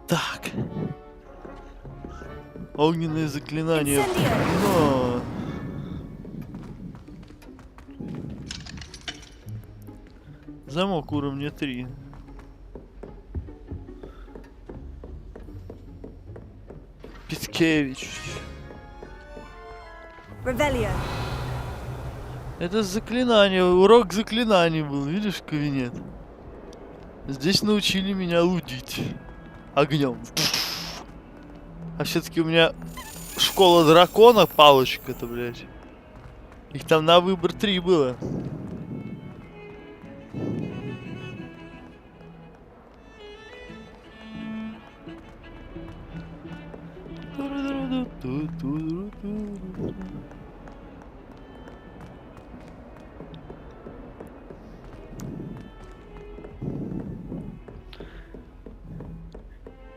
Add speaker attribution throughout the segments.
Speaker 1: Так. Огненное заклинание. Но... Замок уровня 3. Пискевич. Это заклинание, урок заклинаний был, видишь, кабинет. Здесь научили меня лудить огнем. А все-таки у меня школа дракона, палочка-то, блядь. Их там на выбор 3 было.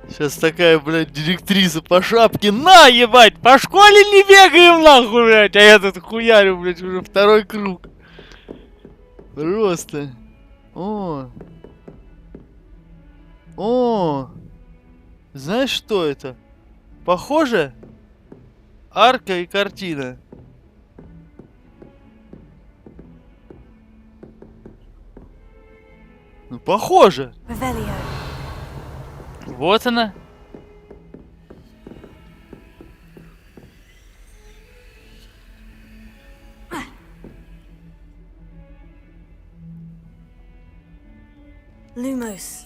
Speaker 1: Сейчас такая, блядь, директриса по шапке. На, ебать, по школе не бегаем нахуй, блядь. А я тут хуярю, блядь, уже второй круг. Просто. О. О. Знаешь, что это? Похоже? Арка и картина. Ну, похоже. Вот она.
Speaker 2: Lumos.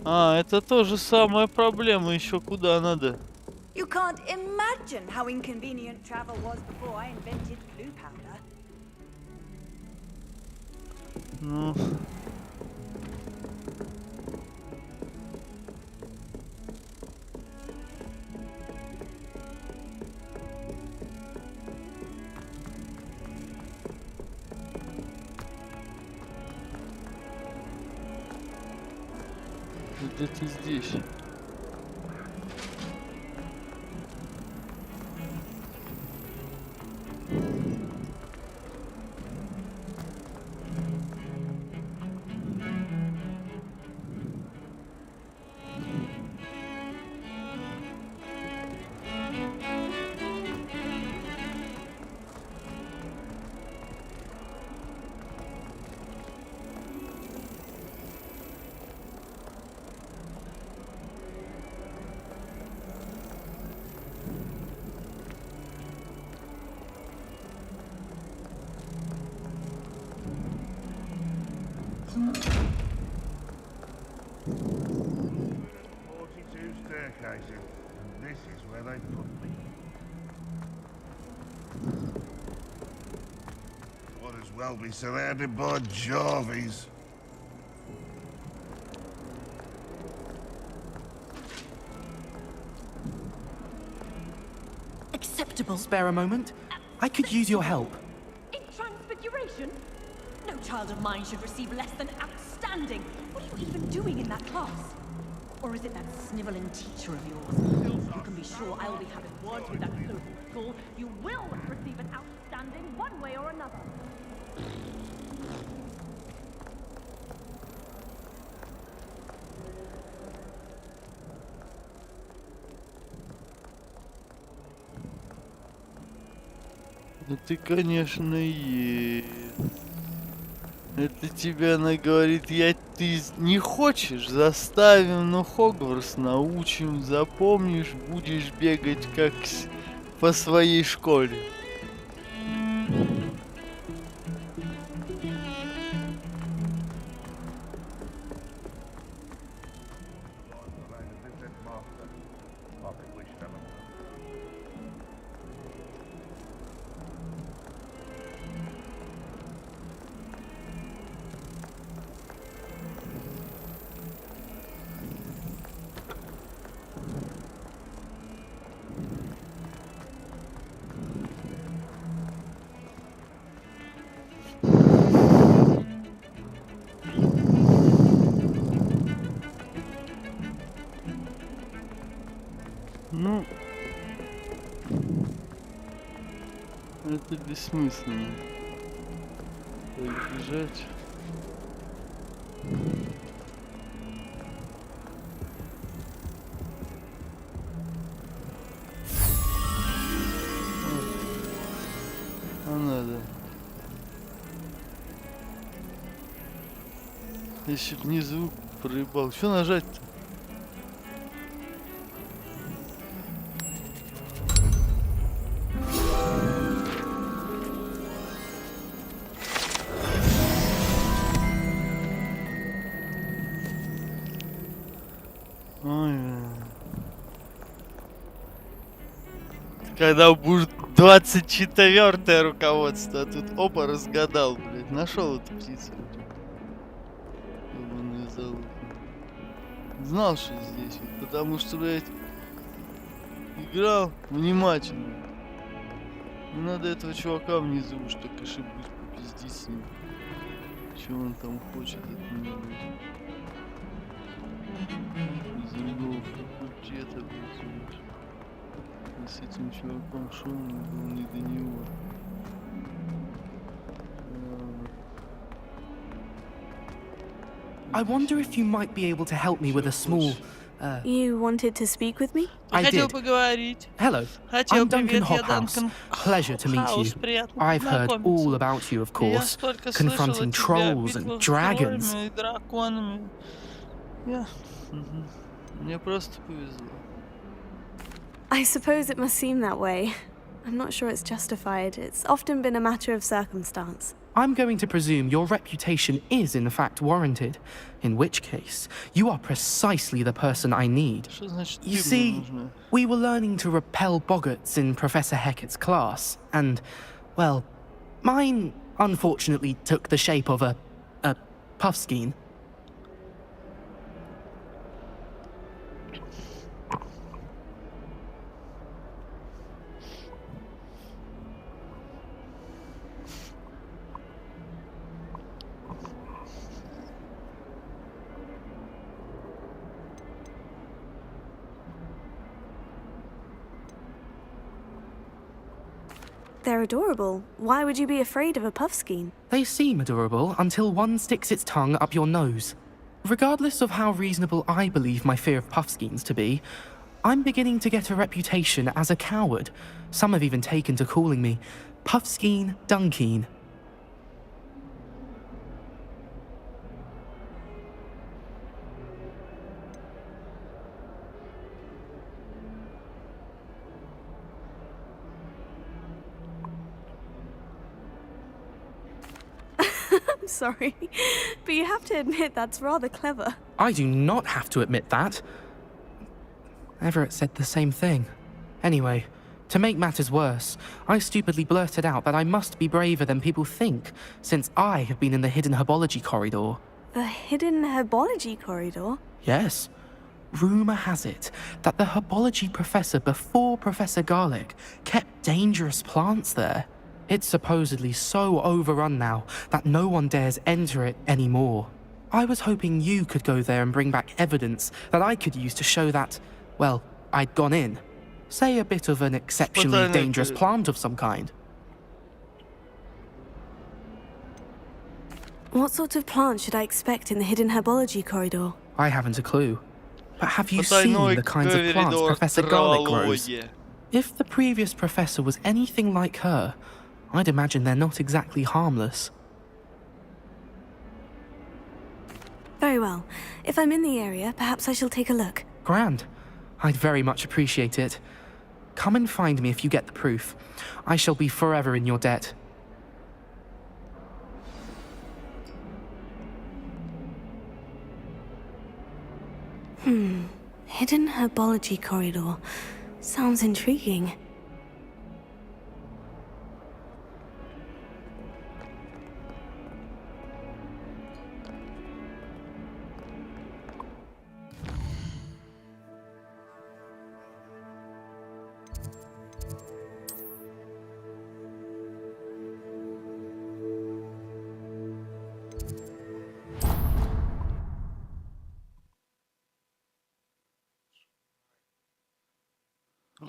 Speaker 1: А, это тоже самая проблема, еще куда надо.
Speaker 2: You can't imagine how inconvenient travel was before I invented blue powder.
Speaker 1: Ну. Где-то здесь.
Speaker 3: This is where they put me. Would as well be surrounded by Jarvies.
Speaker 4: Acceptable. Spare a moment? I could use your help.
Speaker 5: In transfiguration? No child of mine should receive less than outstanding. What are you even doing in that class? Or is it that sniveling teacher of yours? You can be sure I'll be having words with that cohort school. You will receive an outstanding one way or another.
Speaker 1: Да ты, конечно, Это тебе она говорит, ты не хочешь, заставим, но Хогвартс научим, запомнишь, будешь бегать как по своей школе. Ну... Это бессмысленно. Так, бежать. А надо. Если внизу проебал. Что нажать-то? Ой, когда будет 24-е руководство, а тут опа, разгадал, блядь. Нашел эту птицу. Ёбаный залупа. Знал, что здесь, вот, потому что, блядь, играл внимательно. Не надо этого чувака внизу уж так ошибусь, попиздить с ним. Чего он там хочет от меня, блядь. Из другого факультета, блядь. И с этим чуваком шел, мне было не до него.
Speaker 4: I wonder if you might be able to help me with a small...
Speaker 2: You wanted to speak with me?
Speaker 4: I
Speaker 1: Хотел
Speaker 4: did.
Speaker 1: поговорить.
Speaker 4: Hello,
Speaker 1: Хотел,
Speaker 4: I'm Duncan
Speaker 1: привет, я
Speaker 4: Hobhouse.
Speaker 1: Данкан.
Speaker 4: Pleasure to meet
Speaker 1: Хаус,
Speaker 4: you.
Speaker 1: приятно
Speaker 4: I've heard
Speaker 1: познакомиться.
Speaker 4: all about you, of
Speaker 1: Я
Speaker 4: course,
Speaker 1: столько слышал о
Speaker 4: confronting
Speaker 1: тебе,
Speaker 4: trolls and
Speaker 1: битвах с
Speaker 4: dragons.
Speaker 1: троллями и драконами. Мне просто повезло.
Speaker 2: I suppose it must seem that way. I'm not sure it's justified. It's often been a matter of circumstance.
Speaker 4: I'm going to presume your reputation is in fact warranted, in which case, you are precisely the person I need.
Speaker 1: Что значит
Speaker 4: You
Speaker 1: ты мне
Speaker 4: see,
Speaker 1: нужна?
Speaker 4: we were learning to repel boggarts in Professor Hecat's class, and, well, mine unfortunately took the shape of a puffskein.
Speaker 2: They're adorable. Why would you be afraid of a puffskein?
Speaker 4: They seem adorable until one sticks its tongue up your nose. Regardless of how reasonable I believe my fear of puffskeins to be, I'm beginning to get a reputation as a coward. Some have even taken to calling me Puffskein Dunkeen.
Speaker 2: I'm sorry, but you have to admit that's rather clever.
Speaker 4: I do not have to admit that. Everett said the same thing. Anyway, to make matters worse, I stupidly blurted out that I must be braver than people think, since I have been in the hidden herbology corridor.
Speaker 2: The hidden herbology corridor?
Speaker 4: Yes. Rumour has it that the herbology professor before Professor Garlic kept dangerous plants there. It's supposedly so overrun now that no one dares enter it anymore. I was hoping you could go there and bring back evidence that I could use to show that, well, I'd gone in. Say a bit of an exceptionally dangerous plant of some kind.
Speaker 2: What sort of plant should I expect in the hidden herbology corridor?
Speaker 4: I haven't a clue. But have you seen the kinds of plants Professor Garlic grows? If the previous professor was anything like her, I'd imagine they're not exactly harmless.
Speaker 2: Very well. If I'm in the area, perhaps I shall take a look.
Speaker 4: Grand. I'd very much appreciate it. Come and find me if you get the proof. I shall be forever in your debt.
Speaker 2: Hidden herbology corridor. Sounds intriguing.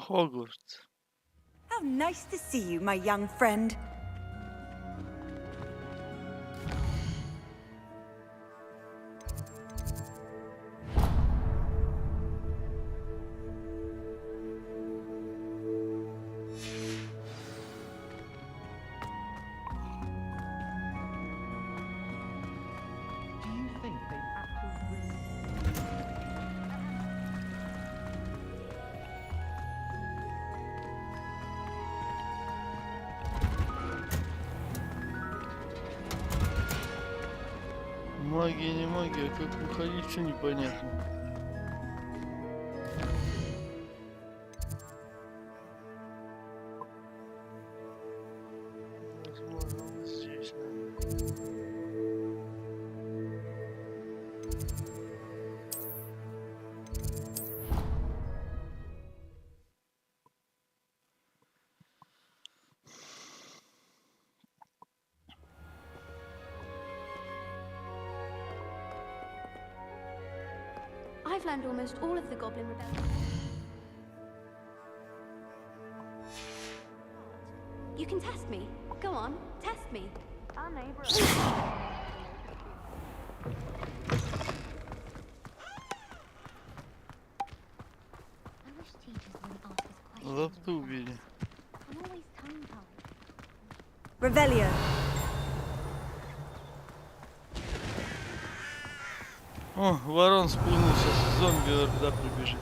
Speaker 1: Hogwarts.
Speaker 6: How nice to see you, my young friend.
Speaker 1: Магия, не магия, как выходить, все непонятно. Возможно, вот здесь, наверное.
Speaker 2: I've learned almost all of the Goblin Rebellion. You can test me. Go on, test me. Our neighbor.
Speaker 1: Лапту убили.
Speaker 6: Revelio.
Speaker 1: О, ворон спугнул, сейчас зомби туда прибежит.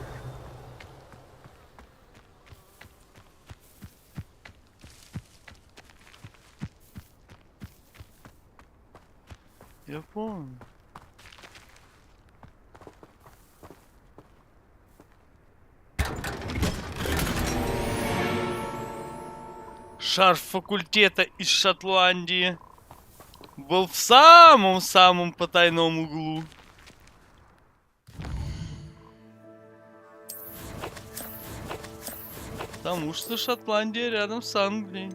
Speaker 1: Я помню. Шарф факультета из Шотландии был в самом-самом потайном углу. Потому что Шотландия рядом с Англией.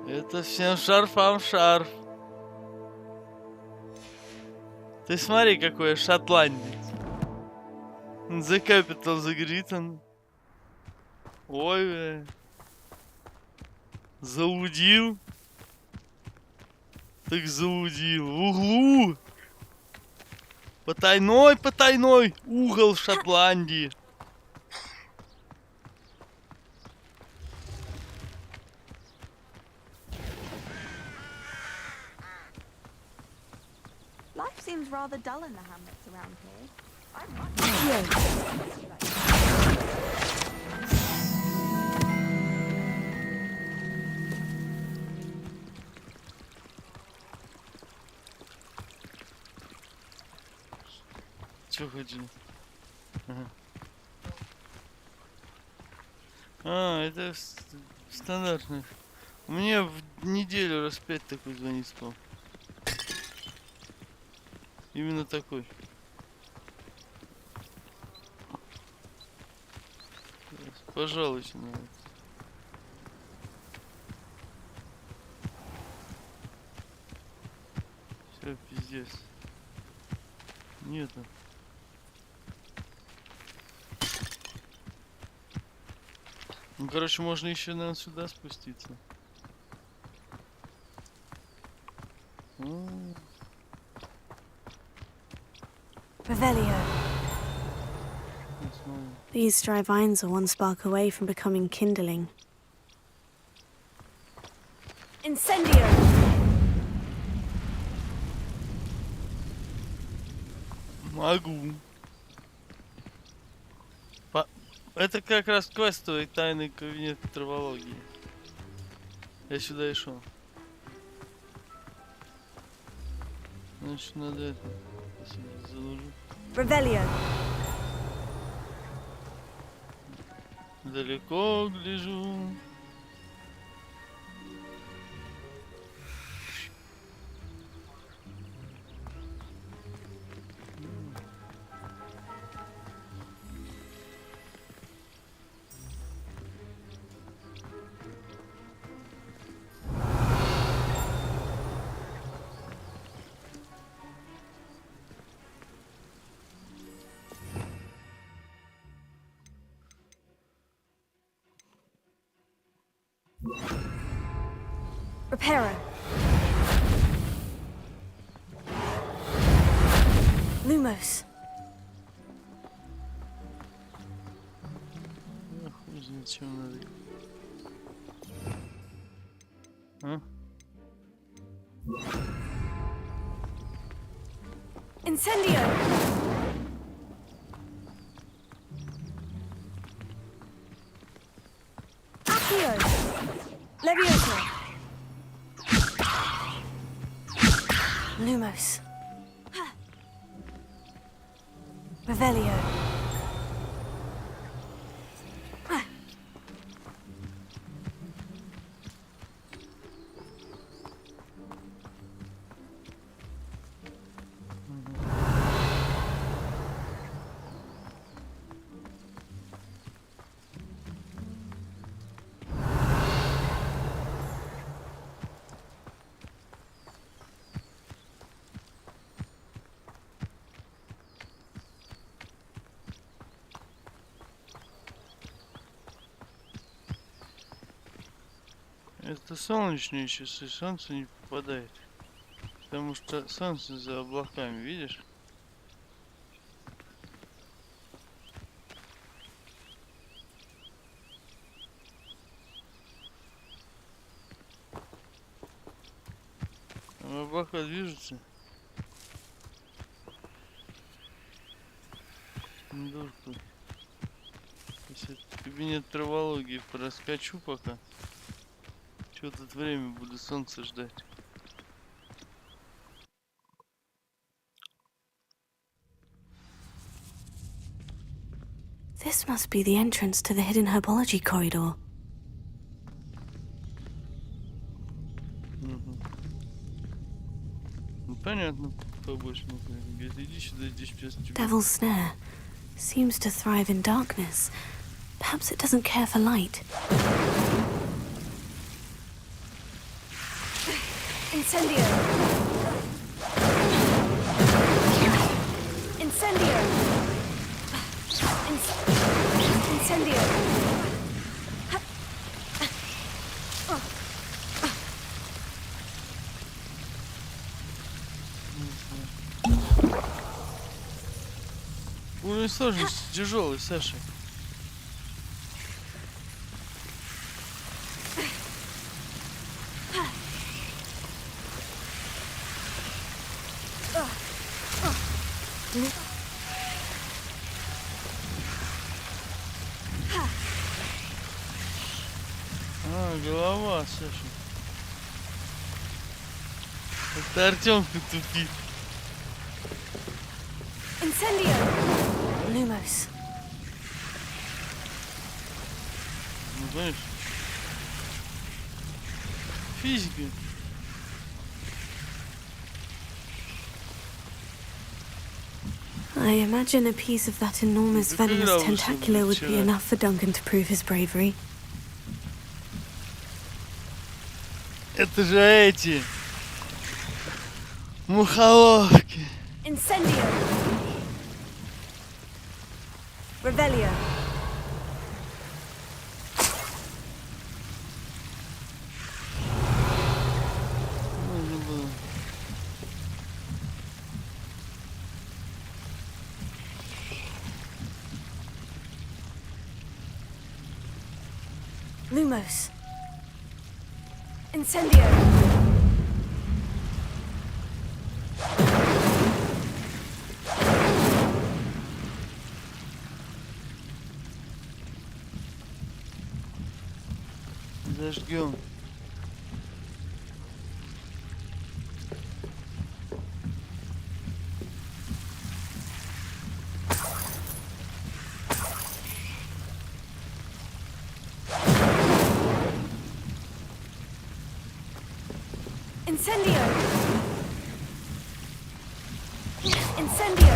Speaker 1: Это всем шарфам шарф. Ты смотри, какой я шотландец. The capital, the Britain. Ой, бля. Заудил. Так заудил. В углу. Потайной угол Шотландии.
Speaker 6: Life seems rather dull in the hamlets around here.
Speaker 1: Чё хочу? Ага. А, это стандартный. Мне в неделю раз 5 такой звонит спам. Именно такой. Пожалуйте на это. Все, пиздец. Нету. Ну, короче, можно еще, наверное, сюда спуститься.
Speaker 6: Revelio.
Speaker 2: These dry vines are one spark away from becoming kindling. Incendio!
Speaker 1: Могу. Это как раз квестовый тайный кабинет травологии. Я сюда и шел. Значит, надо это заложить.
Speaker 6: Revelio.
Speaker 1: Далеко гляжу.
Speaker 2: Reparo. Lumos.
Speaker 1: Хуй знает, чем надо. А?
Speaker 2: Incendio. Accio. Levioso. Lumos. Revelio.
Speaker 1: Это солнечные часы, солнце не попадает. Потому что солнце за облаками, видишь? Там облака движутся. Дурку. Если кабинет травологии проскочу пока. Что тут время буду солнце ждать.
Speaker 2: This must be the entrance to the hidden herbology corridor.
Speaker 1: Ну понятно, побочно. Говорит, иди сюда, иди сейчас.
Speaker 2: Devil's Snare seems to thrive in darkness. Perhaps it doesn't care for light. Incendio. Incendio. Incendio.
Speaker 1: Уровень сложности тяжелый, Саша. Голова, Саша. Это Артемка тупит.
Speaker 2: Incendio. Lumos.
Speaker 1: Ну, знаешь, физика.
Speaker 2: I imagine a piece of that enormous venomous tentacular would be enough for Duncan to prove his bravery.
Speaker 1: Это же эти мухоловки.
Speaker 2: Incendio. Revelio. Lumos. Incendio.
Speaker 1: Зажгем.
Speaker 2: Incendio. Incendio.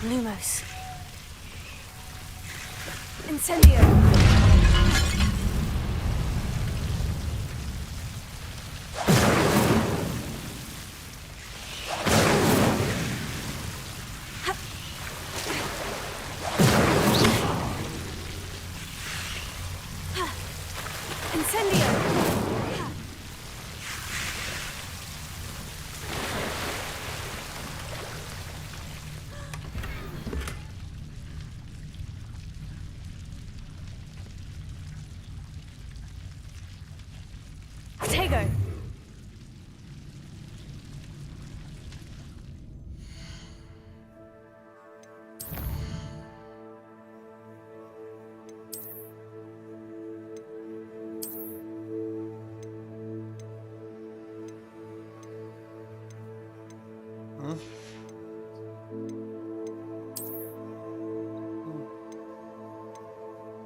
Speaker 2: Lumos. Incendio. Diego!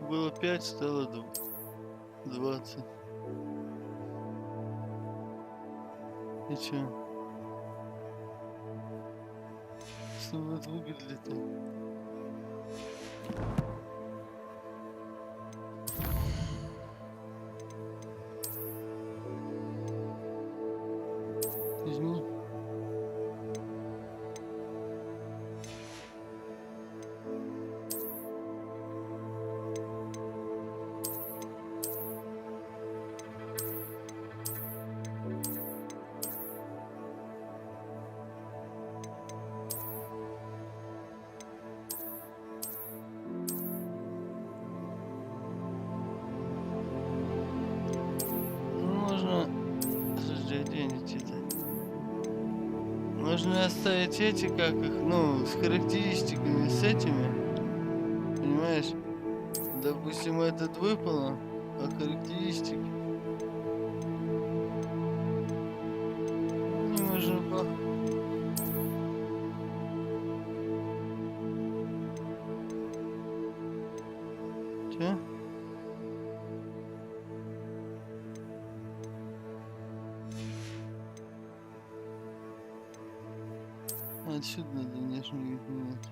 Speaker 1: Было 5, стало 20. И чё? Что вот выглядит-то? Измени. Можно оставить эти, как их, ну, с характеристиками, с этими, понимаешь? Допустим, этот выполнен, а характеристики не можно Че? Отсюда надо внешний вид менять.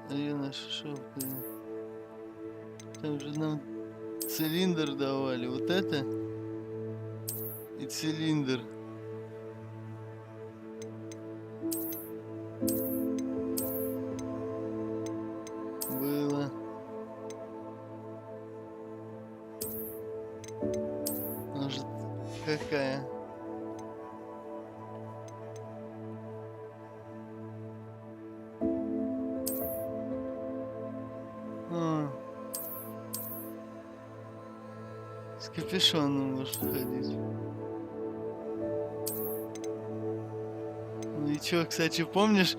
Speaker 1: А я наша шапка. Там же нам цилиндр давали. Вот это и цилиндр. Было. Может, какая? С капюшоном можно ходить. Ну и чё, кстати, помнишь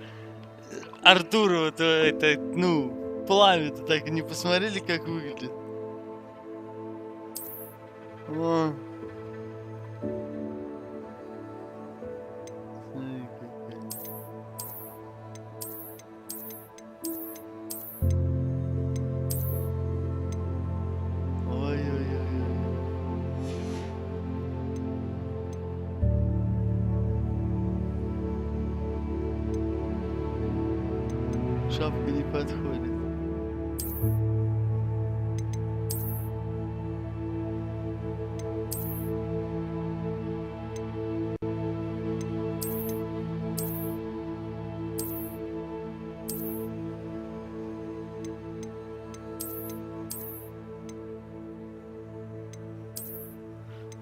Speaker 1: Артурова, то это, ну, пламя-то так и не посмотрели, как выглядит? О. Смотри, какая. Ой-ой-ой. Шапка не подходит.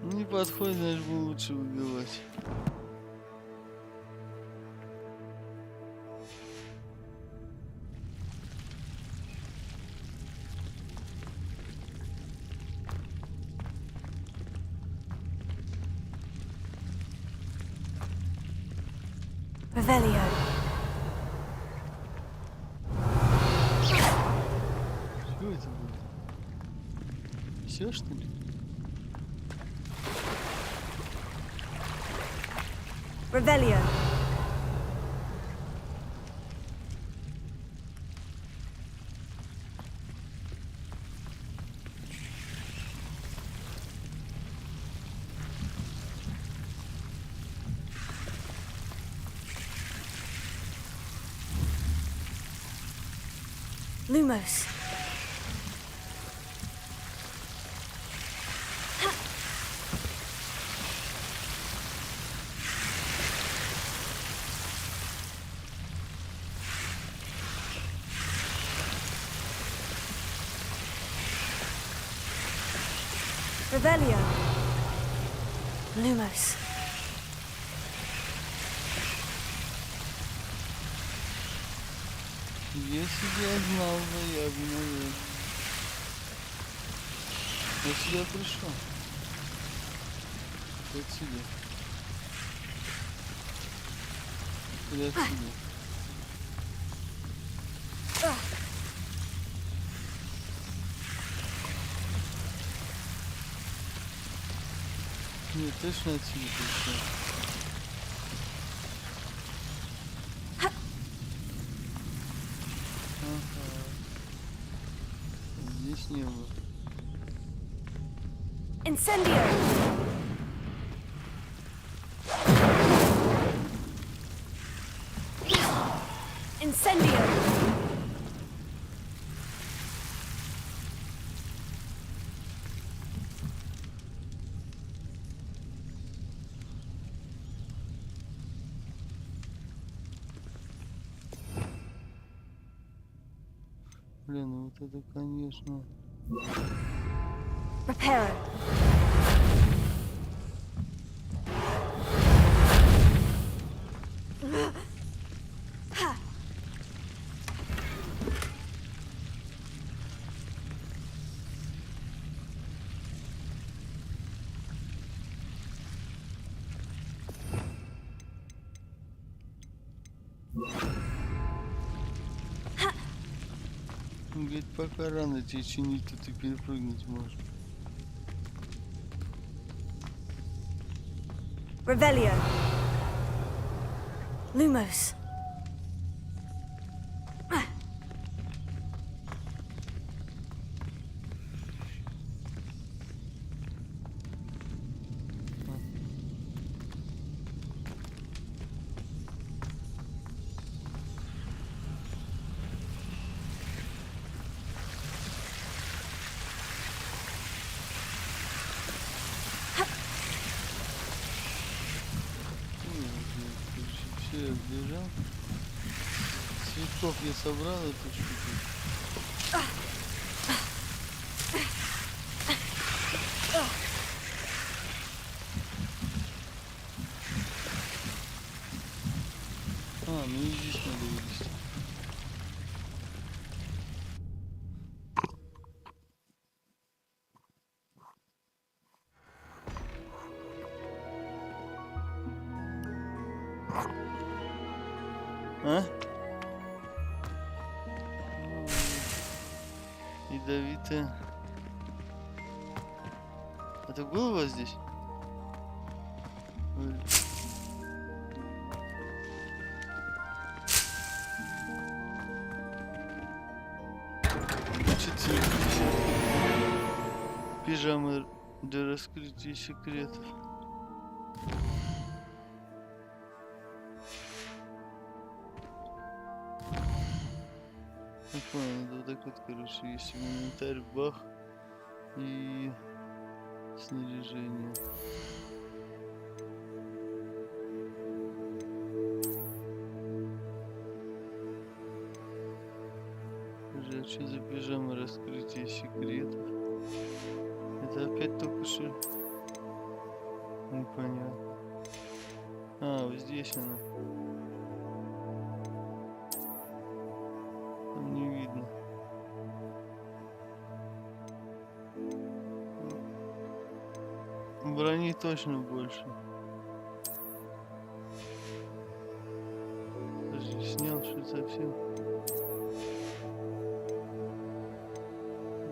Speaker 1: Ну, не подходит, значит, было лучше выбивать.
Speaker 2: Revelio.
Speaker 1: Что это было? Все, что ли?
Speaker 2: Revelio. Lumos. Revelio. Lumos.
Speaker 1: Если бы я знал, да я бы, наверное. Я сюда пришел. Вот сюда. Или отсюда. Нет, точно отсюда пришел. Ага. Здесь не было.
Speaker 2: Incendio! Incendio!
Speaker 1: Блин, ну вот это, конечно.
Speaker 2: Reparo.
Speaker 1: Он говорит, пока рано тебе чинить, то ты перепрыгнуть можешь.
Speaker 2: Revelio. Lumos.
Speaker 1: Все, я сбежал. Цветков я собрал эту штуку. А, ну и здесь надо вылезти. А? Ядовитая. Это было у вас здесь? Пижамы для раскрытия секретов. Я понял, надо вот так вот, короче, есть инвентарь, бах и снаряжение. Подожди, а что за пижама раскрытия секретов? Это опять только что? Непонятно. А, вот здесь она. Там не видно. Брони точно больше. Подожди, снял что совсем.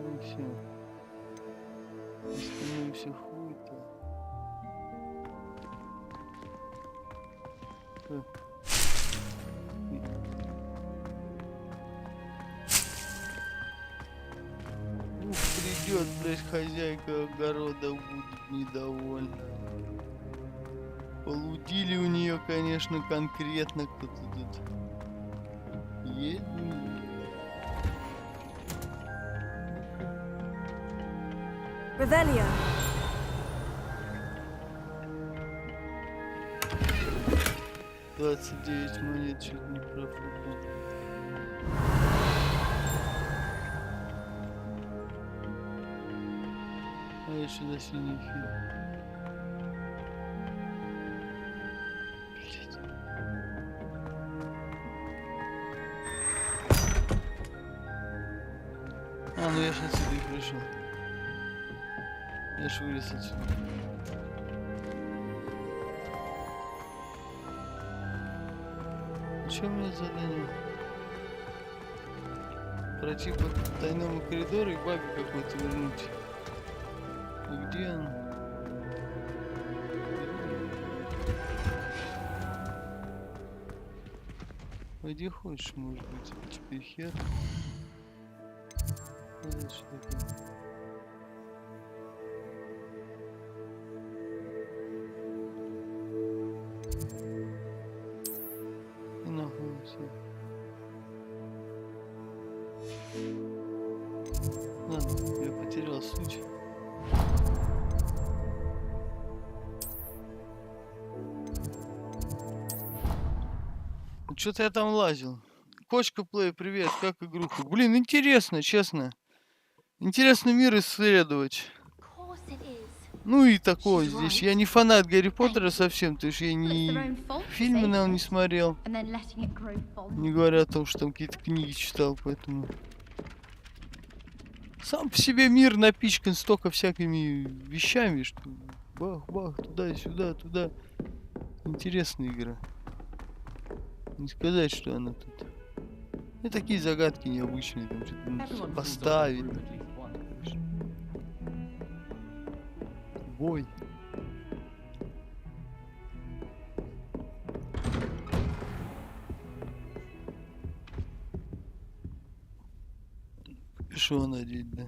Speaker 1: Ну и все. Остальное все хуй-то. Ух, придет, блядь, хозяйка огорода, будет недовольна. Полудили у нее, конечно, конкретно кто-то тут. Едет.
Speaker 2: Revelio.
Speaker 1: $29 монет чуть не профукал. А я сюда синий фил. А, ну я ж отсюда и пришел. Я ж вылез отсюда. Что у меня задание? Пройти по тайному коридору и баги какой-то вернуть. И где он? Где хочешь, может быть. Теперь хер. Это что такое? И нахуй все. Ладно, я потерял суть. Что-то я там лазил. Кочка Плей, привет, как игруха? Блин, интересно, честно. Интересно мир исследовать. Ну и такое здесь. Я не фанат Гарри Поттера совсем, то есть я не фильмы, наверное, не смотрел. Не говоря о том, что там какие-то книги читал, поэтому... Сам по себе мир напичкан столько всякими вещами, что бах-бах, туда-сюда, туда. Интересная игра. Не сказать, что она тут. И такие загадки необычные, там что-то поставить. Бой. Что надеть, да?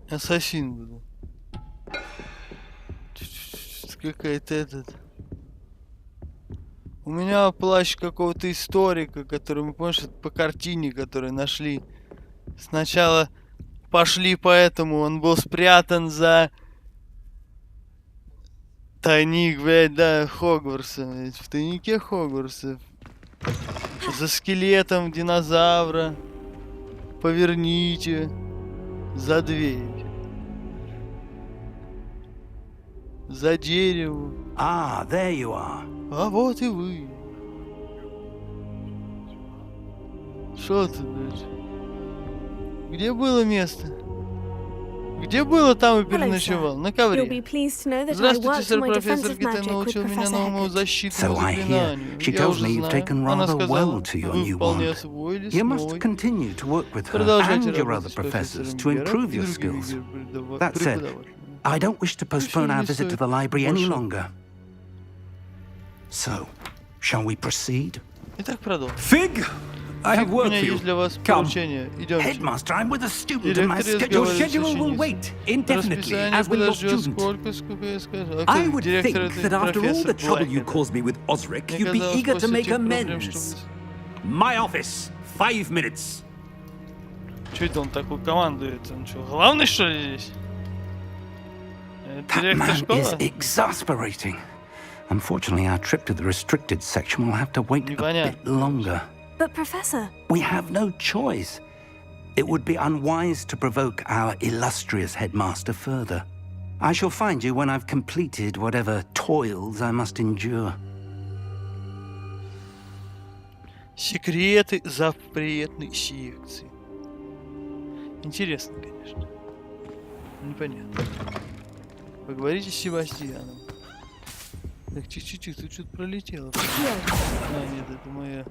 Speaker 1: Ассасин буду. Какая-то этот. У меня плащ какого-то историка, который, мы помнишь, по картине, которую нашли. Сначала пошли по этому, он был спрятан за тайник, блядь, да, Хогвартса, блядь, в тайнике Хогвартса. За скелетом динозавра. Поверните. За дверь. За дерево.
Speaker 7: Ah, there you are.
Speaker 1: А вот и вы. Что ты, блядь? Где было место? Где было, там и переночевал. На ковре. Здравствуйте, сэр, профессор Гитэ научил меня новому защитному заклинанию. Я уже знаю. Она сказала, вы вполне освоились.
Speaker 7: You must continue to work with her and your other professors to improve your skills. That said, I don't wish to postpone our visit to the library any longer. So, shall we proceed?
Speaker 1: Итак, продолжим.
Speaker 8: Fig, I have work for you. Come.
Speaker 7: Headmaster, I'm with a student and my
Speaker 8: Your schedule will wait indefinitely as will your student. I would think that after all the trouble you caused me with Osric, you'd be eager to make amends. My office, 5 minutes.
Speaker 1: Чё это он такой командует? Он что, главный, что ли, здесь?
Speaker 7: That man is exasperating. Unfortunately, our trip to the restricted section will have to wait a bit longer.
Speaker 2: But Professor...
Speaker 7: We have no choice. It would be unwise to provoke our illustrious headmaster further. I shall find you when I've completed whatever toils I must endure.
Speaker 1: Секреты запретной секции. Интересно, конечно. Непонятно. Поговорите с Себастьяном. Так, чуть-чуть, тут что-то пролетело. А, нет, это моя...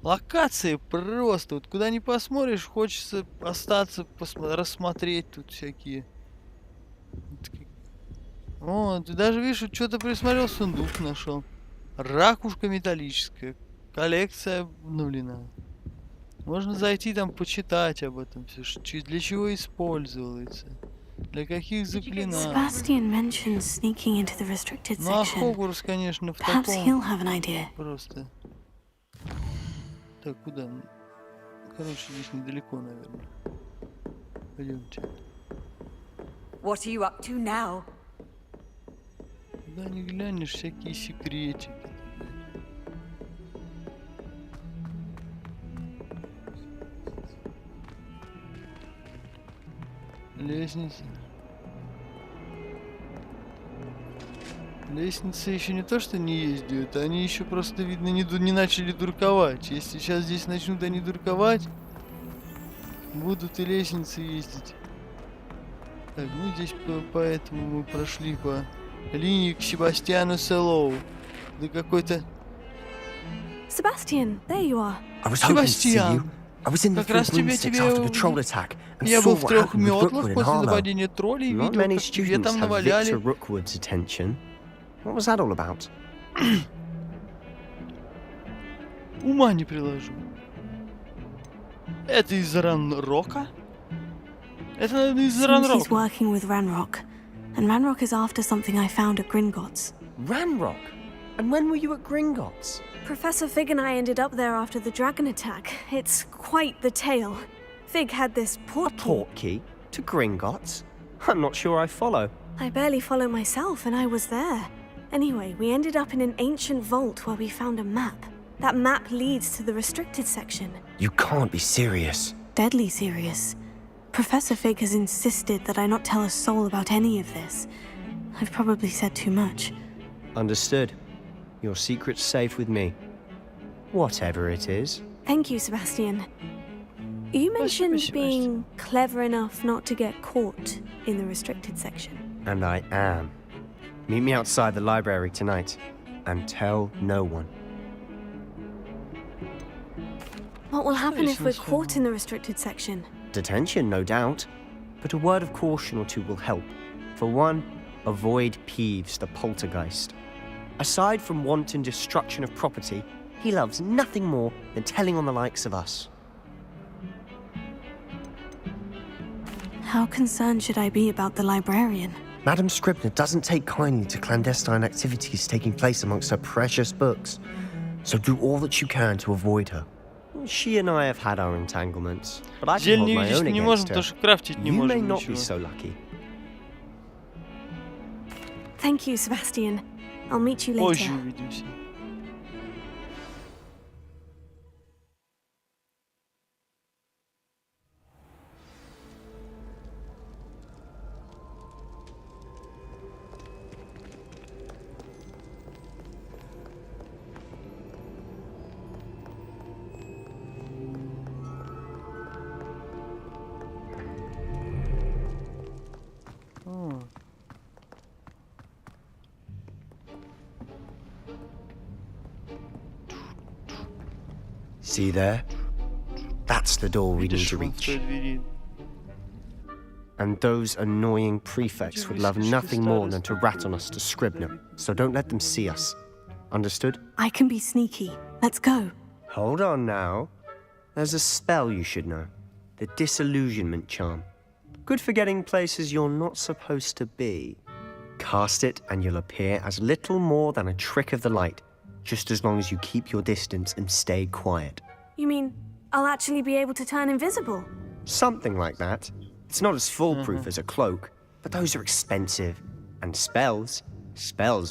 Speaker 1: Локации просто, вот куда ни посмотришь, хочется остаться, рассмотреть тут всякие. О, ты даже видишь, что-то присмотрел, сундук нашел. Ракушка металлическая, коллекция обновлена. Можно зайти там почитать об этом все, для чего используется, для каких заклинаний. Ну а Хогвартс, конечно, в таком просто. Так, куда? Короче, здесь недалеко, наверное. Пойдемте.
Speaker 6: What are you up to now?
Speaker 1: Куда не глянешь, всякие секретики. Лестница. Лестницы еще не то, что не ездят, они еще просто, видно, не начали дурковать. Если сейчас здесь начнут они дурковать, будут и лестницы ездить. Так, ну здесь поэтому мы прошли по линии к Себастьяну Селлоу. Да какой-то...
Speaker 2: Sebastian, there you are.
Speaker 9: I was hoping to see you.
Speaker 1: Себастьян,
Speaker 9: I was in the
Speaker 1: как раз
Speaker 9: three
Speaker 1: тебе...
Speaker 9: after the troll attack and
Speaker 1: Я
Speaker 9: saw
Speaker 1: был в
Speaker 9: what
Speaker 1: трех
Speaker 9: happened with
Speaker 1: метлах
Speaker 9: Rookwood and
Speaker 1: после
Speaker 9: Harlow.
Speaker 1: нападения троллей,
Speaker 9: Not
Speaker 1: видел,
Speaker 9: many
Speaker 1: как тебе
Speaker 9: students
Speaker 1: там
Speaker 9: have
Speaker 1: наваляли.
Speaker 9: Victor Rookwood's attention. What was that all about?
Speaker 1: Ума не приложу. Это из Ранрока? Это, наверное, из
Speaker 2: Seems he's
Speaker 1: Ранрока.
Speaker 2: working with Ranrock, and Ranrock is after something I found at Gringotts.
Speaker 9: Ranrock? And when were you at Gringotts?
Speaker 2: Professor Fig and I ended up there after the dragon attack. It's quite the tale. Fig had this
Speaker 9: A
Speaker 2: portkey.
Speaker 9: portkey? To Gringotts? I'm not sure I follow.
Speaker 2: I barely follow myself, and I was there. Anyway, we ended up in an ancient vault where we found a map. That map leads to the restricted section.
Speaker 9: You can't be serious.
Speaker 2: Deadly serious. Professor Fig has insisted that I not tell a soul about any of this. I've probably said too much.
Speaker 9: Understood. Your secret's safe with me. Whatever it is.
Speaker 2: Thank you, Sebastian. You mentioned being clever enough not to get caught in the restricted section.
Speaker 9: And I am. Meet me outside the library tonight. And tell no one.
Speaker 2: What will happen if we're caught in the restricted section?
Speaker 9: Detention, no doubt. But a word of caution or two will help. For one, avoid Peeves, the poltergeist. Aside from wanton destruction of property, he loves nothing more than telling on the likes of us.
Speaker 2: How concerned should I be about the librarian?
Speaker 9: Madam Scribner doesn't take kindly to clandestine activities taking place amongst her precious books. So do all that you can to avoid her. She and I have had our entanglements, but I can hold my own against her. You may not be so lucky.
Speaker 2: Thank you, Sebastian. I'll meet you later.
Speaker 1: Позже увидимся.
Speaker 9: See there? That's the door we need
Speaker 1: Видишь,
Speaker 9: to
Speaker 1: вон в той
Speaker 9: reach.
Speaker 1: двери.
Speaker 9: And those annoying prefects would love nothing more than to rat on us to Scribner, so don't let them see us. Understood?
Speaker 2: I can be sneaky. Let's go.
Speaker 9: Hold on now. There's a spell you should know. The Disillusionment Charm. Good for getting places you're not supposed to be. Cast it and you'll appear as little more than a trick of the light, just as long as you keep your distance and stay quiet.
Speaker 2: You mean I'll actually be able to turn invisible?
Speaker 9: Something like that. It's not as foolproof as a cloak, but those are expensive. And spells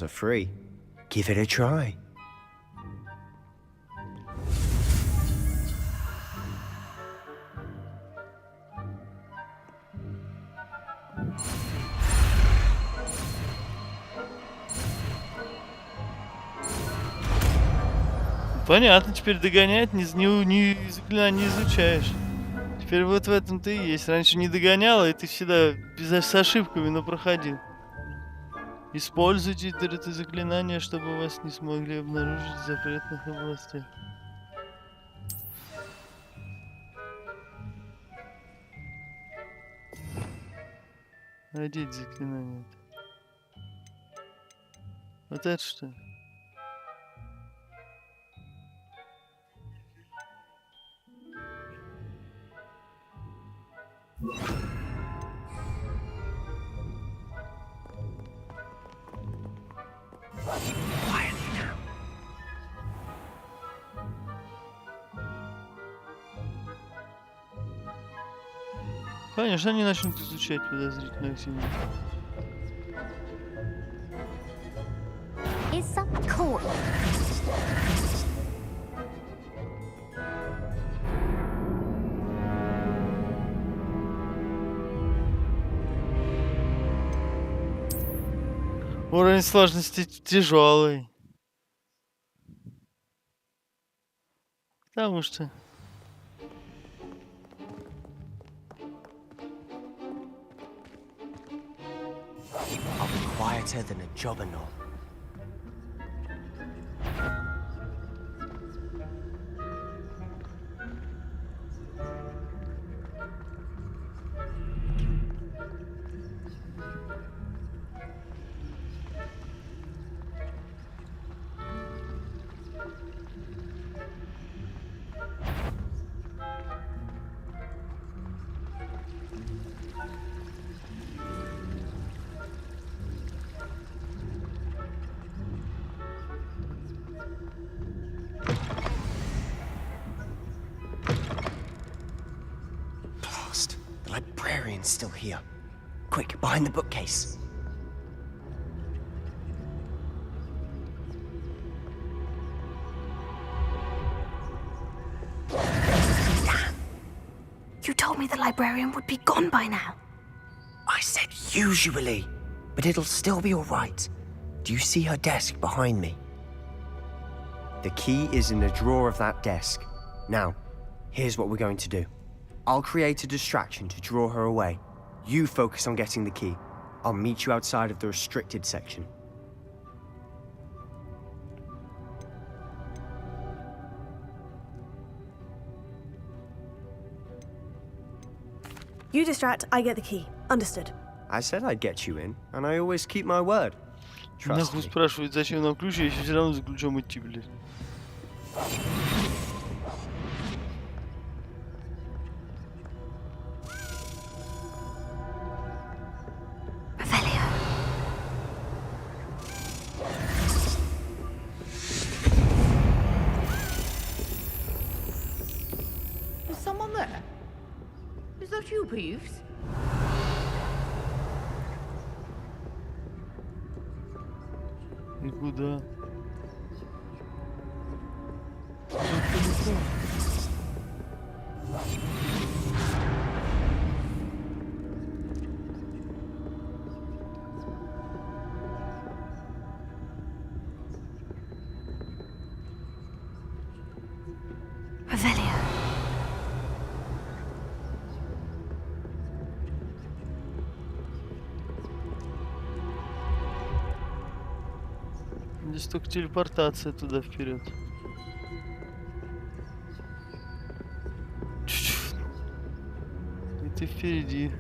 Speaker 9: are free. Give it a try.
Speaker 1: Понятно, теперь догонять не заклинание изучаешь. Теперь вот в этом-то и есть. Раньше не догоняла, и ты всегда с ошибками, но проходил. Используйте это заклинание, чтобы вас не смогли обнаружить в запретных областях. Одеть заклинание. Вот это что? Конечно, они начнут изучать подозрительную активность.
Speaker 10: It's a cool.
Speaker 1: Уровень сложности тяжелый. Потому что...
Speaker 9: I'll be quieter than a juggernaut. Librarian's still here. Quick, behind the bookcase.
Speaker 2: Damn! You told me the librarian would be gone by now.
Speaker 9: I said usually, but it'll still be all right. Do you see her desk behind me? The key is in the drawer of that desk. Now, here's what we're going to do. I'll create a distraction to draw her away. You focus on getting the key. I'll meet you outside of the restricted section.
Speaker 2: You distract, I get the key. Understood.
Speaker 9: I said I'd get you in, and I always keep my word. Trust
Speaker 1: Нахуй
Speaker 9: me.
Speaker 1: спрашивает, зачем нам ключ, если все равно за ключом идти, блядь.
Speaker 5: Is someone there? Is that you, Peeves?
Speaker 1: И куда?
Speaker 2: Revelio.
Speaker 1: Здесь только телепортация туда вперед. Чуть-чуть. И ты впереди.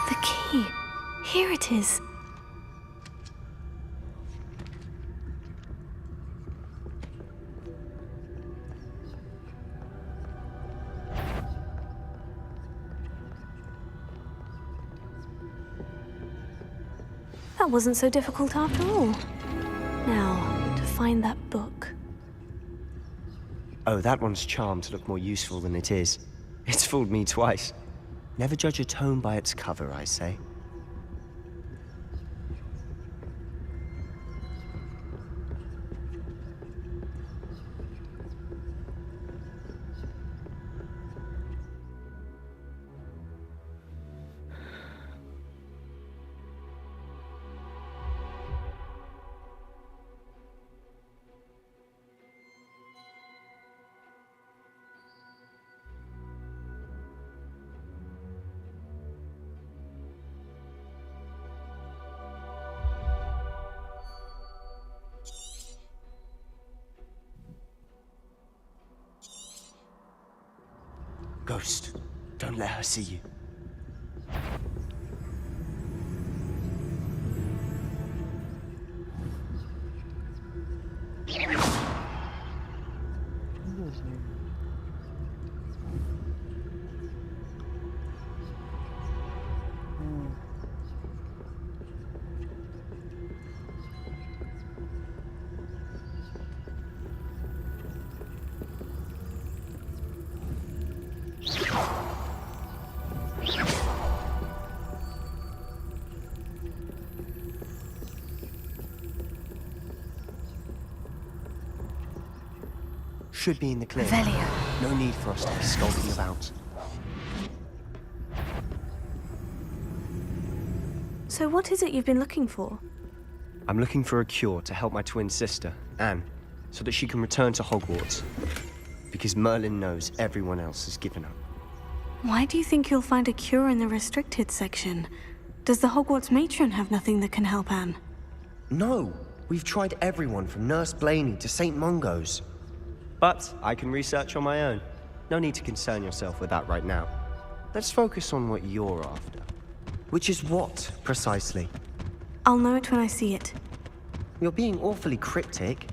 Speaker 2: The key. Here it is. That wasn't so difficult after all. Now, to find that book.
Speaker 9: Oh, that one's charmed to look more useful than it is. It's fooled me twice. Never judge a tome by its cover, I say. Ghost, don't let her see you. should be in the clear.
Speaker 2: Revelio.
Speaker 9: No need for us to be skulking about.
Speaker 2: So what is it you've been looking for?
Speaker 9: I'm looking for a cure to help my twin sister, Anne, so that she can return to Hogwarts. Because Merlin knows everyone else has given up.
Speaker 2: Why do you think you'll find a cure in the restricted section? Does the Hogwarts matron have nothing that can help Anne?
Speaker 9: No, we've tried everyone from Nurse Blaney to St. Mungo's. But I can research on my own. No need to concern yourself with that right now. Let's focus on what you're after. Which is what, precisely?
Speaker 2: I'll know it when I see it.
Speaker 9: You're being awfully cryptic.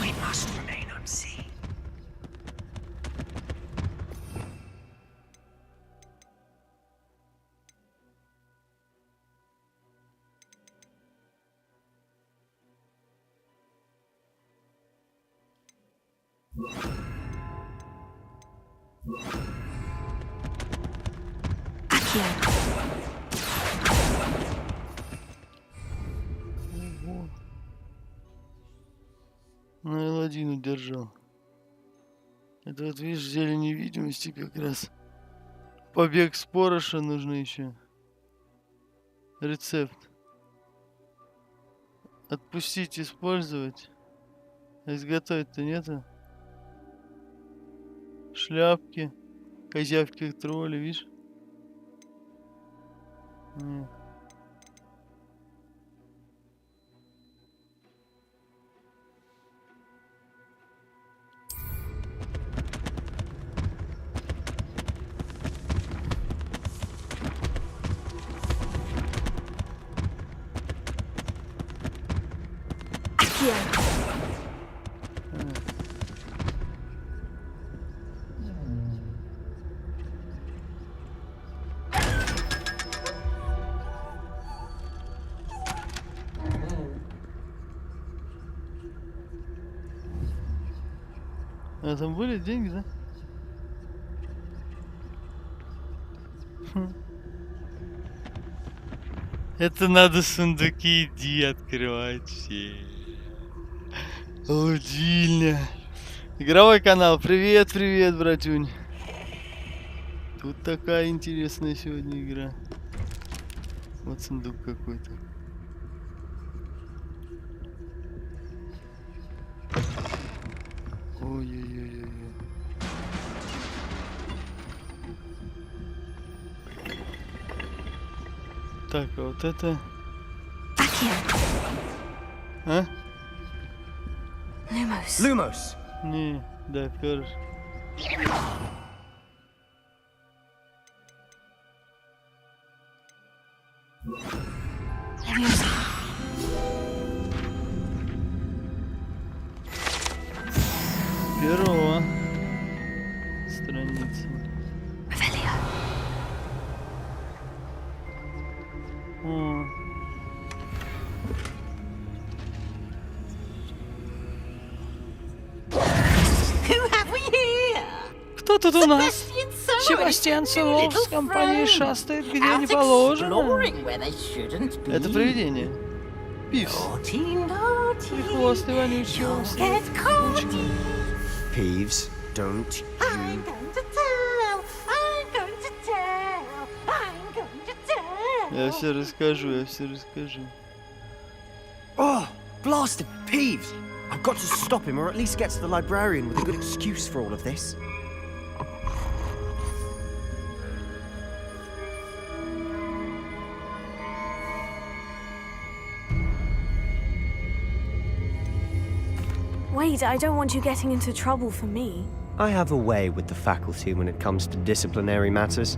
Speaker 9: We must remain unseen.
Speaker 1: Ну, L1 удержал. Это вот, видишь, зелень невидимости как раз. Побег с пороша нужно еще. Рецепт. Отпустить, использовать. А изготовить-то нету. Шляпки. Козявки тролли, видишь? Нет. А там были деньги, да? Это надо сундуки иди открывать все. Лудильня. Игровой канал. Привет, привет, братюнь. Тут такая интересная сегодня игра. Вот сундук какой-то. Ой-ой-ой-ой. Так, а вот это... А?
Speaker 2: Lumos.
Speaker 9: Lumos!
Speaker 1: Не, да, хорошо. Перо. Страница. О. Кто тут у нас? Себастьян Солов с компанией шастает, где не положено. Это привидение. Пивс. Прихвостный вонючий.
Speaker 9: Peeves, don't you...
Speaker 1: Я все расскажу, я все расскажу.
Speaker 9: Oh, blast him! Peeves! I've got to stop him, or at least get to the librarian with a good excuse for all of this.
Speaker 2: Wait, I don't want you getting into trouble for me.
Speaker 9: I have a way with the faculty when it comes to disciplinary matters.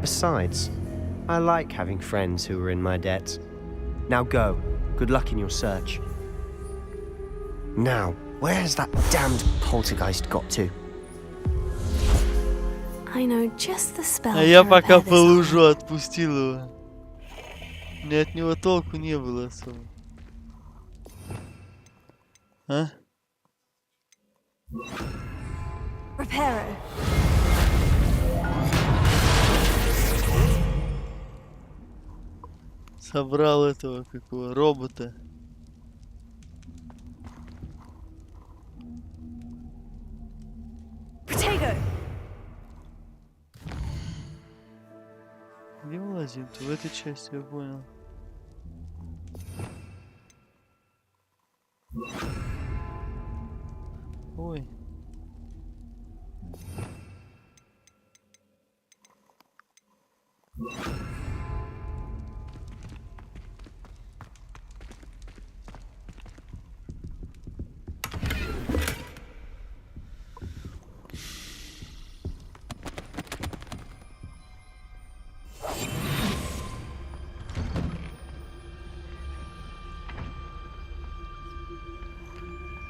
Speaker 9: Besides, I like having friends who are in my debt. Now go. Good luck in your search. Now, where has that damned poltergeist got to?
Speaker 2: I know just the spell.
Speaker 1: А я пока по лужу отпустил его. Мне от него толку не было особо. А?
Speaker 2: Reparo.
Speaker 1: Собрал этого какого робота. Где мы лазим-то? В этой части, я понял. Ой.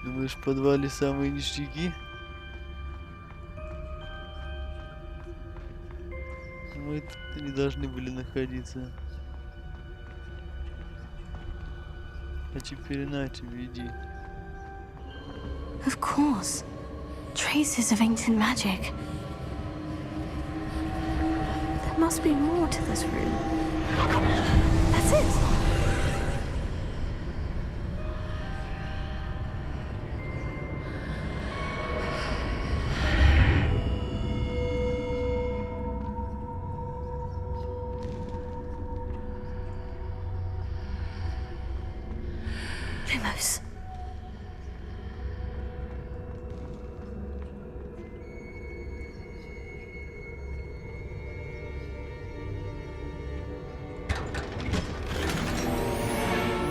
Speaker 1: Думаешь, в подвале самые ништяки? Мы тут не должны были находиться. А теперь на тебе, иди.
Speaker 2: Of course. Traces of ancient magic. There must be more to this room. That's it! Limos.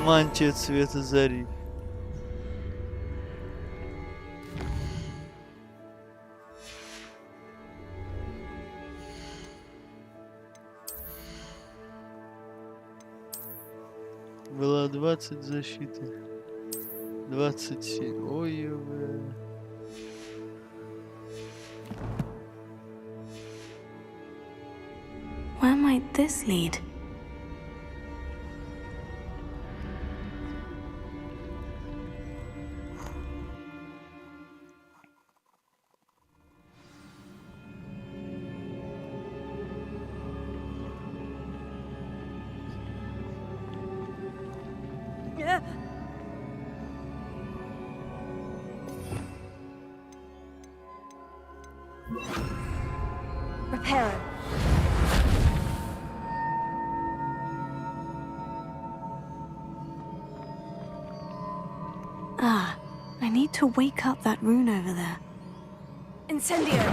Speaker 1: Мантия цвета зари. Была 20 защиты. 27. Ой-ой-ой.
Speaker 2: Where might this lead?
Speaker 6: Repair.
Speaker 2: Ah, I need to wake up that rune over there.
Speaker 6: Incendio.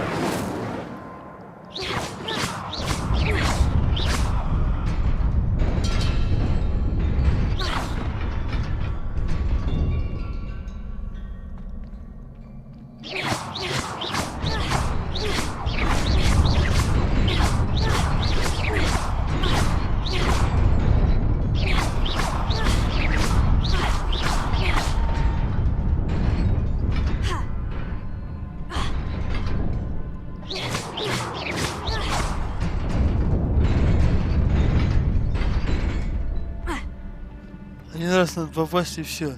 Speaker 1: Один раз надо попасть и все.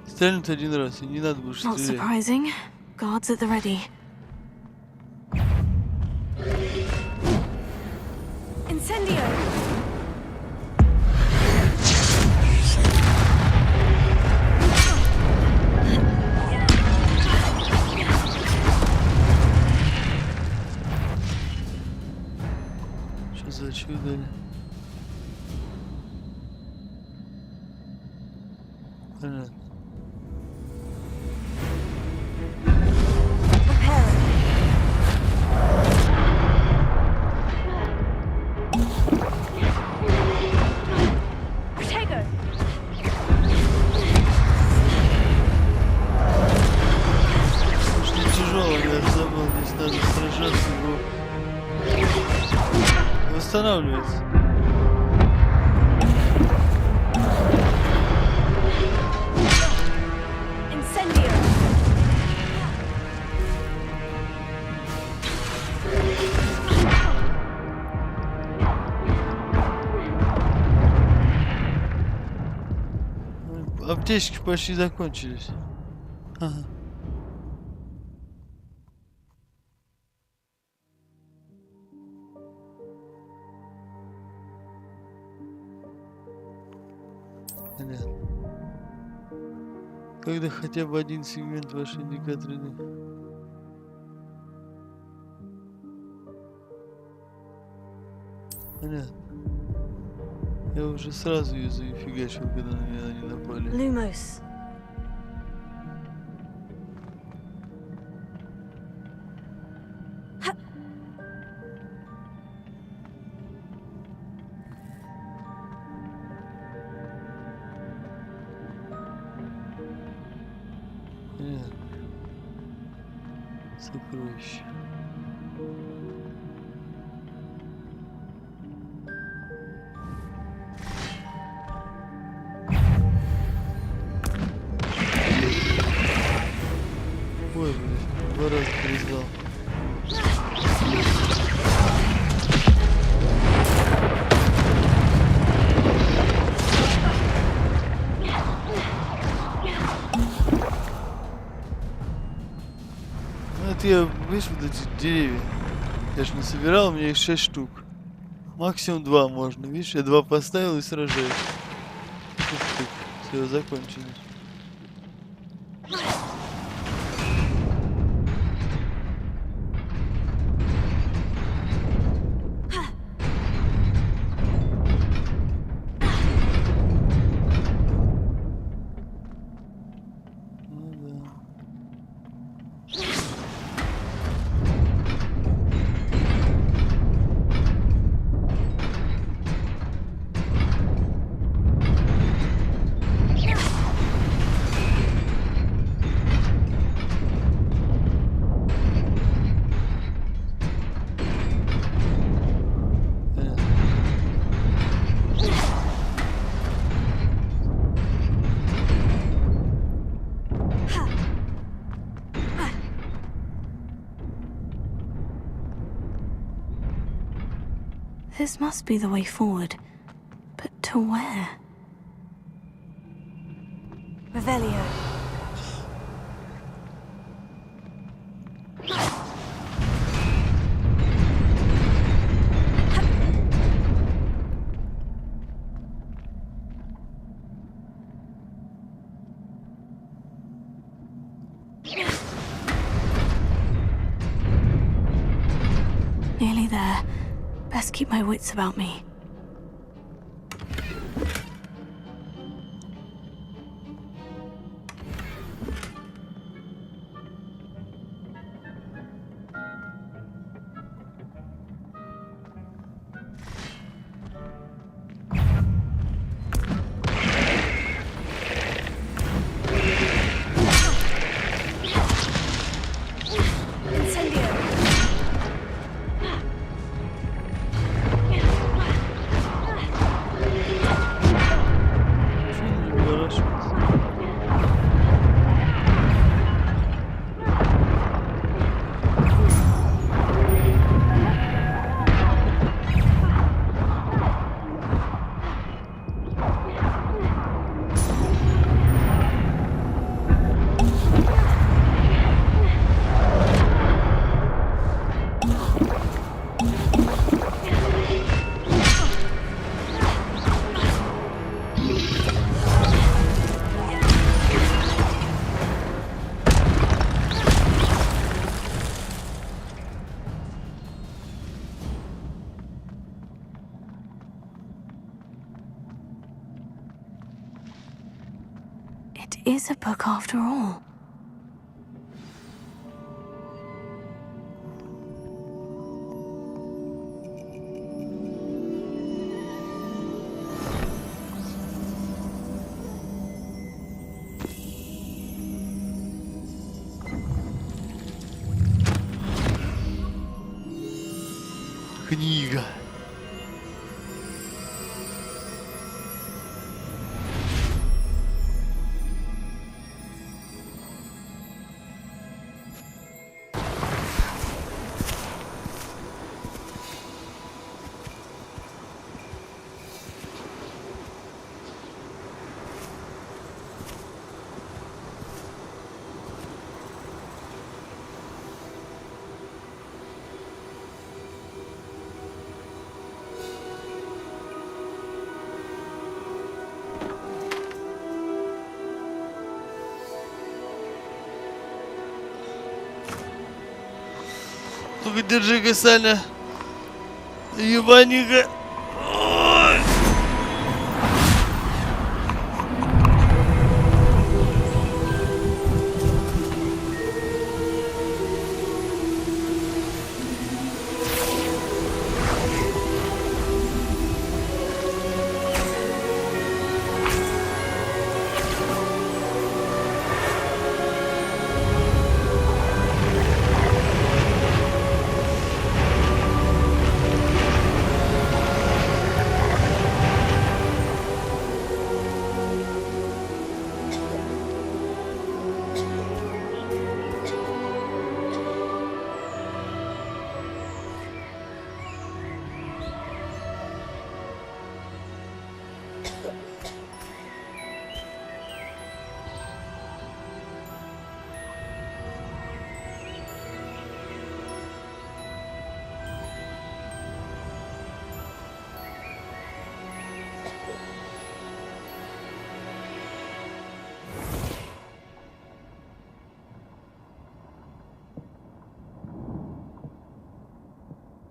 Speaker 1: Стрельнут один раз, и не надо больше
Speaker 2: Not
Speaker 1: стрелять.
Speaker 2: surprising. Guards at the ready.
Speaker 6: Incendio.
Speaker 1: Что за чудо? Понятно. Очень тяжело, я же забыл, здесь надо сражаться, но восстанавливается.
Speaker 6: Incendio.
Speaker 1: Аптечки почти закончились. Ага. Понятно. Когда хотя бы один сегмент вашей индикаторы. Понятно. Я уже сразу ее зафигачил, когда на меня они напали.
Speaker 2: Lumos.
Speaker 1: Понятно. Сокровище. Ой, блин, 2 раза признал. Ну это я, видишь, вот эти деревья. Я ж не собирал, у меня их 6 штук. Максимум 2 можно, видишь, я 2 поставил и сражаюсь. Все, закончено.
Speaker 2: This must be the way forward. But to where? Revelio. Nearly there. Best keep my wits about me. Is a book after all.
Speaker 1: Книга. Ну-ка, держи-ка, Саня. Ебани-ка. Ой.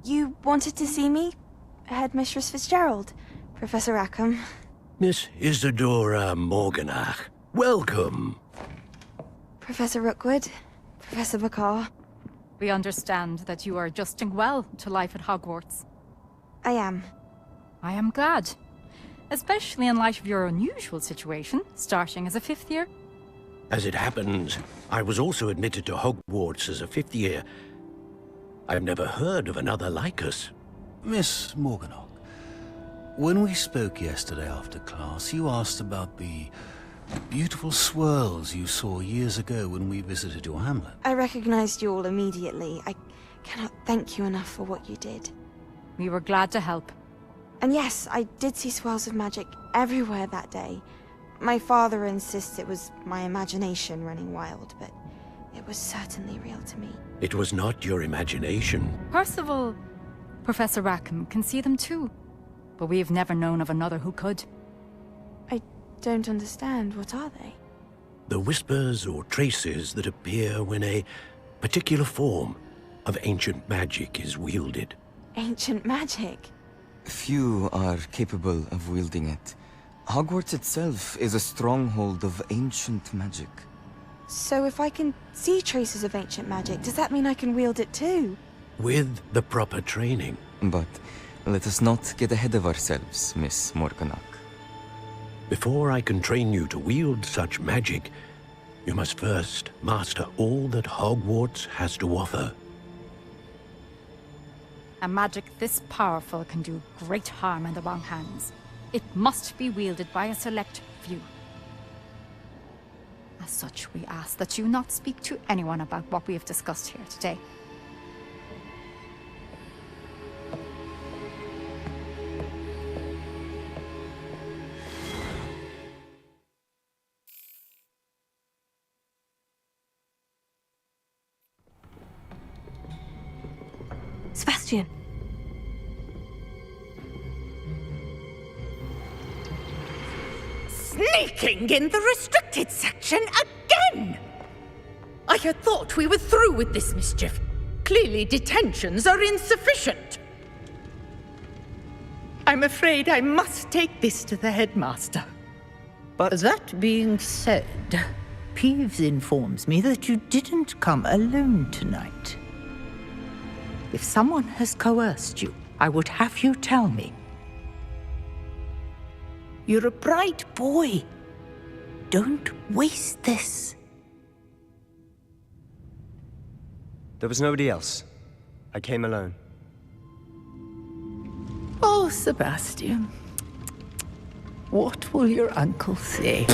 Speaker 2: You wanted to see me? Headmistress Fitzgerald, Professor Rackham.
Speaker 10: Miss Isadora Morganach, welcome.
Speaker 2: Professor Rookwood, Professor Bakar.
Speaker 5: We understand that you are adjusting well to life at Hogwarts.
Speaker 2: I am.
Speaker 5: I am glad. Especially in light of your unusual situation, starting as a 5th year.
Speaker 10: As it happens, I was also admitted to Hogwarts as a 5th year. I've never heard of another like us.
Speaker 11: Miss Morganach, when we spoke yesterday after class, you asked about the beautiful swirls you saw years ago when we visited your hamlet.
Speaker 2: I recognized you all immediately. I cannot thank you enough for what you did.
Speaker 5: We were glad to help.
Speaker 2: And yes, I did see swirls of magic everywhere that day. My father insists it was my imagination running wild, but it was certainly real to me.
Speaker 10: It was not your imagination.
Speaker 5: Percival, Professor Rackham can see them too. But we have never known of another who could.
Speaker 2: I don't understand. What are they?
Speaker 10: The whispers or traces that appear when a particular form of ancient magic is wielded.
Speaker 2: Ancient magic?
Speaker 12: Few are capable of wielding it. Hogwarts itself is a stronghold of ancient magic.
Speaker 2: So if I can see traces of ancient magic, does that mean I can wield it too?
Speaker 10: With the proper training.
Speaker 12: But let us not get ahead of ourselves, Miss Morganach.
Speaker 10: Before I can train you to wield such magic, you must first master all that Hogwarts has to offer.
Speaker 5: A magic this powerful can do great harm in the wrong hands. It must be wielded by a select few. As such, we ask that you not speak to anyone about what we have discussed here today.
Speaker 2: Sebastian.
Speaker 13: Sneaking in the restricted section again! I had thought we were through with this mischief. Clearly detentions are insufficient. I'm afraid I must take this to the headmaster.
Speaker 14: But that being said, Peeves informs me that you didn't come alone tonight. If someone has coerced you, I would have you tell me. You're a bright boy. Don't waste this.
Speaker 9: There was nobody else. I came alone.
Speaker 14: Oh, Sebastian. What will your uncle say?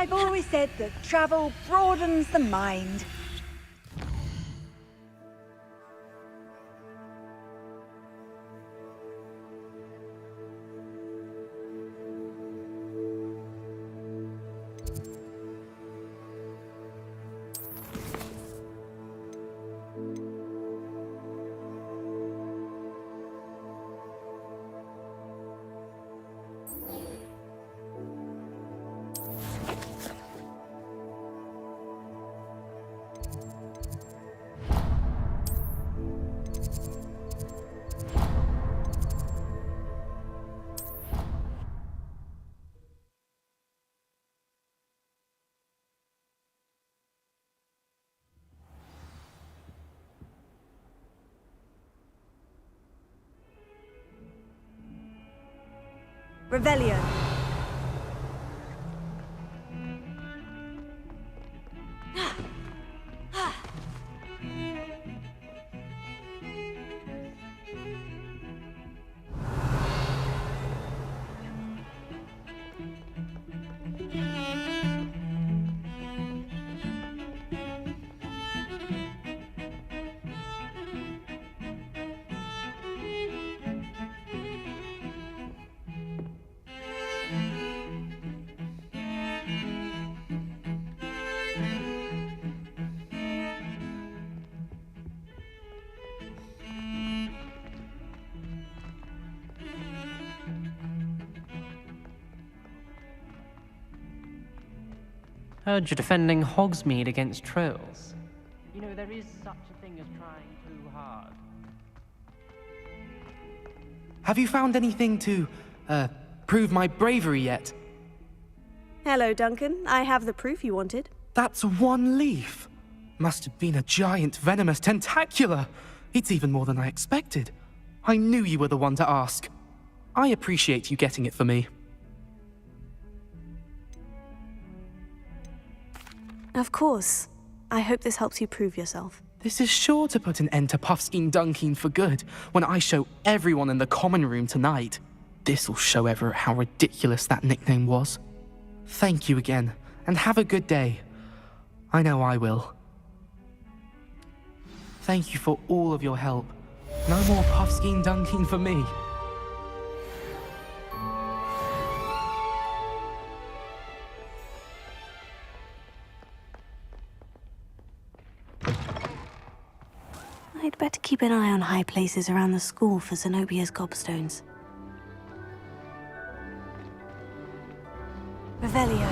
Speaker 6: I've always said that travel broadens the mind. Revelio.
Speaker 15: Heard you're defending Hogsmeade against trolls. You know, there is such a thing as trying too hard.
Speaker 4: Have you found anything to, prove my bravery yet?
Speaker 16: Hello, Duncan. I have the proof you wanted.
Speaker 4: That's one leaf. Must have been a giant venomous tentacula. It's even more than I expected. I knew you were the one to ask. I appreciate you getting it for me.
Speaker 16: Of course. I hope this helps you prove yourself.
Speaker 4: This is sure to put an end to Puffskein Dunkeen for good when I show everyone in the common room tonight. This'll show Everett how ridiculous that nickname was. Thank you again, and have a good day. I know I will. Thank you for all of your help. No more Puffskein Dunkeen for me.
Speaker 16: I'd better keep an eye on high places around the school for Zenobia's gobstones. Revelio.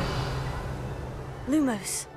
Speaker 16: Lumos.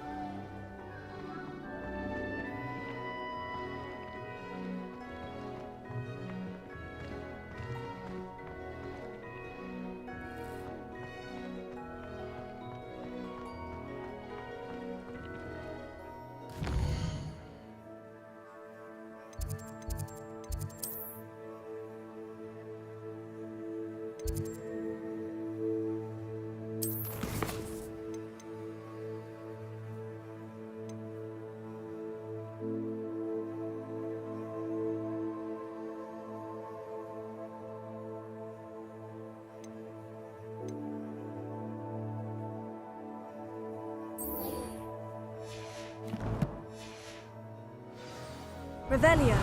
Speaker 16: Revelio.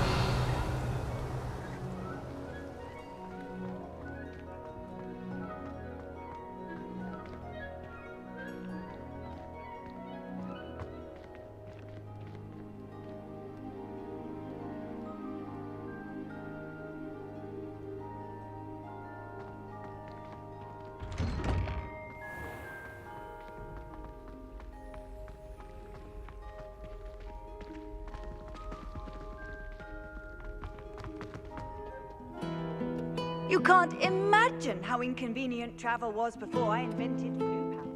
Speaker 16: You can't imagine how inconvenient travel was before I invented blue powder.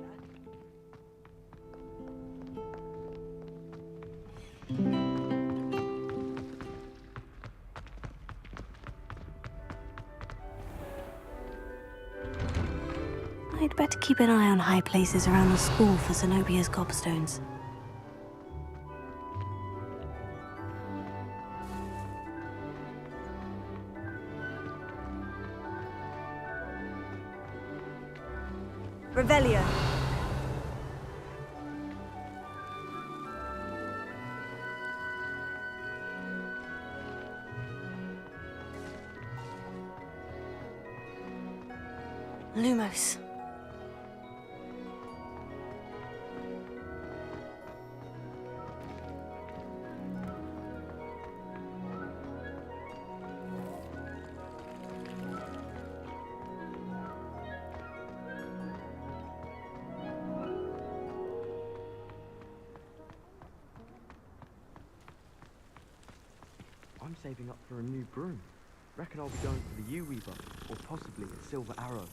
Speaker 16: I'd better keep an eye on high places around the school for Zenobia's gobstones. Revelio.
Speaker 17: Lumos.
Speaker 18: I'm saving up for a new broom. Reckon I'll be going for the U-Weaver, or possibly a silver arrow.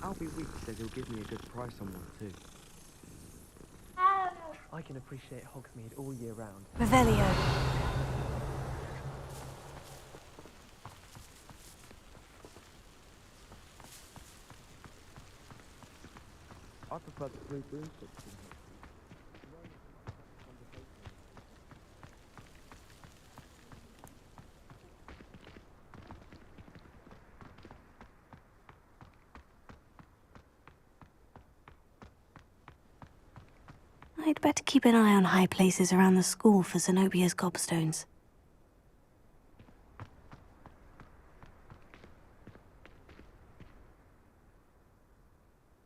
Speaker 18: Albie Weeks says he'll give me a good price on one too. I can appreciate Hogsmeade all year round.
Speaker 17: Revelio.
Speaker 18: I prefer the blue broomsticks.
Speaker 17: I'd better keep an eye on high places around the school for Zenobia's gobstones.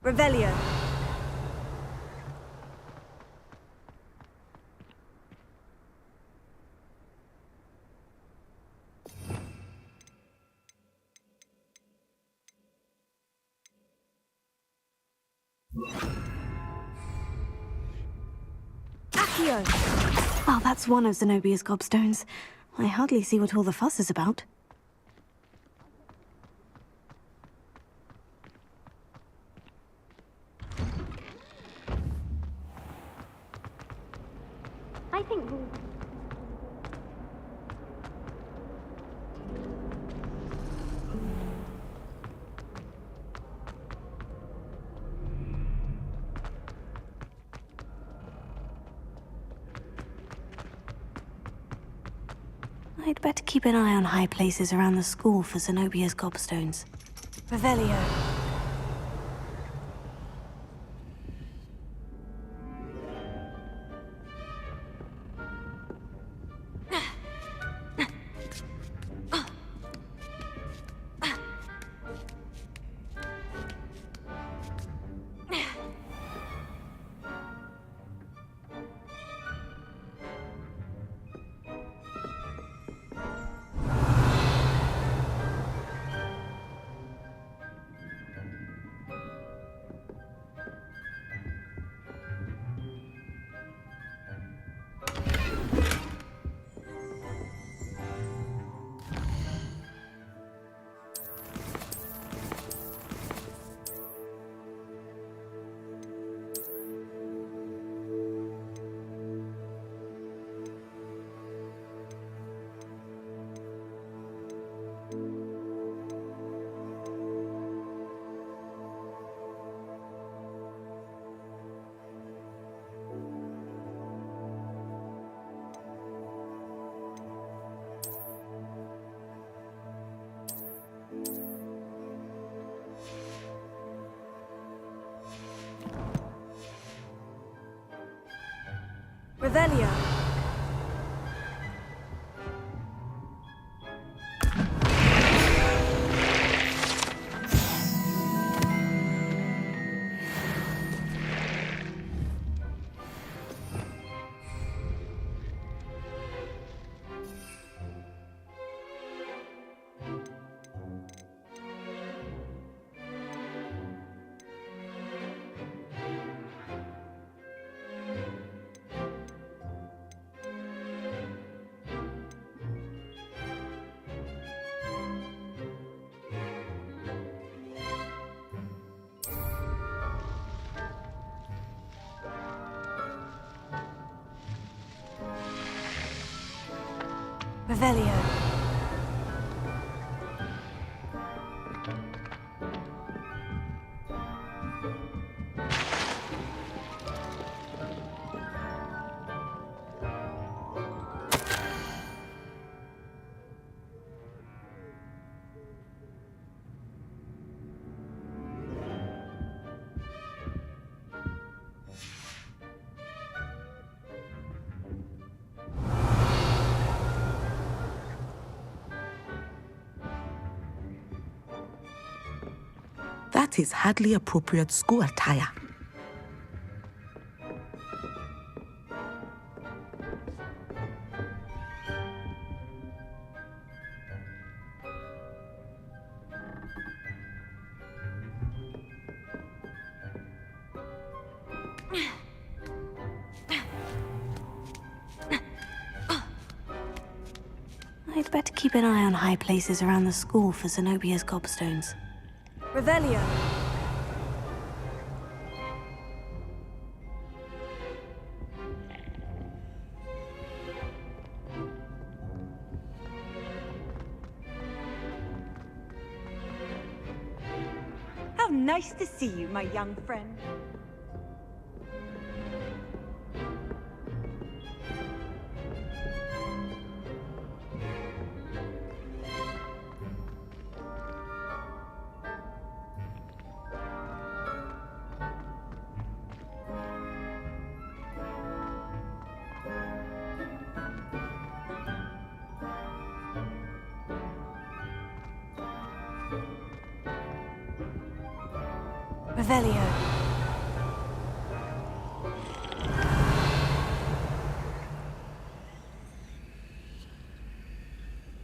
Speaker 17: Revelio. Well, that's one of Zenobia's gobstones. I hardly see what all the fuss is about.
Speaker 19: I think
Speaker 17: I'd better keep an eye on high places around the school for Zenobia's gobstones. Revelio. Revelio. Revelio.
Speaker 14: That is hardly appropriate school attire.
Speaker 17: I'd better keep an eye on high places around the school for Zenobia's gobstones.
Speaker 16: Revelio.
Speaker 6: How nice to see you, my young friend. Revelio.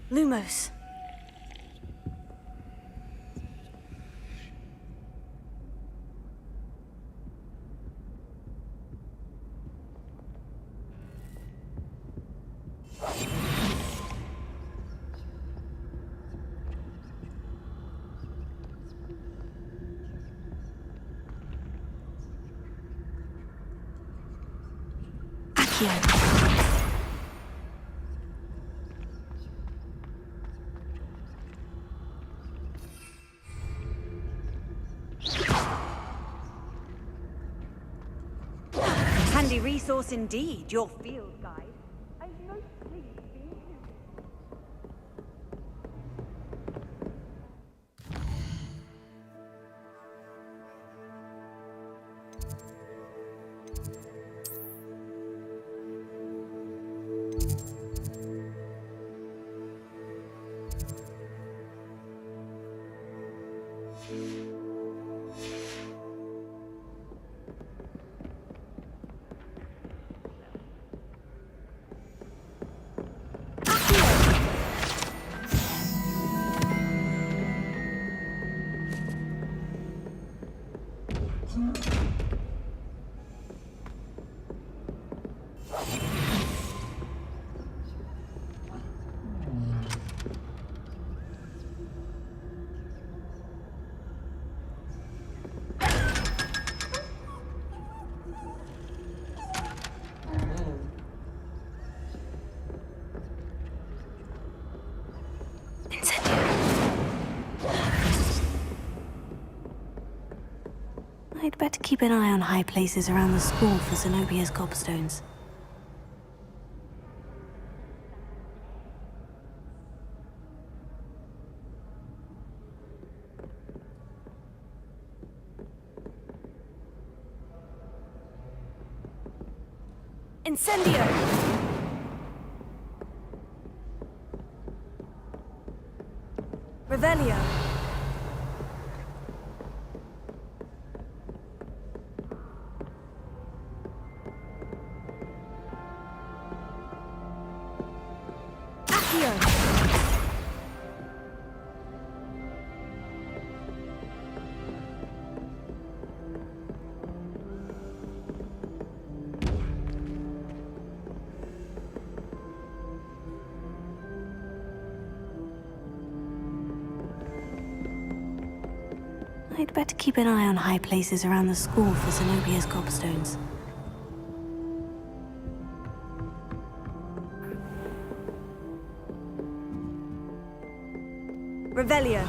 Speaker 6: Lumos. Handy resource indeed, your field guide. I'm most pleased to be included.
Speaker 17: I'd better keep an eye on high places around the school for Zenobia's gobstones.
Speaker 16: Incendio! Revelio.
Speaker 17: I'd better keep an eye on high places around the school for Zenobia's gobstones.
Speaker 16: Revelio.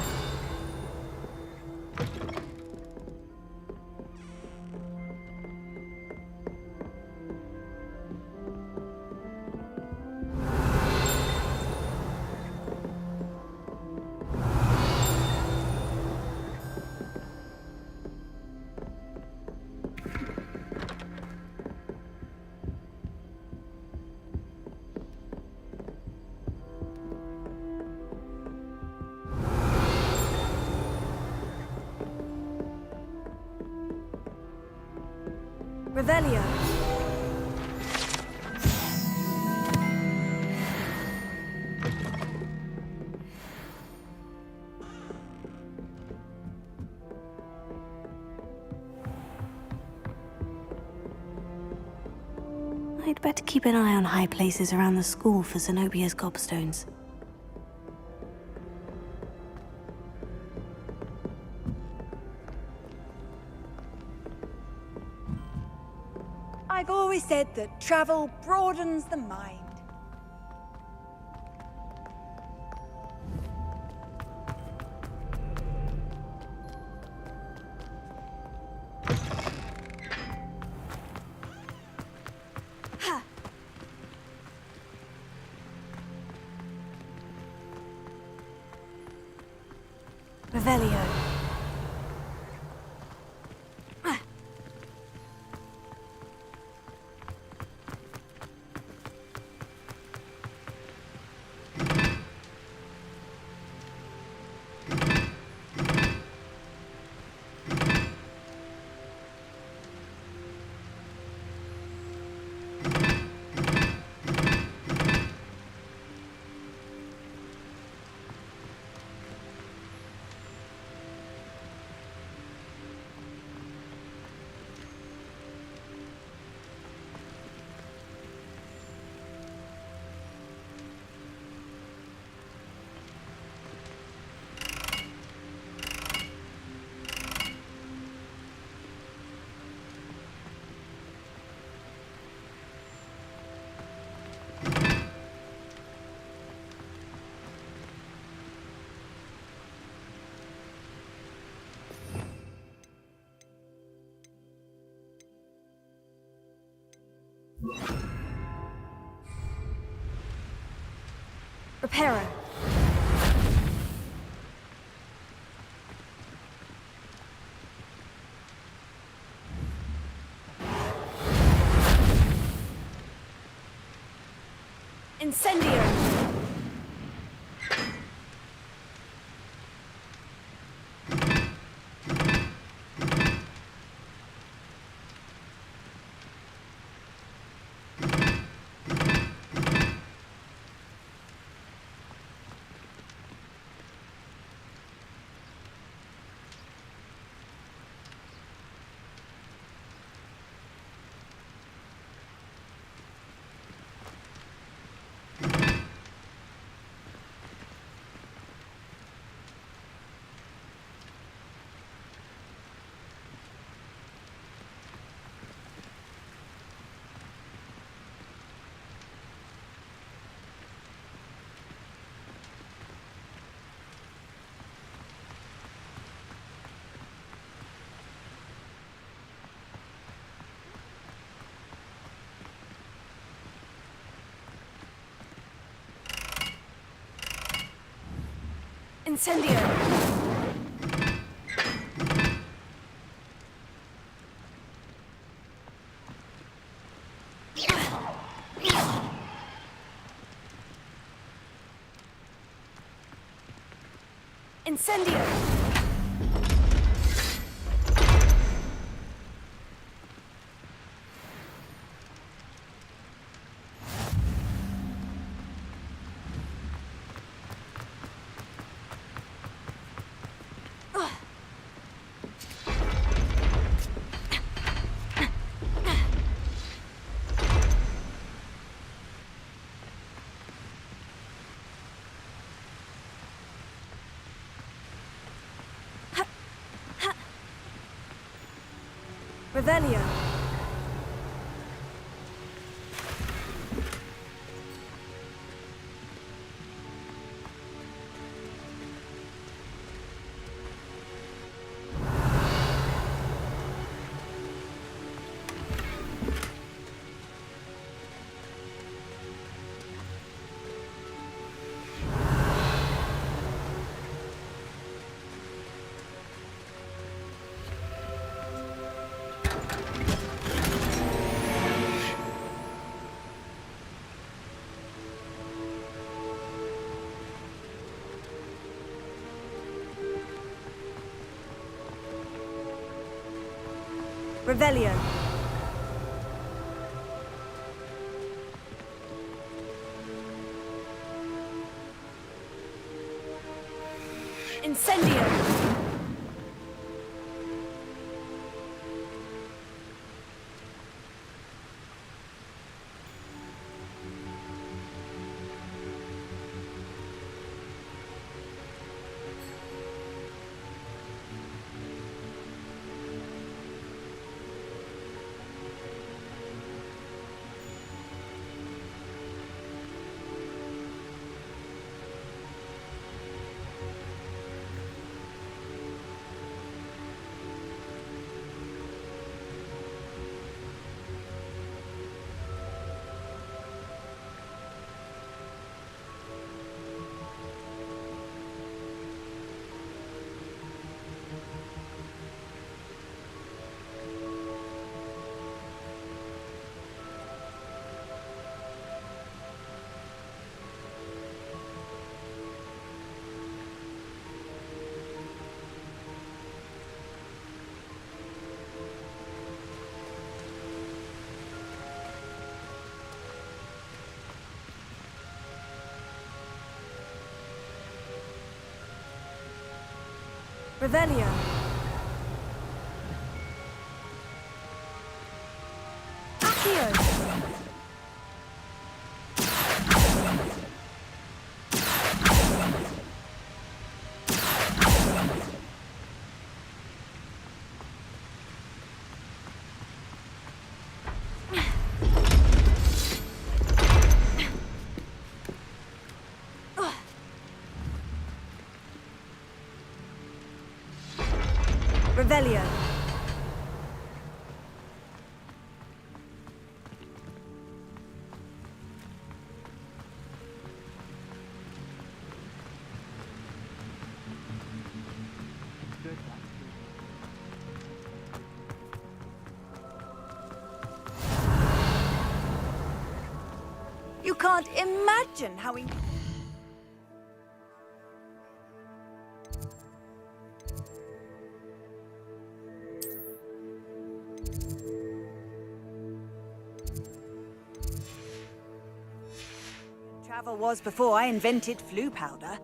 Speaker 16: Revelio.
Speaker 17: I'd better keep an eye on high places around the school for Zenobia's gobstones.
Speaker 16: I've always said that travel broadens the mind. Revelio. Reparo. Incendio. Incendio. Incendio. Revelio. Revelio. Incendio! Revelio. Accio. Revelio. You can't imagine how we... Travel was before I invented flu powder.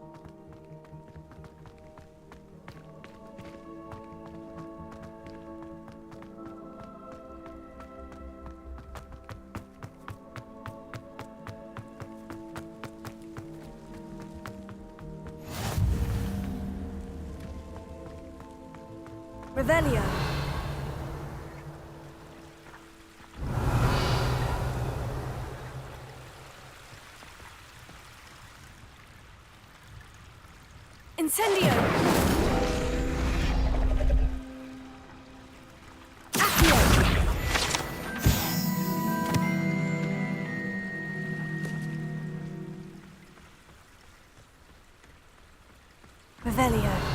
Speaker 16: Revelio. Incendio! Accio! Revelio.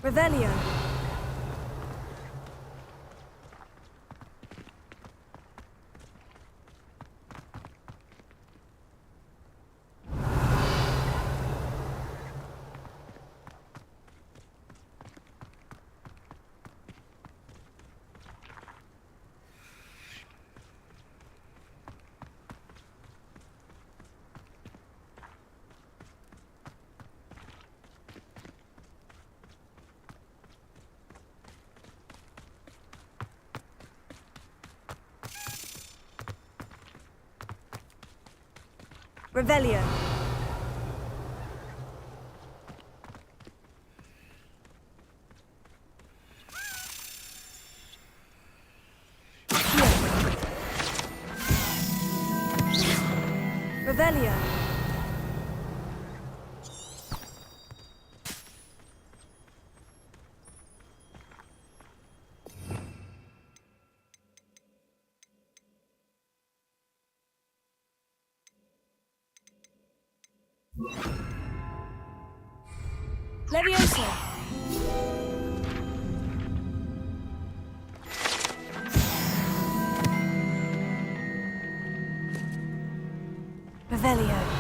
Speaker 16: Revelio. Revelio. Revelio. Levioso. Revelio.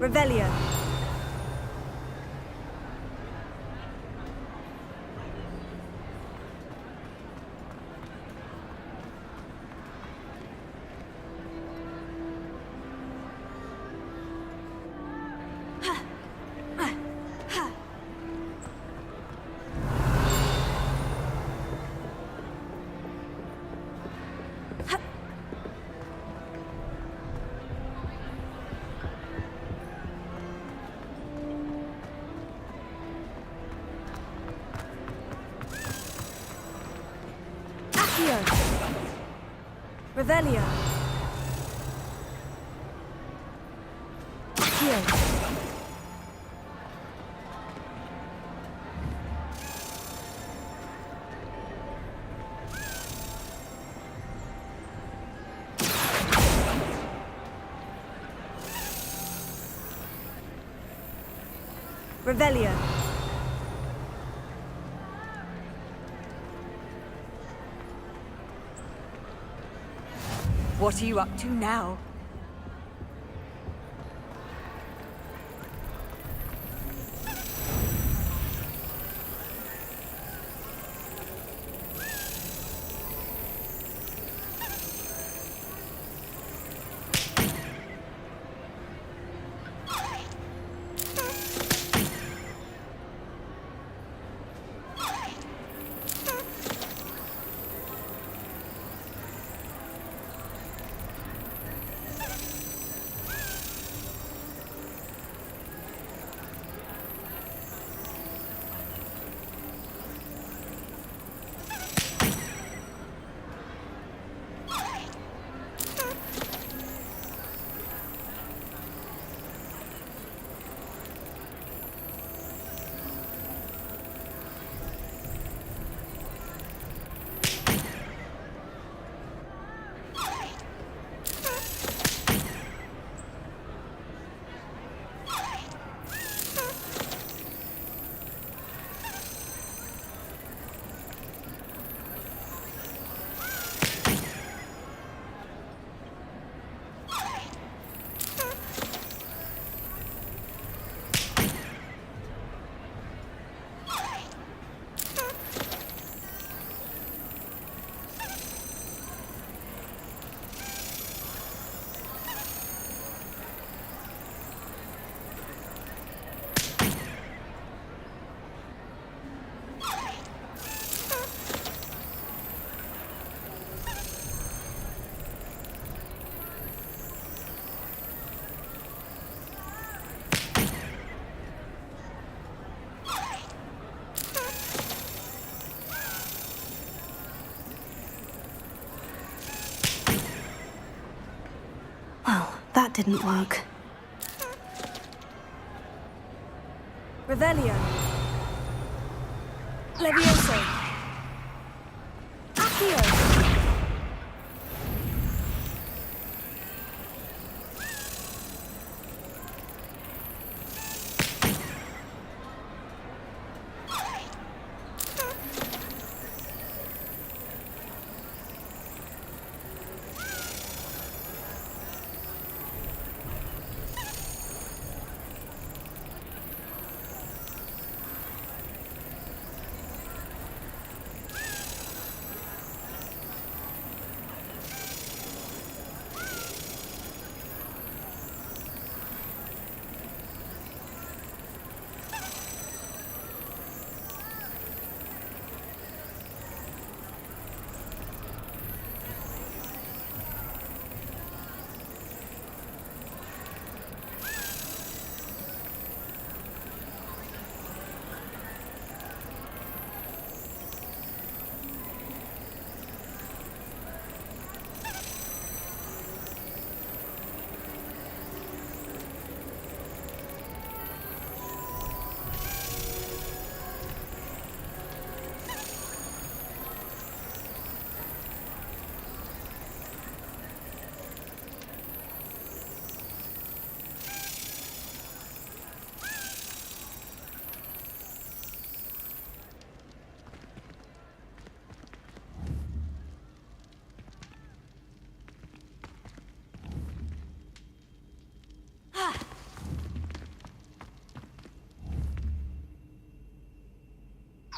Speaker 16: Revelio. Revelio. Accio. Revelio. What are you up to now?
Speaker 17: That didn't work.
Speaker 16: Revelio. Levioso. Accio.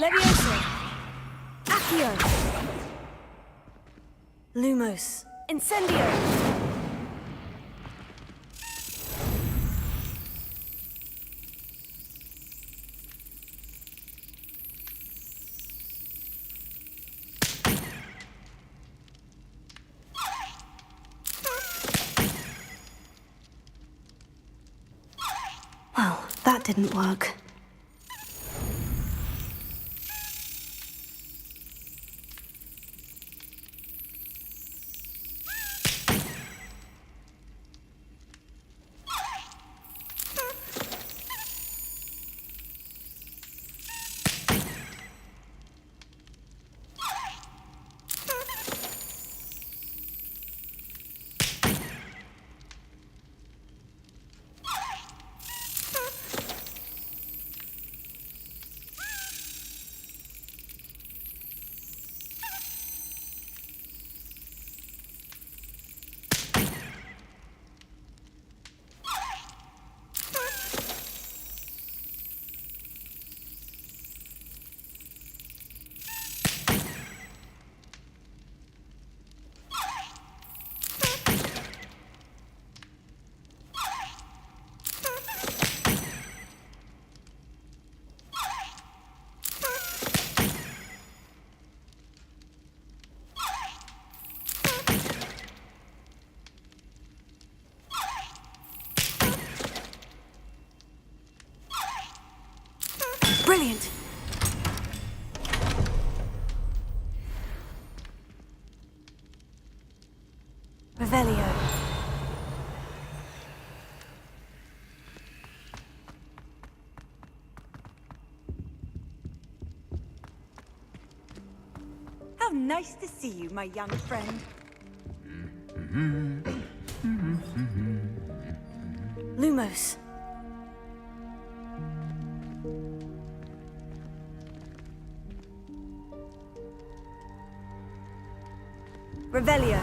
Speaker 17: Levioso. Accio. Lumos. Incendio. Well, that didn't work. Brilliant! Revelio.
Speaker 16: How nice to see you, my young friend.
Speaker 17: Lumos.
Speaker 16: Revelio.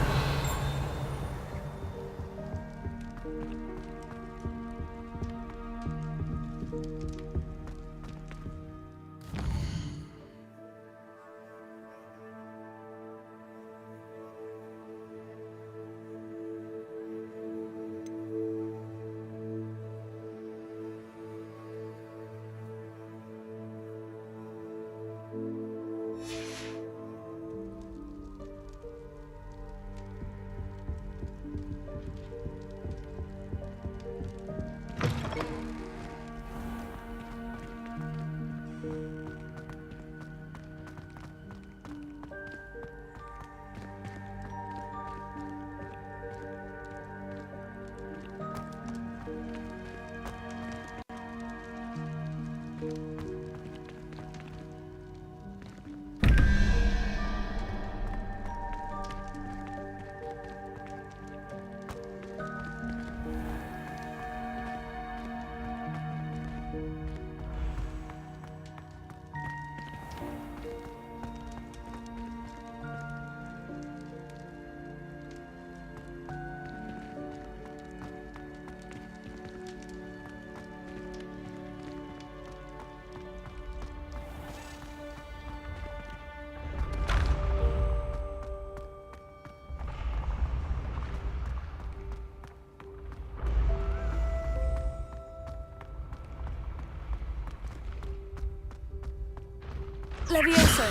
Speaker 17: Levioso.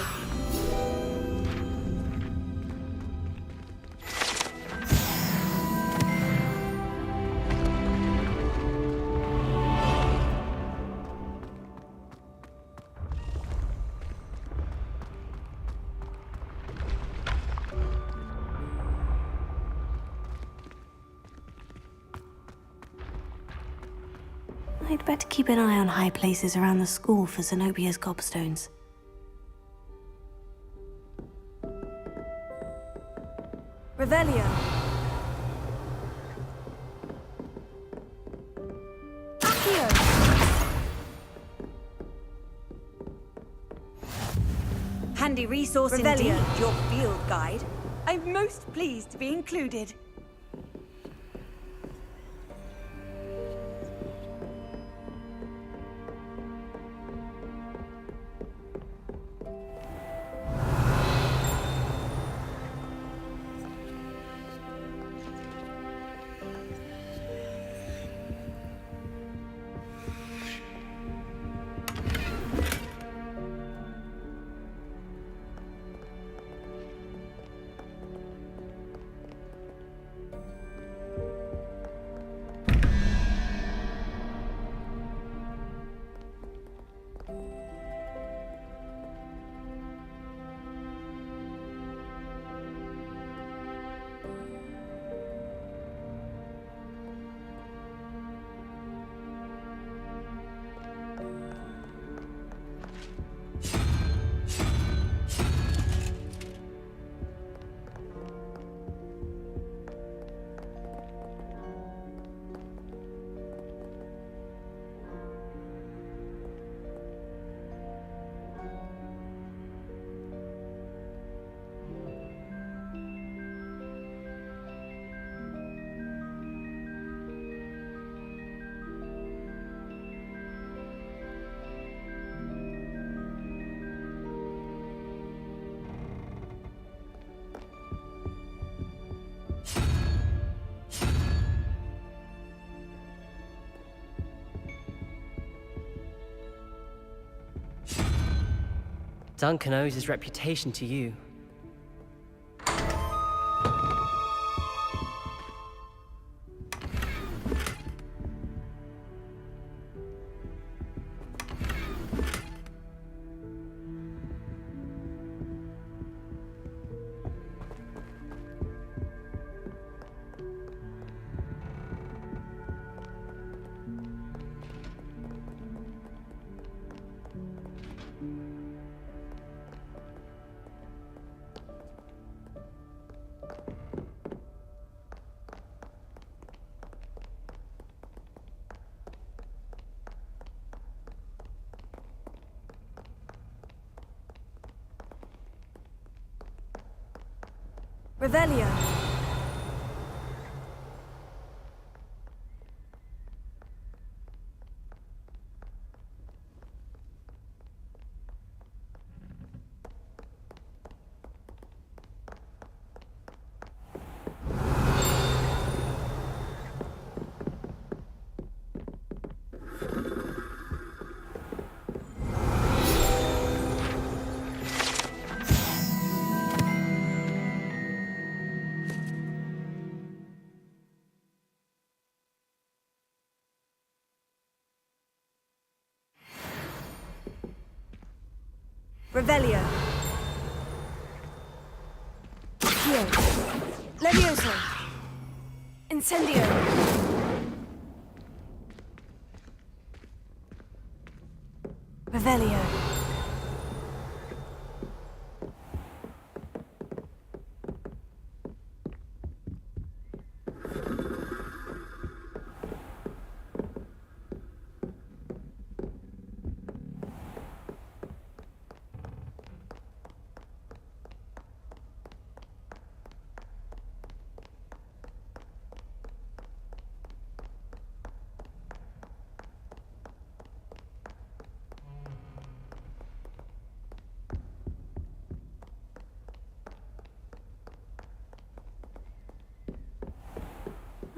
Speaker 17: I'd better keep an eye on high places around the school for Zenobia's gobstones.
Speaker 16: Revelio. Accio. Handy resource indeed, your field guide. I'm most pleased to be included.
Speaker 19: Duncan owes his reputation to you.
Speaker 16: Revelio. Revelio. Accio. Levioso. Incendio. Revelio.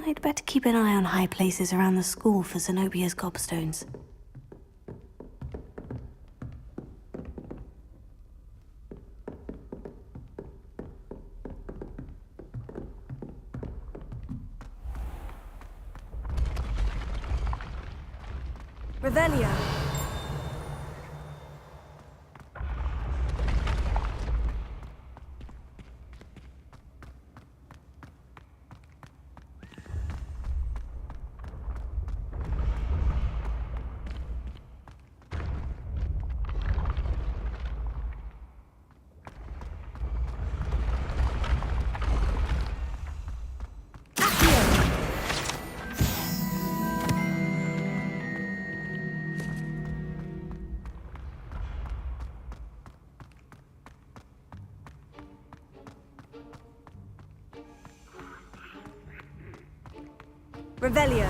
Speaker 17: I'd better keep an eye on high places around the school for Zenobia's gobstones.
Speaker 16: Revelio. Revelio.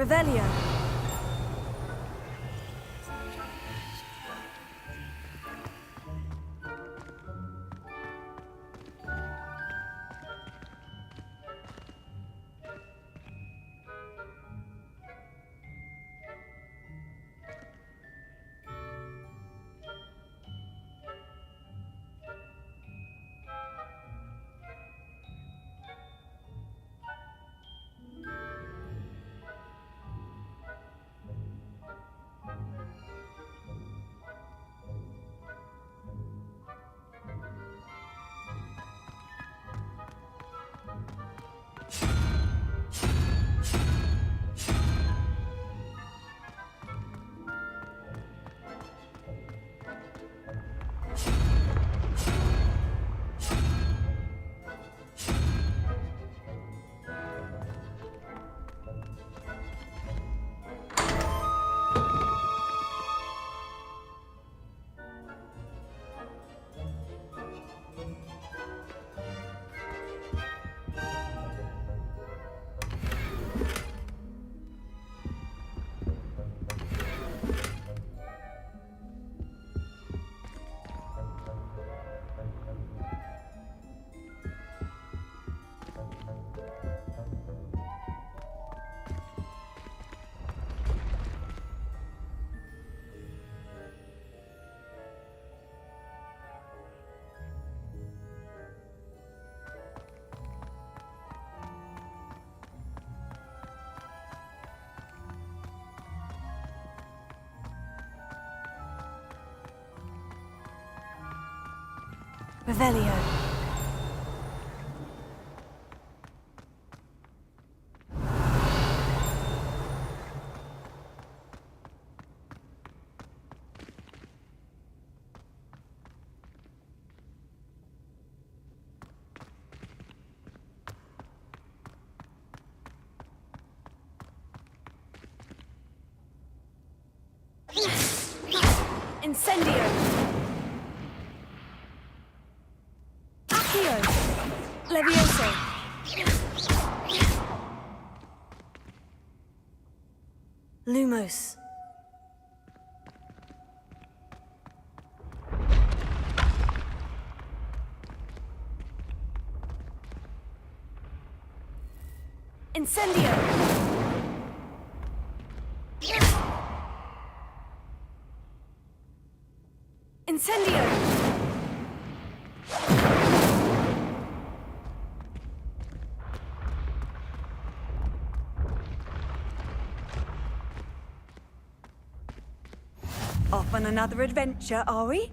Speaker 16: Revelio.
Speaker 2: Revelio. Incendio. Accio. Levioso. Lumos. Incendio. Incendio!
Speaker 16: Off on another adventure, are we?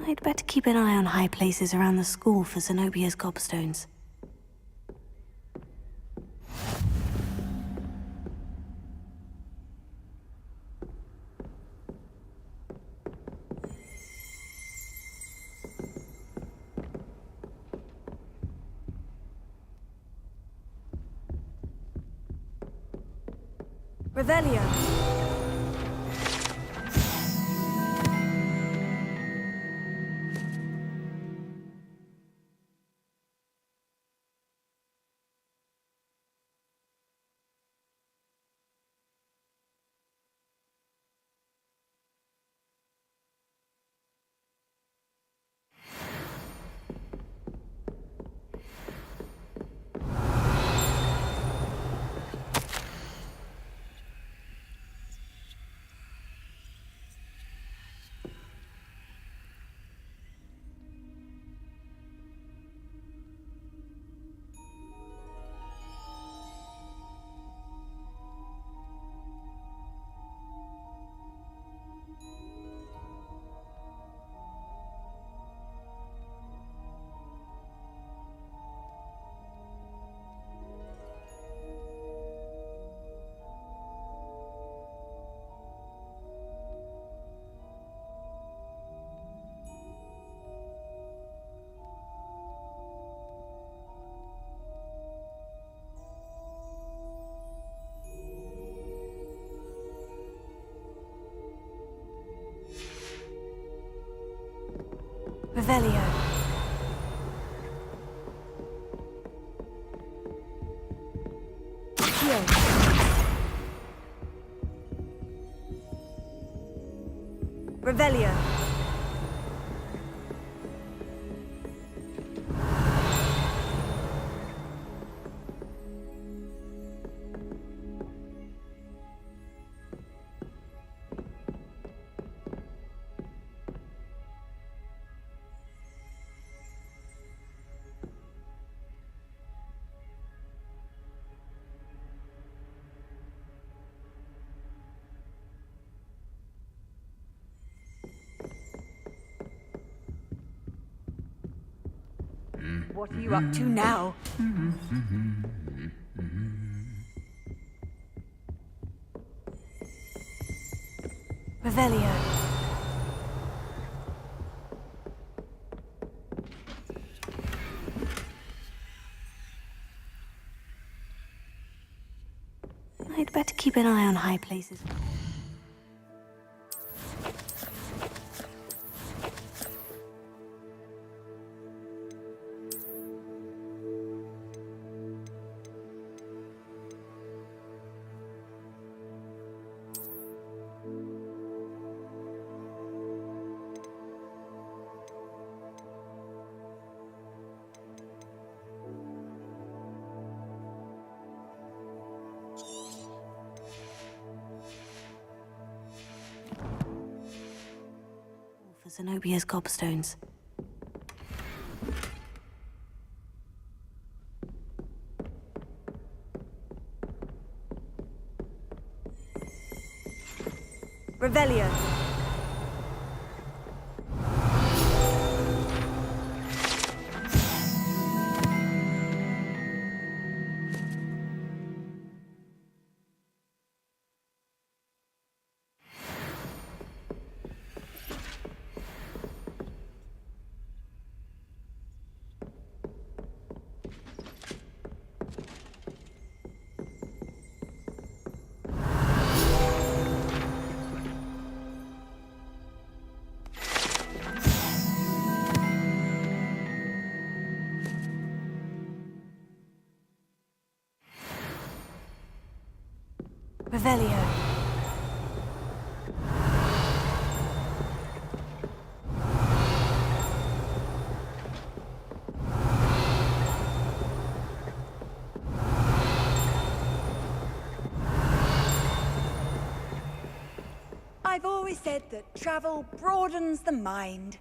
Speaker 17: I'd better keep an eye on high places around the school for Zenobia's gobstones.
Speaker 2: Revelio. Revelio. Accio. Revelio.
Speaker 16: What are you up to now?
Speaker 2: Revelio.
Speaker 17: I'd better keep an eye on high places. Zenobia's gobstones.
Speaker 16: Revelio. Revelio. I've always said that travel broadens the mind.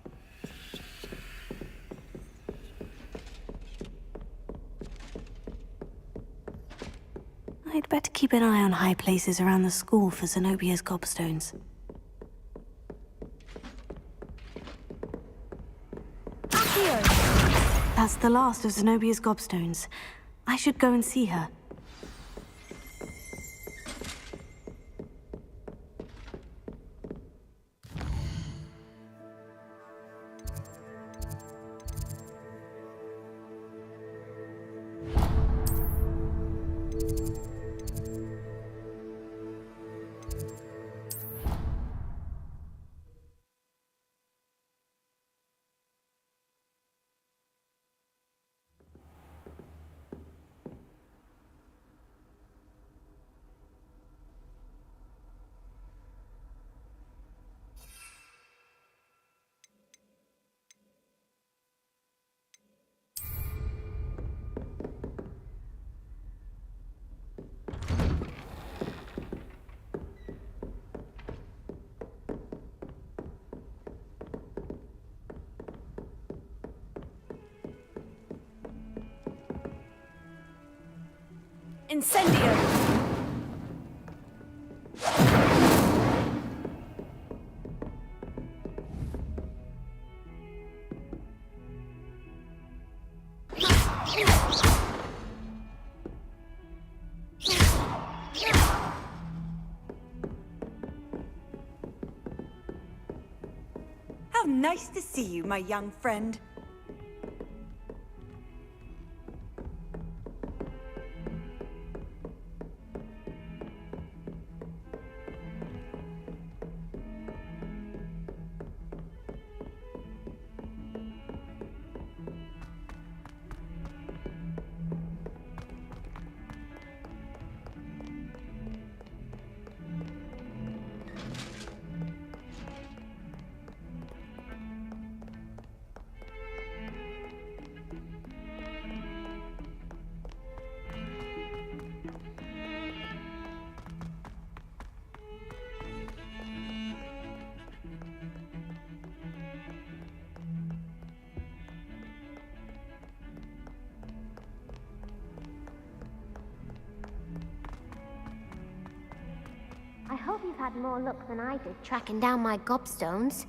Speaker 17: I'd better keep an eye on high places around the school for Zenobia's gobstones. That's the last of Zenobia's gobstones. I should go and see her.
Speaker 16: Incendio! How nice to see you, my young friend.
Speaker 20: I hope you've had more luck than I did tracking down my gobstones.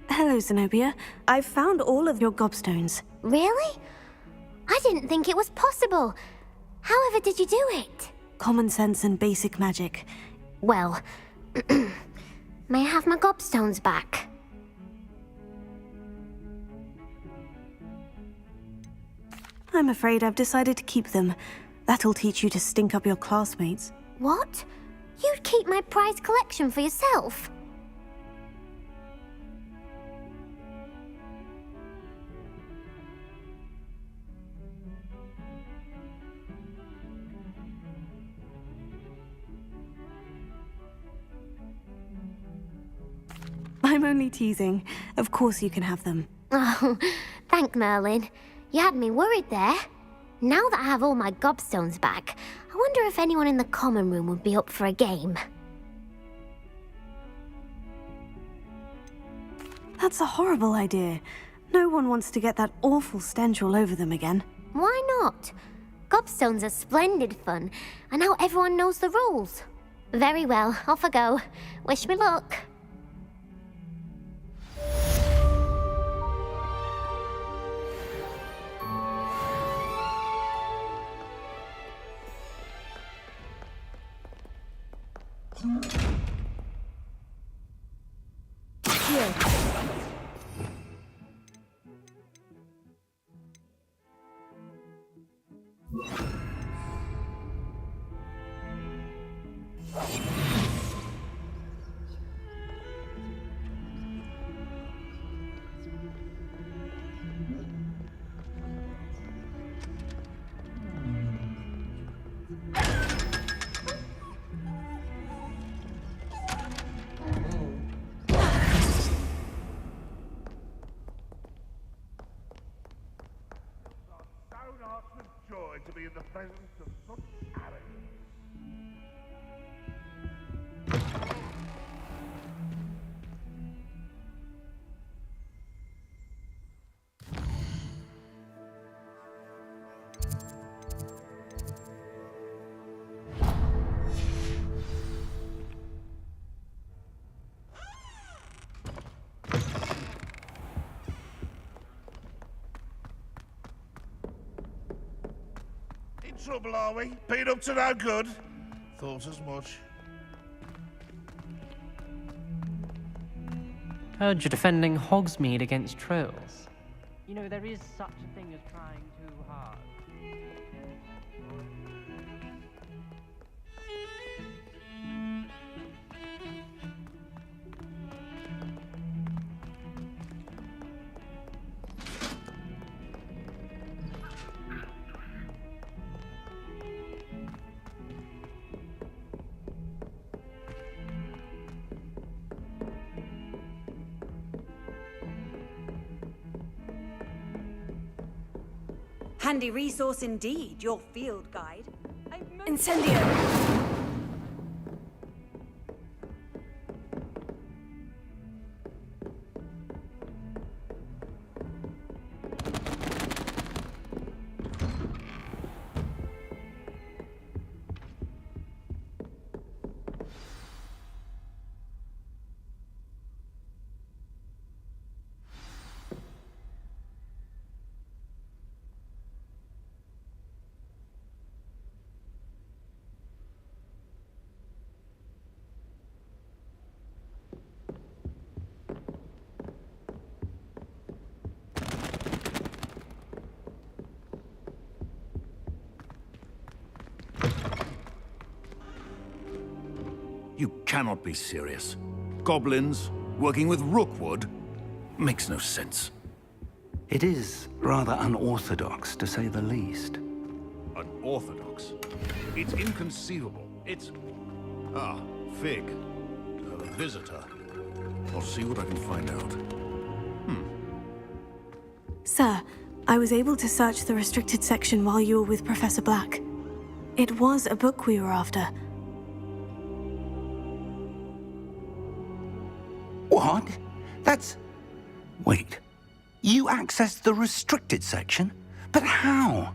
Speaker 17: Hello, Zenobia. I've found all of your gobstones.
Speaker 20: Really? I didn't think it was possible. However did you do it?
Speaker 17: Common sense and basic magic.
Speaker 20: Well, may I have my gobstones back?
Speaker 17: I'm afraid I've decided to keep them. That'll teach you to stink up your classmates.
Speaker 20: What? You'd keep my prized collection for yourself?
Speaker 17: I'm only teasing. Of course you can have them.
Speaker 20: Oh, thank Merlin. You had me worried there. Now that I have all my gobstones back, I wonder if anyone in the common room would be up for a game.
Speaker 17: That's a horrible idea. No one wants to get that awful stench all over them again.
Speaker 20: Why not? Gobstones are splendid fun, and now everyone knows the rules. Very well, off I go. Wish me luck.
Speaker 3: Joy to be in the presence of such arrogance. Trouble, are we? Been up to no good? Thought as much.
Speaker 15: Heard you're defending Hogsmeade against trolls. You know, there is such a thing as trying too hard.
Speaker 6: Handy resource indeed, your field guide. Incendio!
Speaker 11: You cannot be serious. Goblins working with Rookwood makes no sense.
Speaker 7: It is rather unorthodox, to say the least.
Speaker 11: Unorthodox? It's inconceivable. It's... Ah, Fig. A visitor. I'll see what I can find out.
Speaker 17: Sir, I was able to search the restricted section while you were with Professor Black. It was a book we were after.
Speaker 7: What? That's... Wait. You accessed the restricted section? But how?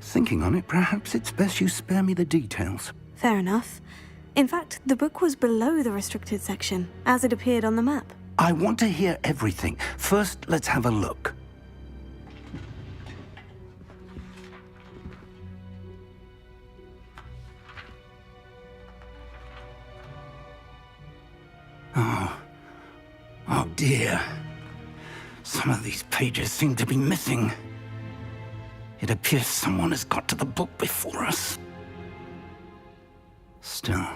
Speaker 7: Thinking on it, perhaps it's best you spare me the details.
Speaker 17: Fair enough. In fact, the book was below the restricted section, as it appeared on the map.
Speaker 7: I want to hear everything. First, let's have a look. Oh dear. Some of these pages seem to be missing. It appears someone has got to the book before us. Still,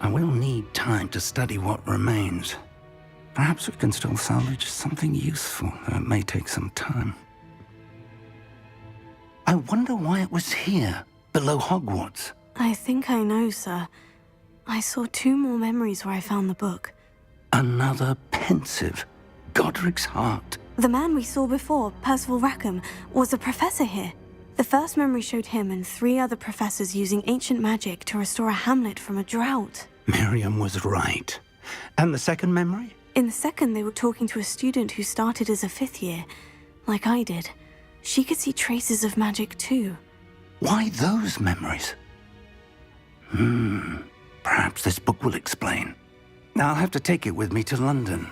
Speaker 7: I will need time to study what remains. Perhaps we can still salvage something useful, though it may take some time. I wonder why it was here, below Hogwarts.
Speaker 17: I think I know, sir. I saw 2 more memories where I found the book.
Speaker 7: Another pensive. Godric's heart.
Speaker 17: The man we saw before, Percival Rackham, was a professor here. The first memory showed him and 3 other professors using ancient magic to restore a hamlet from a drought.
Speaker 7: Miriam was right. And the second memory?
Speaker 17: In the second, they were talking to a student who started as a 5th year, like I did. She could see traces of magic too.
Speaker 7: Why those memories? Perhaps this book will explain. I'll have to take it with me to London.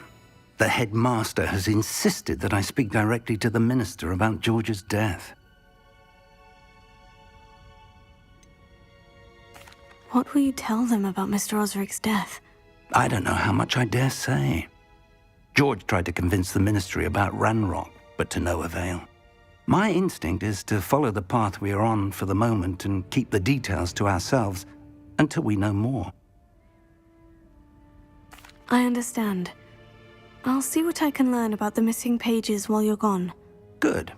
Speaker 7: The headmaster has insisted that I speak directly to the minister about George's death.
Speaker 17: What will you tell them about Mr. Osric's death?
Speaker 7: I don't know how much I dare say. George tried to convince the ministry about Ranrock, but to no avail. My instinct is to follow the path we are on for the moment and keep the details to ourselves until we know more.
Speaker 17: I understand. I'll see what I can learn about the missing pages while you're gone.
Speaker 7: Good.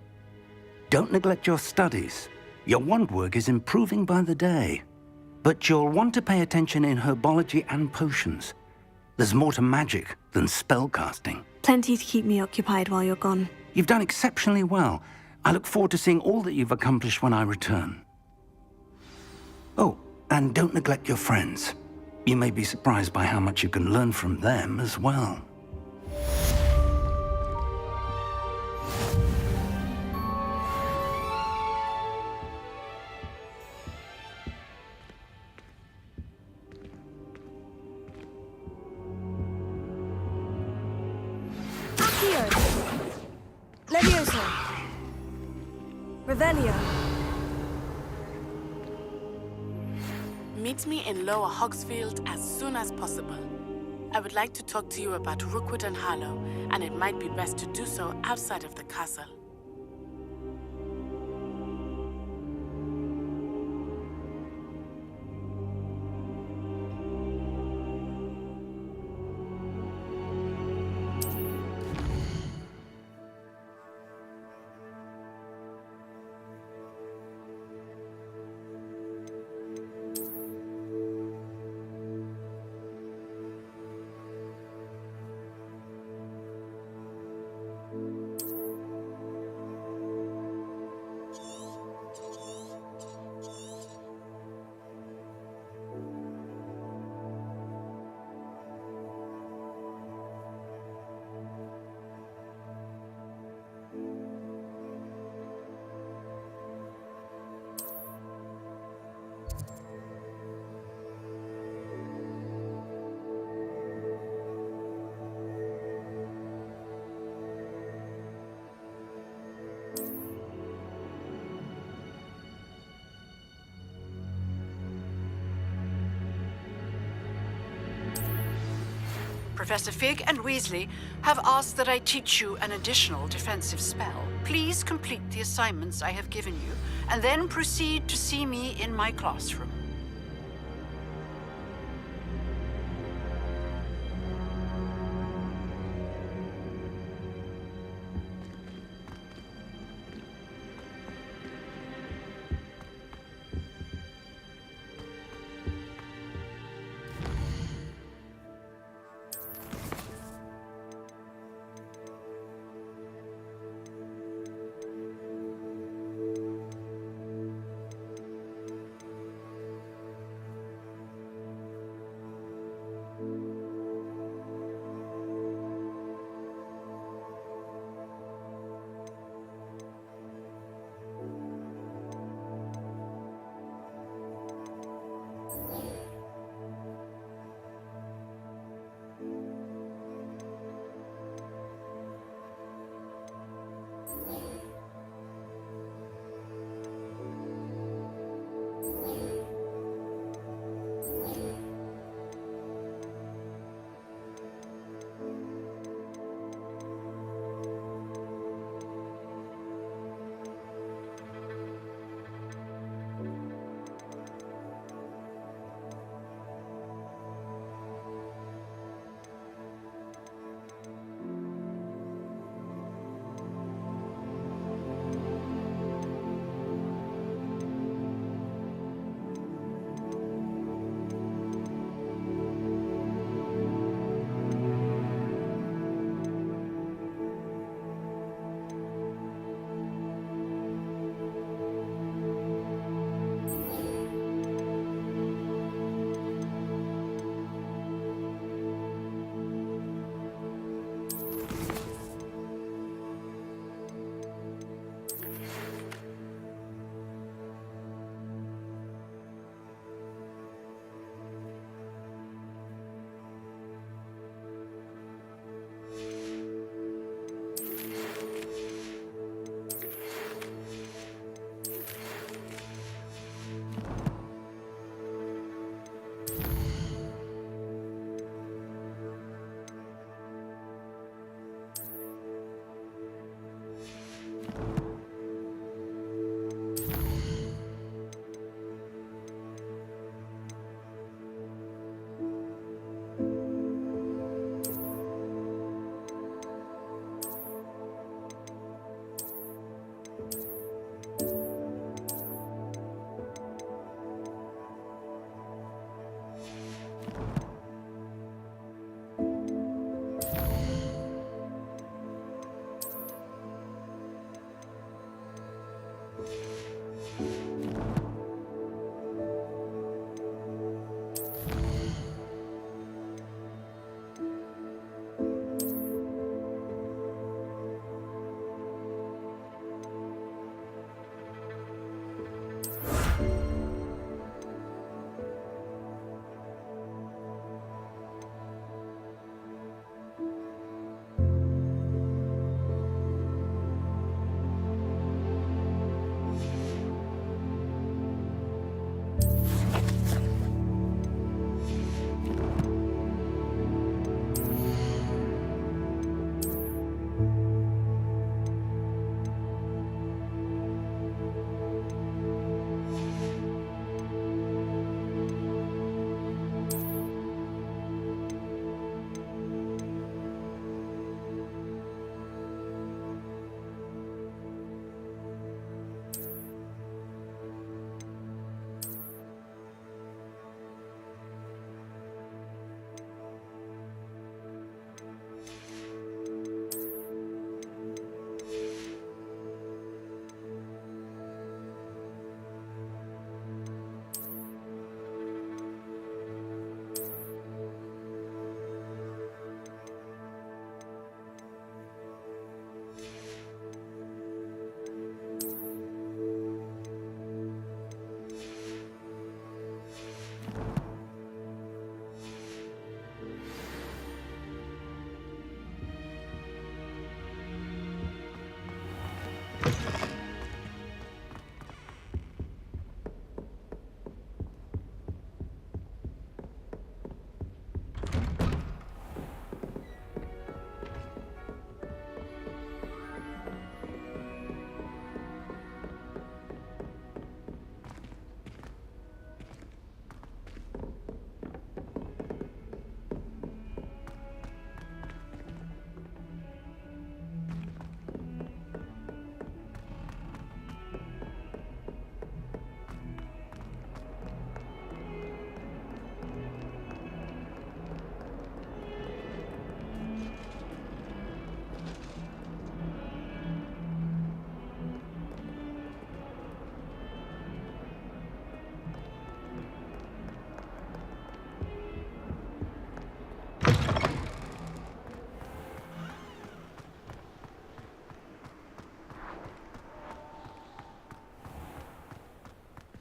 Speaker 7: Don't neglect your studies. Your wand work is improving by the day. But you'll want to pay attention in herbology and potions. There's more to magic than spellcasting.
Speaker 17: Plenty to keep me occupied while you're gone.
Speaker 7: You've done exceptionally well. I look forward to seeing all that you've accomplished when I return. Oh, and don't neglect your friends. You may be surprised by how much you can learn from them as well.
Speaker 2: Levioso. Revelio.
Speaker 21: Meet me in Lower Hogsfield as soon as possible. I would like to talk to you about Rookwood and Harlow, and it might be best to do so outside of the castle.
Speaker 22: Professor Fig and Weasley have asked that I teach you an additional defensive spell. Please complete the assignments I have given you, and then proceed to see me in my classroom.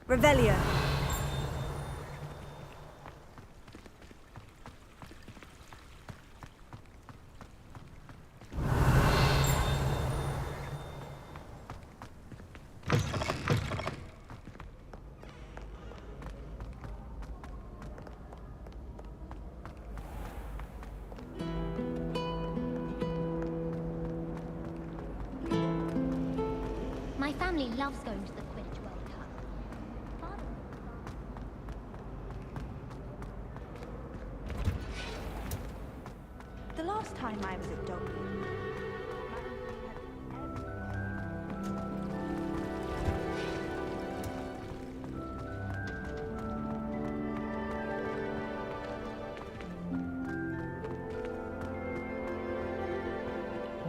Speaker 6: Revelio.
Speaker 20: My family loves going to the Quidditch World Cup.
Speaker 16: The last time I was at Dogwood,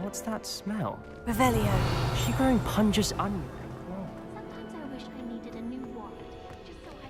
Speaker 15: What's that smell?
Speaker 6: Revelio.
Speaker 15: Is she growing punches onion?
Speaker 20: Sometimes I wish I needed a new wand, just so I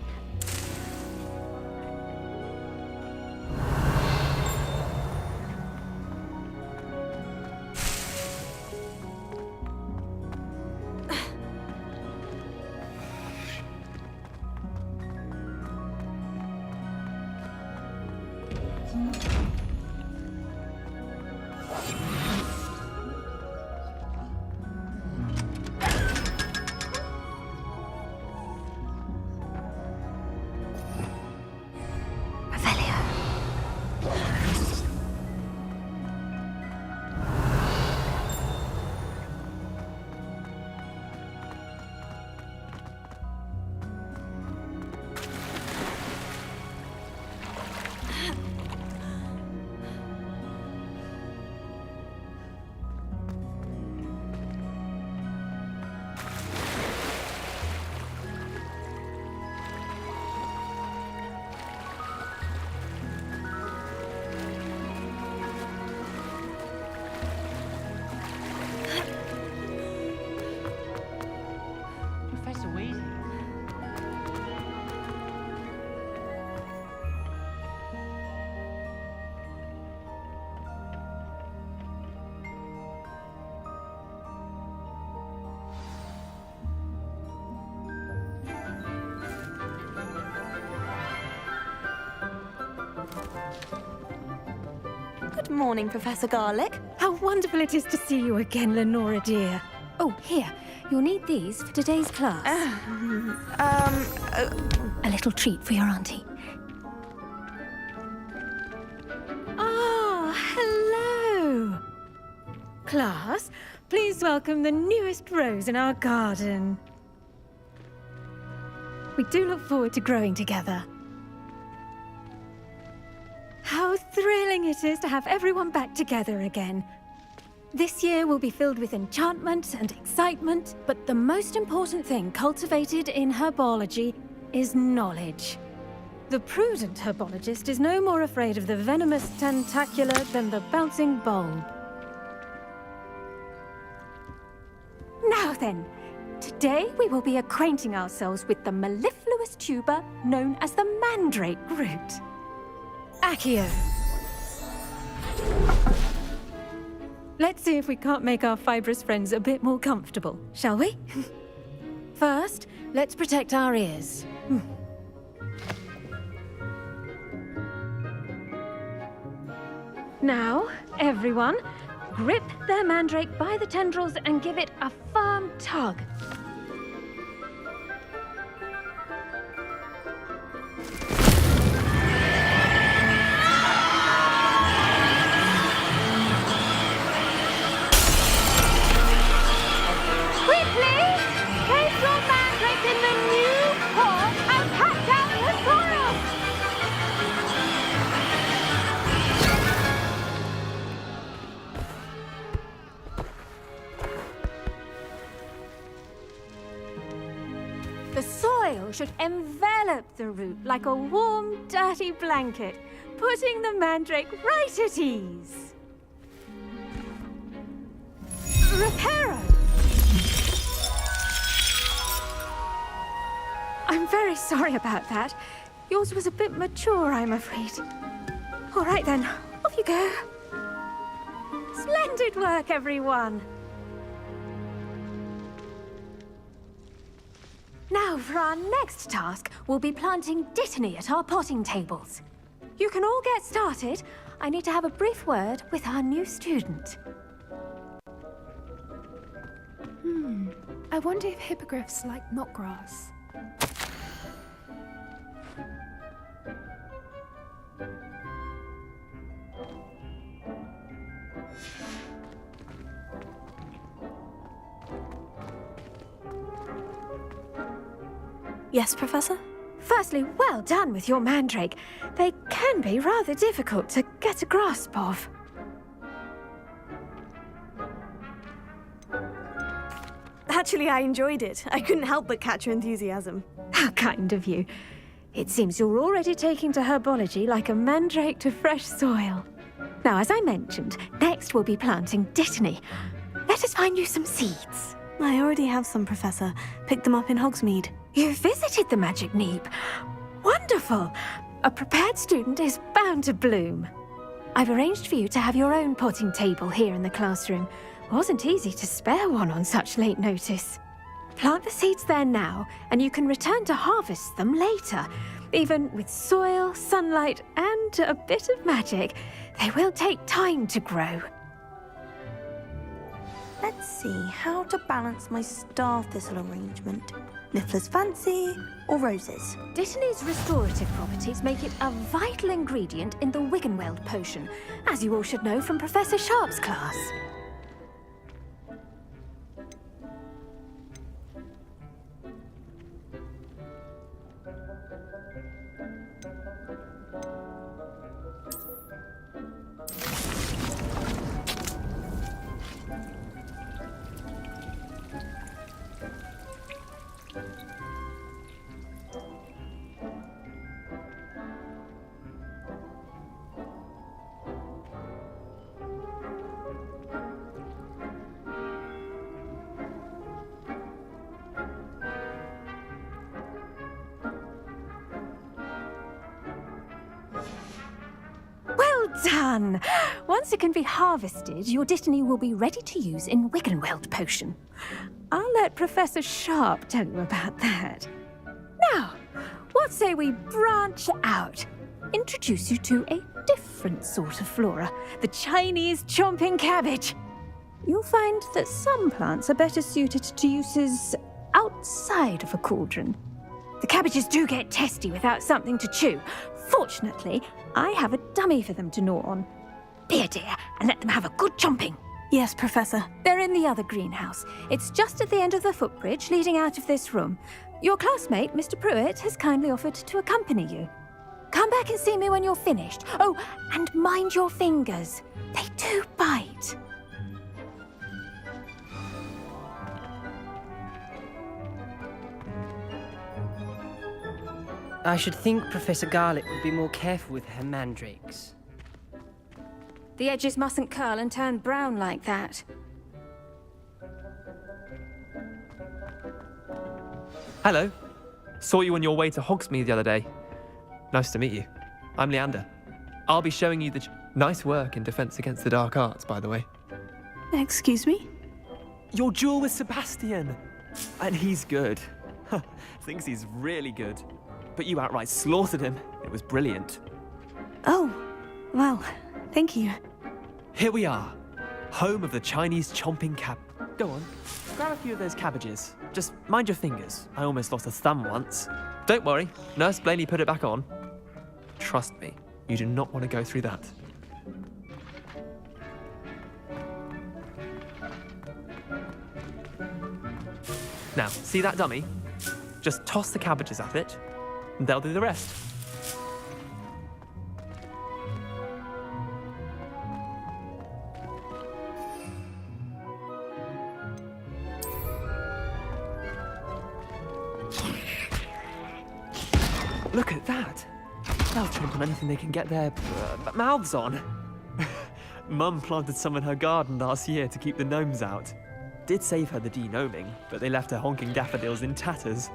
Speaker 1: Good morning, Professor Garlick.
Speaker 8: How wonderful it is to see you again, Lenora dear. Oh, here. You'll need these for today's class. A little treat for your auntie. Ah, hello. Class, please welcome the newest rose in our garden. We do look forward to growing together. How thrilling it is to have everyone back together again. This year will be filled with enchantment and excitement, but the most important thing cultivated in herbology is knowledge. The prudent herbologist is no more afraid of the venomous tentacula than the bouncing bulb. Now then, today we will be acquainting ourselves with the mellifluous tuber known as the mandrake root. Accio. Let's see if we can't make our fibrous friends a bit more comfortable, shall we? First, let's protect our ears. Now, everyone, grip their mandrake by the tendrils and give it a firm tug. The soil should envelop the root like a warm, dirty blanket, putting the mandrake right at ease. Reparo! I'm very sorry about that. Yours was a bit mature, I'm afraid. All right then, off you go. Splendid work, everyone. Now, for our next task, we'll be planting Dittany at our potting tables. You can all get started. I need to have a brief word with our new student.
Speaker 23: I wonder if hippogriffs like knotgrass.
Speaker 17: Yes, Professor?
Speaker 8: Firstly, well done with your mandrake. They can be rather difficult to get a grasp of.
Speaker 17: Actually, I enjoyed it. I couldn't help but catch your enthusiasm.
Speaker 8: How kind of you. It seems you're already taking to herbology like a mandrake to fresh soil. Now, as I mentioned, next we'll be planting Dittany. Let us find you some seeds.
Speaker 17: I already have some, Professor. Picked them up in Hogsmeade.
Speaker 8: You visited the Magic Neep. Wonderful! A prepared student is bound to bloom. I've arranged for you to have your own potting table here in the classroom. Wasn't easy to spare one on such late notice. Plant the seeds there now, and you can return to harvest them later. Even with soil, sunlight, and a bit of magic, they will take time to grow.
Speaker 2: Let's see how to balance my star thistle arrangement. Niffler's fancy or roses?
Speaker 8: Dittany's restorative properties make it a vital ingredient in the Wiggenweld potion, as you all should know from Professor Sharp's class. Done! Once it can be harvested, your Dittany will be ready to use in Wiggenweld potion. I'll let Professor Sharp tell you about that. Now, what say we branch out? Introduce you to a different sort of flora, the Chinese chomping cabbage. You'll find that some plants are better suited to uses outside of a cauldron. The cabbages do get testy without something to chew. Fortunately, I have a dummy for them to gnaw on. Be a dear and let them have a good chomping.
Speaker 17: Yes, Professor.
Speaker 8: They're in the other greenhouse. It's just at the end of the footbridge leading out of this room. Your classmate, Mr. Pruitt, has kindly offered to accompany you. Come back and see me when you're finished. Oh, and mind your fingers. They do bite.
Speaker 19: I should think Professor Garlick would be more careful with her mandrakes.
Speaker 8: The edges mustn't curl and turn brown like that.
Speaker 5: Hello. Saw you on your way to Hogsmeade the other day. Nice to meet you. I'm Leander. I'll be showing you the... Nice work in Defense Against the Dark Arts, by the way.
Speaker 17: Excuse me?
Speaker 5: Your duel with Sebastian. And he's good. Thinks he's really good. But you outright slaughtered him. It was brilliant.
Speaker 17: Oh, well, thank you.
Speaker 5: Here we are. Home of the Chinese chomping cab. Go on, grab a few of those cabbages. Just mind your fingers. I almost lost a thumb once. Don't worry, Nurse Blaney put it back on. Trust me, you do not want to go through that. Now, see that dummy? Just toss the cabbages at it, and they'll do the rest. Look at that! They'll chomp on anything they can get their mouths on. Mum planted some in her garden last year to keep the gnomes out. Did save her the de-gnoming, but they left her honking daffodils in tatters.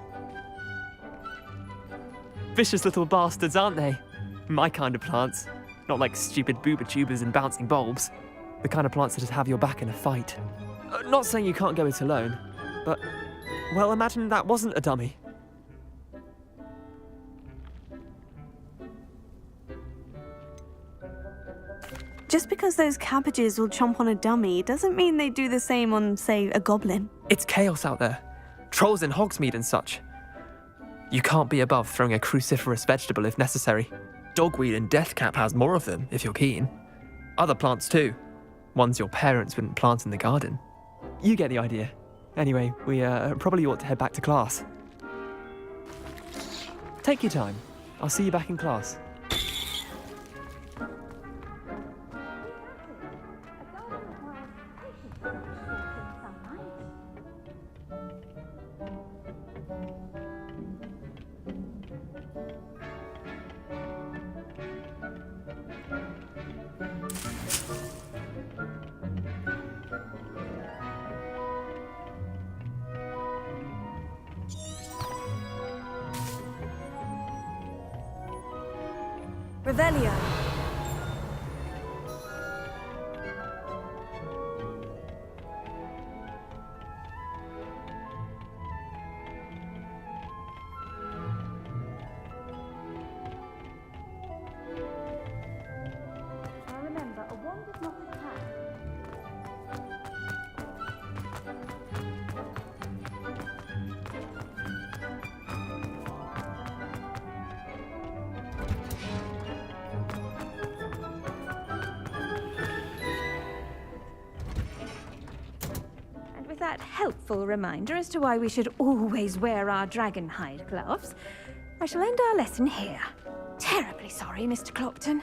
Speaker 5: Vicious little bastards, aren't they? My kind of plants. Not like stupid booba tubers and bouncing bulbs. The kind of plants that just have your back in a fight. Not saying you can't go it alone, but... well, imagine that wasn't a dummy.
Speaker 17: Just because those cabbages will chomp on a dummy doesn't mean they do the same on, say, a goblin.
Speaker 5: It's chaos out there. Trolls in Hogsmeade and such. You can't be above throwing a cruciferous vegetable if necessary. Dogweed and deathcap has more of them, if you're keen. Other plants too. Ones your parents wouldn't plant in the garden. You get the idea. Anyway, we probably ought to head back to class. Take your time. I'll see you back in class.
Speaker 17: Revelio.
Speaker 8: Now remember, a wand is not a trap. With that helpful reminder as to why we should always wear our dragon hide gloves, I shall end our lesson here. Terribly sorry, Mr. Clopton.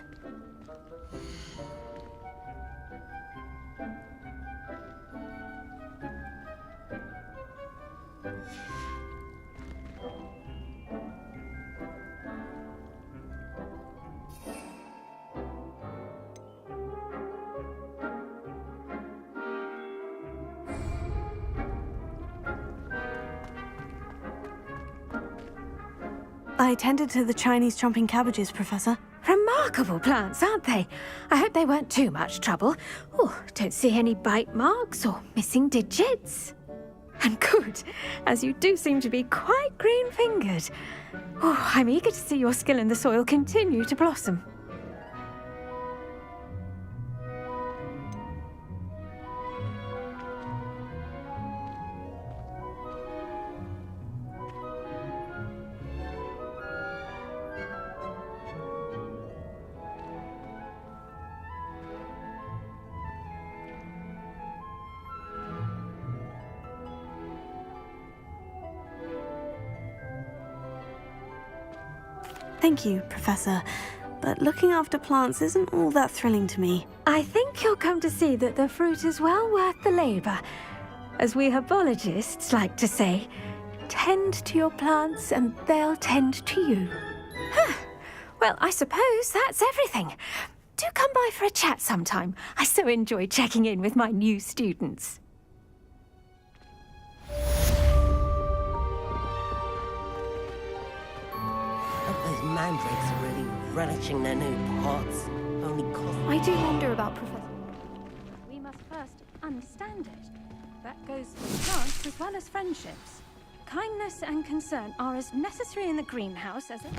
Speaker 17: I tended to the Chinese chomping cabbages, Professor.
Speaker 8: Remarkable plants, aren't they? I hope they weren't too much trouble. Oh, don't see any bite marks or missing digits. And good, as you do seem to be quite green-fingered. Oh, I'm eager to see your skill in the soil continue to blossom.
Speaker 17: Thank you, Professor. But looking after plants isn't all that thrilling to me.
Speaker 8: I think you'll come to see that the fruit is well worth the labor. As we herbologists like to say, tend to your plants and they'll tend to you. Huh. Well, I suppose that's everything. Do come by for a chat sometime. I so enjoy checking in with my new students.
Speaker 10: Those mandrakes are really relishing their new pots. Only cost.
Speaker 8: I do wonder about Professor. We must first understand it. That goes for plants as well as friendships. Kindness and concern are as necessary in the greenhouse as it.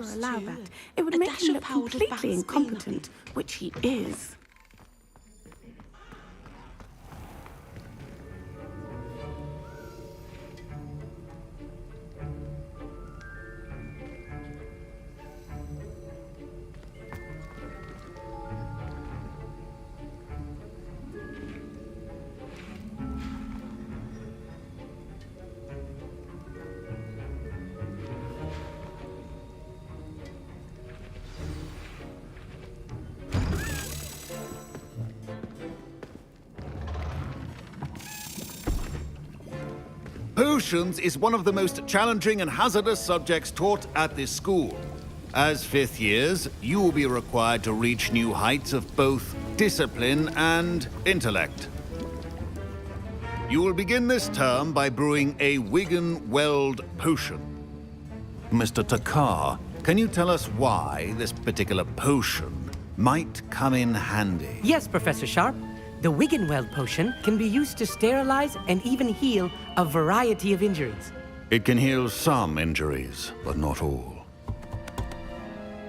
Speaker 23: father allow that? It would make him look completely incompetent, which he is.
Speaker 9: Potions is one of the most challenging and hazardous subjects taught at this school. As fifth years, you will be required to reach new heights of both discipline and intellect. You will begin this term by brewing a Wiggenweld potion. Mr. Takar, can you tell us why this particular potion might come in handy?
Speaker 19: Yes, Professor Sharp. The Wiggenweld potion can be used to sterilize and even heal a variety of injuries.
Speaker 9: It can heal some injuries, but not all.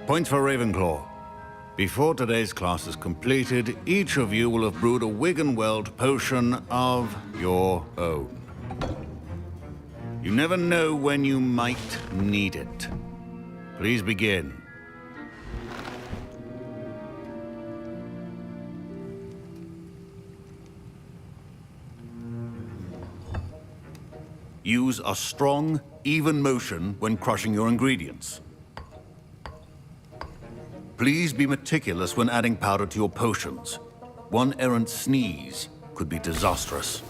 Speaker 9: Points for Ravenclaw. Before today's class is completed, each of you will have brewed a Wiggenweld potion of your own. You never know when you might need it. Please begin. Use a strong, even motion when crushing your ingredients. Please be meticulous when adding powder to your potions. One errant sneeze could be disastrous.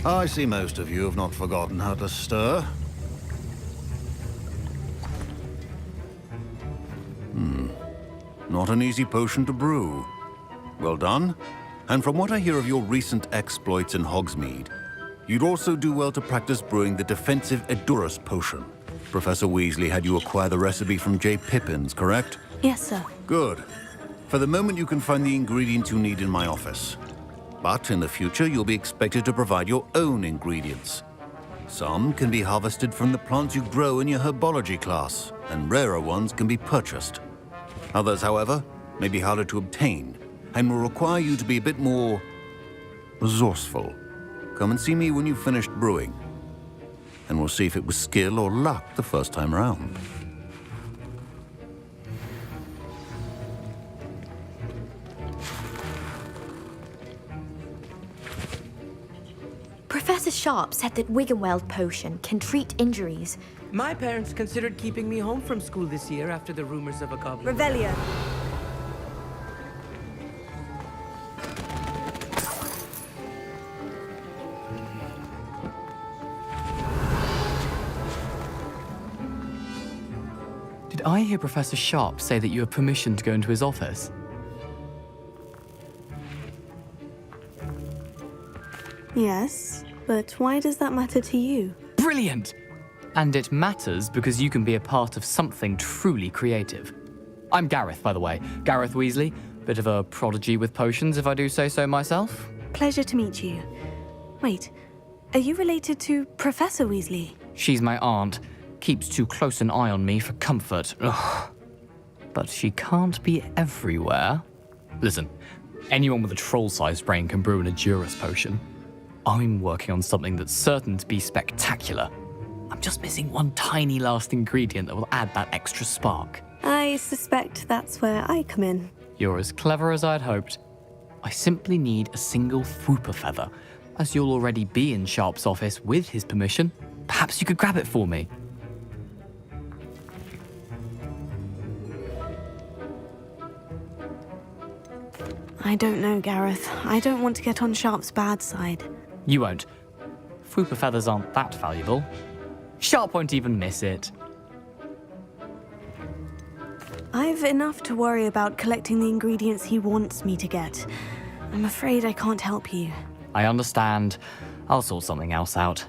Speaker 9: I see most of you have not forgotten how to stir. Not an easy potion to brew. Well done. And from what I hear of your recent exploits in Hogsmeade, you'd also do well to practice brewing the defensive Edurus potion. Professor Weasley had you acquire the recipe from J. Pippin's, correct?
Speaker 17: Yes, sir.
Speaker 9: Good. For the moment, you can find the ingredients you need in my office. But in the future, you'll be expected to provide your own ingredients. Some can be harvested from the plants you grow in your herbology class, and rarer ones can be purchased. Others, however, may be harder to obtain, and will require you to be a bit more resourceful. Come and see me when you've finished brewing, and we'll see if it was skill or luck the first time around.
Speaker 12: Professor Sharp said that Wiggenweld potion can treat injuries.
Speaker 19: My parents considered keeping me home from school this year after the rumors of a goblin.
Speaker 16: Revelio.
Speaker 13: Did I hear Professor Sharp say that you have permission to go into his office?
Speaker 17: Yes, but why does that matter to you?
Speaker 13: Brilliant! And it matters because you can be a part of something truly creative. I'm Gareth, by the way. Gareth Weasley. Bit of a prodigy with potions, if I do say so myself.
Speaker 17: Pleasure to meet you. Wait, are you related to Professor Weasley?
Speaker 13: She's my aunt. Keeps too close an eye on me for comfort. Ugh. But she can't be everywhere. Listen, anyone with a troll-sized brain can brew an Edurus potion. I'm working on something that's certain to be spectacular. I'm just missing one tiny last ingredient that will add that extra spark.
Speaker 17: I suspect that's where I come in.
Speaker 13: You're as clever as I'd hoped. I simply need a single ⁴ feather. As you'll already be in Sharp's office with his permission, perhaps you could grab it for me.
Speaker 17: I don't know, Gareth. I don't want to get on Sharp's bad side.
Speaker 13: You won't. ⁴ feathers aren't that valuable. Sharp won't even miss it.
Speaker 17: I've enough to worry about collecting the ingredients he wants me to get. I'm afraid I can't help you.
Speaker 13: I understand. I'll sort something else out.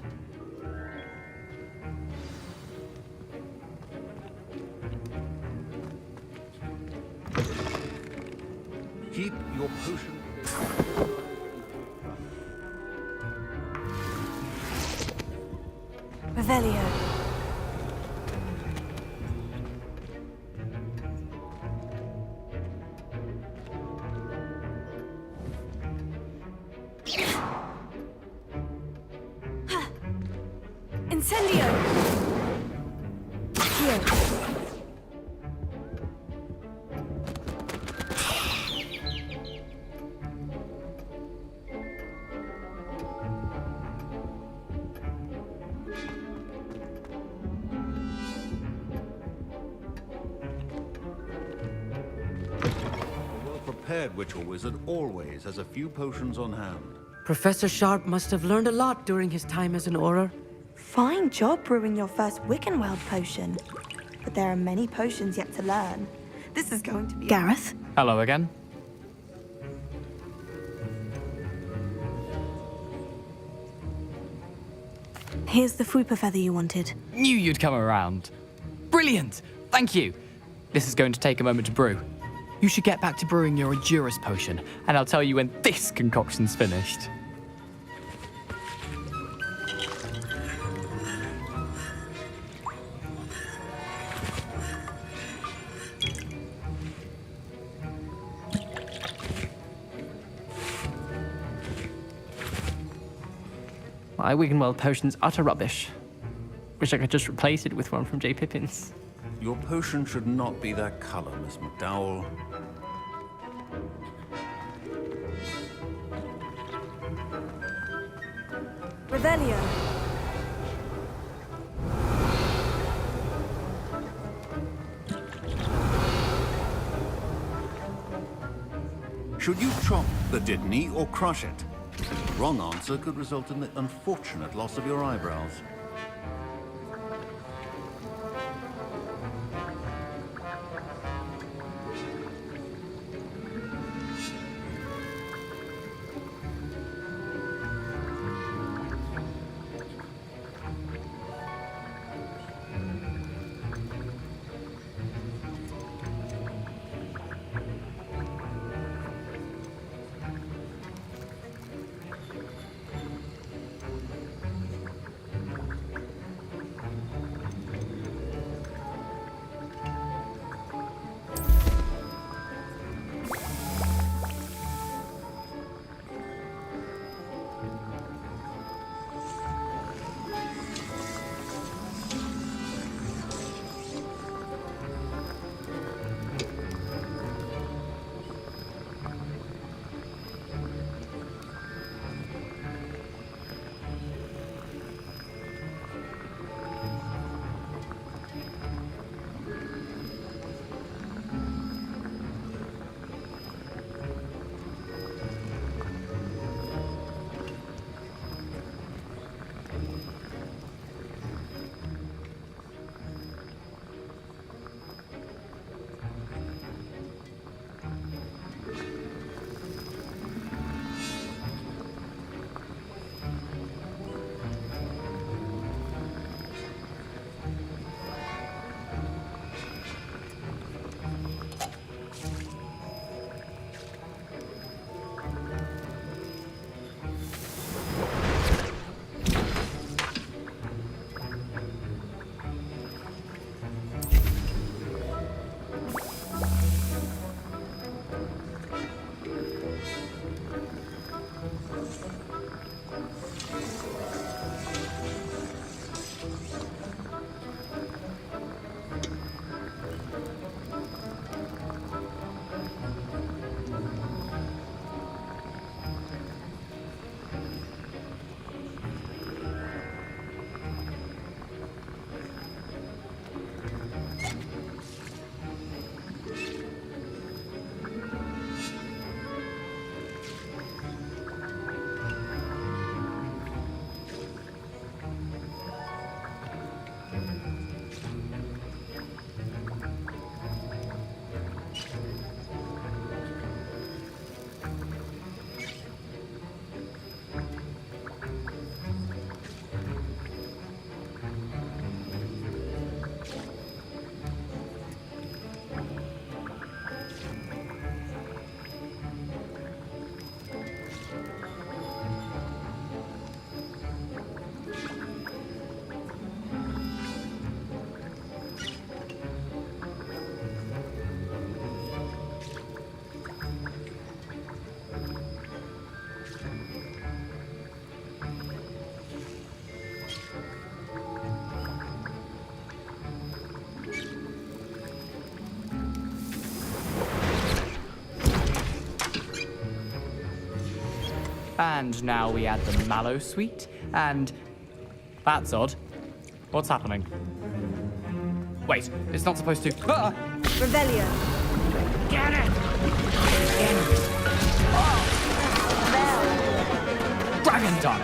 Speaker 9: Keep your potion.
Speaker 17: Revelio. Incendio. Here.
Speaker 9: Well-prepared witch or wizard always has a few potions on hand.
Speaker 19: Professor Sharp must have learned a lot during his time as an Auror.
Speaker 2: Fine job brewing your first Wiggenweld potion. But there are many potions yet to learn. This is going to be...
Speaker 17: Gareth?
Speaker 13: Hello again.
Speaker 17: Here's the Fupa feather you wanted.
Speaker 13: Knew you'd come around. Brilliant! Thank you. This is going to take a moment to brew. You should get back to brewing your Endurus potion, and I'll tell you when this concoction's finished.
Speaker 15: My Wiggenweld potion's utter rubbish. Wish I could just replace it with one from J. Pippin's.
Speaker 9: Your potion should not be that color, Miss McDowell.
Speaker 17: Revelio.
Speaker 9: Should you chop the Dittany or crush it? The wrong answer could result in the unfortunate loss of your eyebrows.
Speaker 13: And now we add the mallow sweet, and... That's odd. What's happening? Wait, it's not supposed to... Ah!
Speaker 16: Revelio.
Speaker 19: Get it!
Speaker 13: Dragon Done!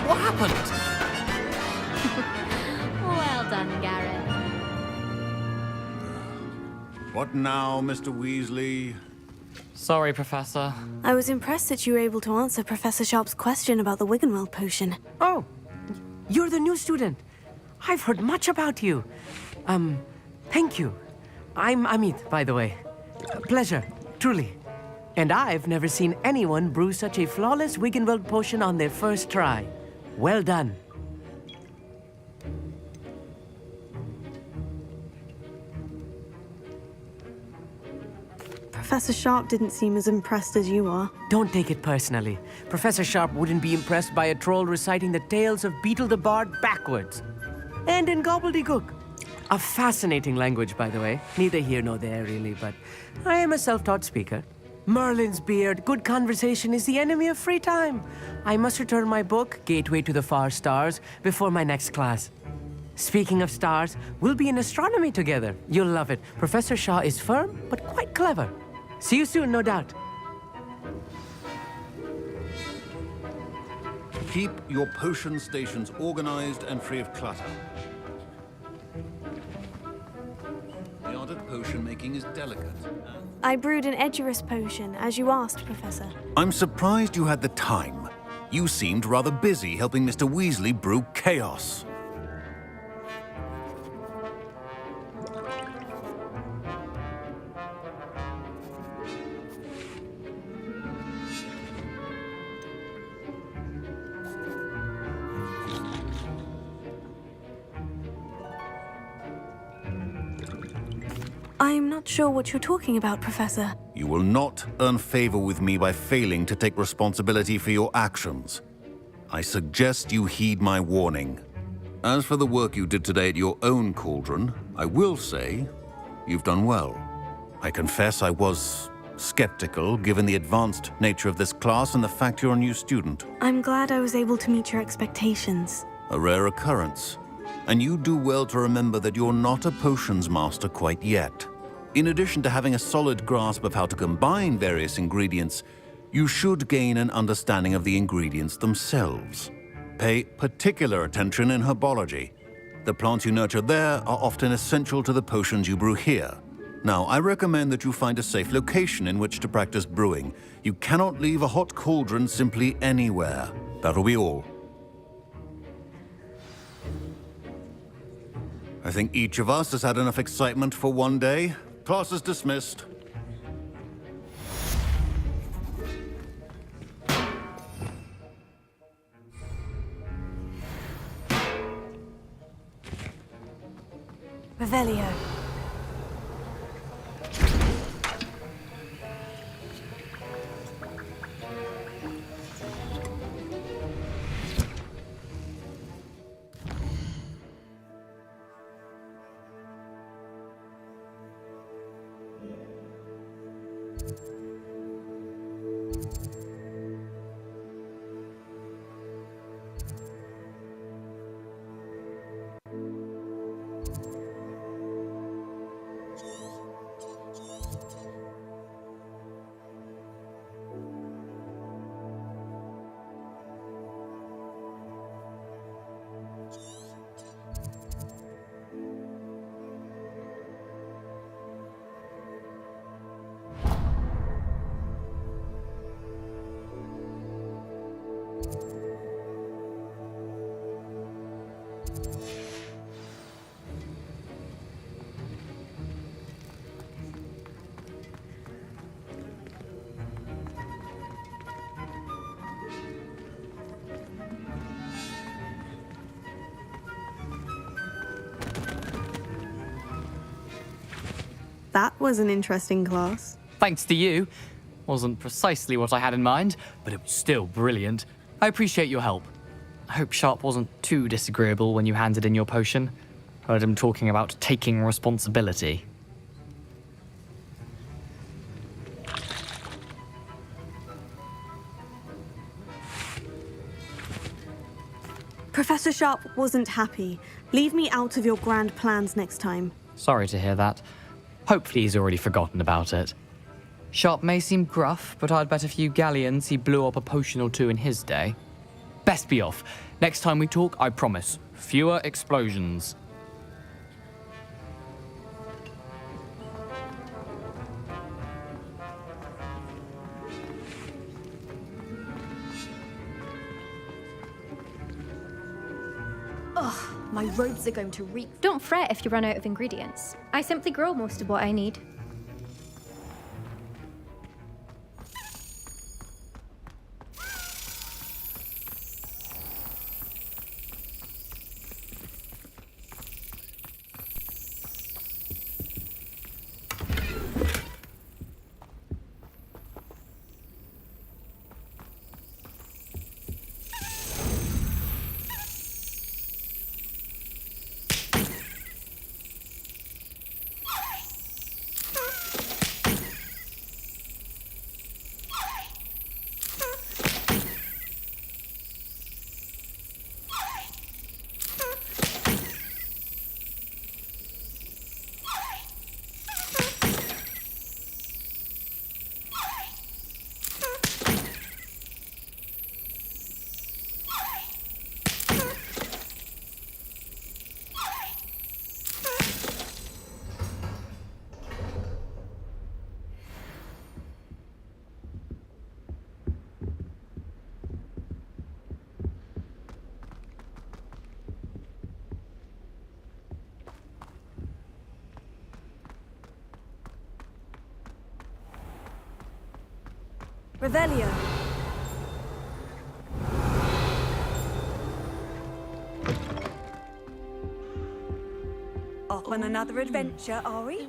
Speaker 13: What happened?
Speaker 20: Well done, Garrett.
Speaker 9: What now, Mr. Weasley?
Speaker 13: Sorry, Professor.
Speaker 17: I was impressed that you were able to answer Professor Sharp's question about the Wiggenweld potion.
Speaker 19: Oh, you're the new student. I've heard much about you. Thank you. I'm Amit, by the way. Pleasure, truly. And I've never seen anyone brew such a flawless Wiggenweld potion on their first try. Well done.
Speaker 17: Professor Sharp didn't seem as impressed as you are.
Speaker 19: Don't take it personally. Professor Sharp wouldn't be impressed by a troll reciting the tales of Beetle the Bard backwards. And in gobbledygook. A fascinating language, by the way. Neither here nor there, really, but I am a self-taught speaker. Merlin's beard, good conversation is the enemy of free time. I must return my book, Gateway to the Far Stars, before my next class. Speaking of stars, we'll be in astronomy together. You'll love it. Professor Shaw is firm, but quite clever. See you soon, no doubt.
Speaker 9: Keep your potion stations organized and free of clutter. The art of potion making is delicate.
Speaker 17: I brewed an Edurus potion, as you asked, Professor.
Speaker 9: I'm surprised you had the time. You seemed rather busy helping Mr. Weasley brew chaos.
Speaker 17: I'm not sure what you're talking about, Professor.
Speaker 9: You will not earn favor with me by failing to take responsibility for your actions. I suggest you heed my warning. As for the work you did today at your own cauldron, I will say you've done well. I confess I was skeptical, given the advanced nature of this class and the fact you're a new student.
Speaker 17: I'm glad I was able to meet your expectations.
Speaker 9: A rare occurrence. And you do well to remember that you're not a potions master quite yet. In addition to having a solid grasp of how to combine various ingredients, you should gain an understanding of the ingredients themselves. Pay particular attention in herbology. The plants you nurture there are often essential to the potions you brew here. Now, I recommend that you find a safe location in which to practice brewing. You cannot leave a hot cauldron simply anywhere. That'll be all. I think each of us has had enough excitement for one day. Class is dismissed.
Speaker 17: Revelio. That was an interesting class.
Speaker 13: Thanks to you. Wasn't precisely what I had in mind, but it was still brilliant. I appreciate your help. I hope Sharp wasn't too disagreeable when you handed in your potion. Heard him talking about taking responsibility.
Speaker 17: Professor Sharp wasn't happy. Leave me out of your grand plans next time.
Speaker 13: Sorry to hear that. Hopefully he's already forgotten about it. Sharp may seem gruff, but I'd bet a few galleons he blew up a potion or two in his day. Best be off. Next time we talk, I promise, fewer explosions.
Speaker 12: Ugh, my robes are going to reek. Don't fret if you run out of ingredients. I simply grow most of what I need.
Speaker 16: Revelio. Off on another adventure, are we?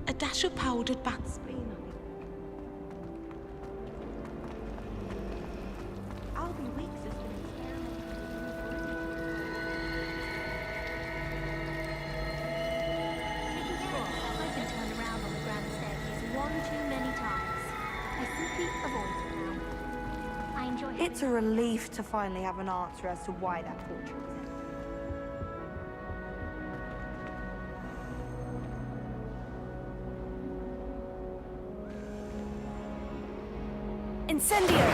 Speaker 21: A dash of powdered bats.
Speaker 16: I'll be weak, sister.
Speaker 20: I've been turned around on the grand staircase one too many times. I simply avoid it now. I enjoy it.
Speaker 2: It's a relief to finally have an answer as to why that portrait was in.
Speaker 16: Incendio!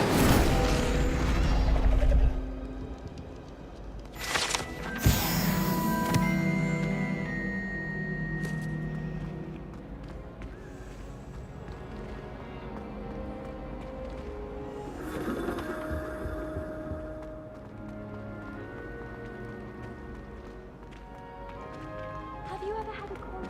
Speaker 20: Have you ever had a call?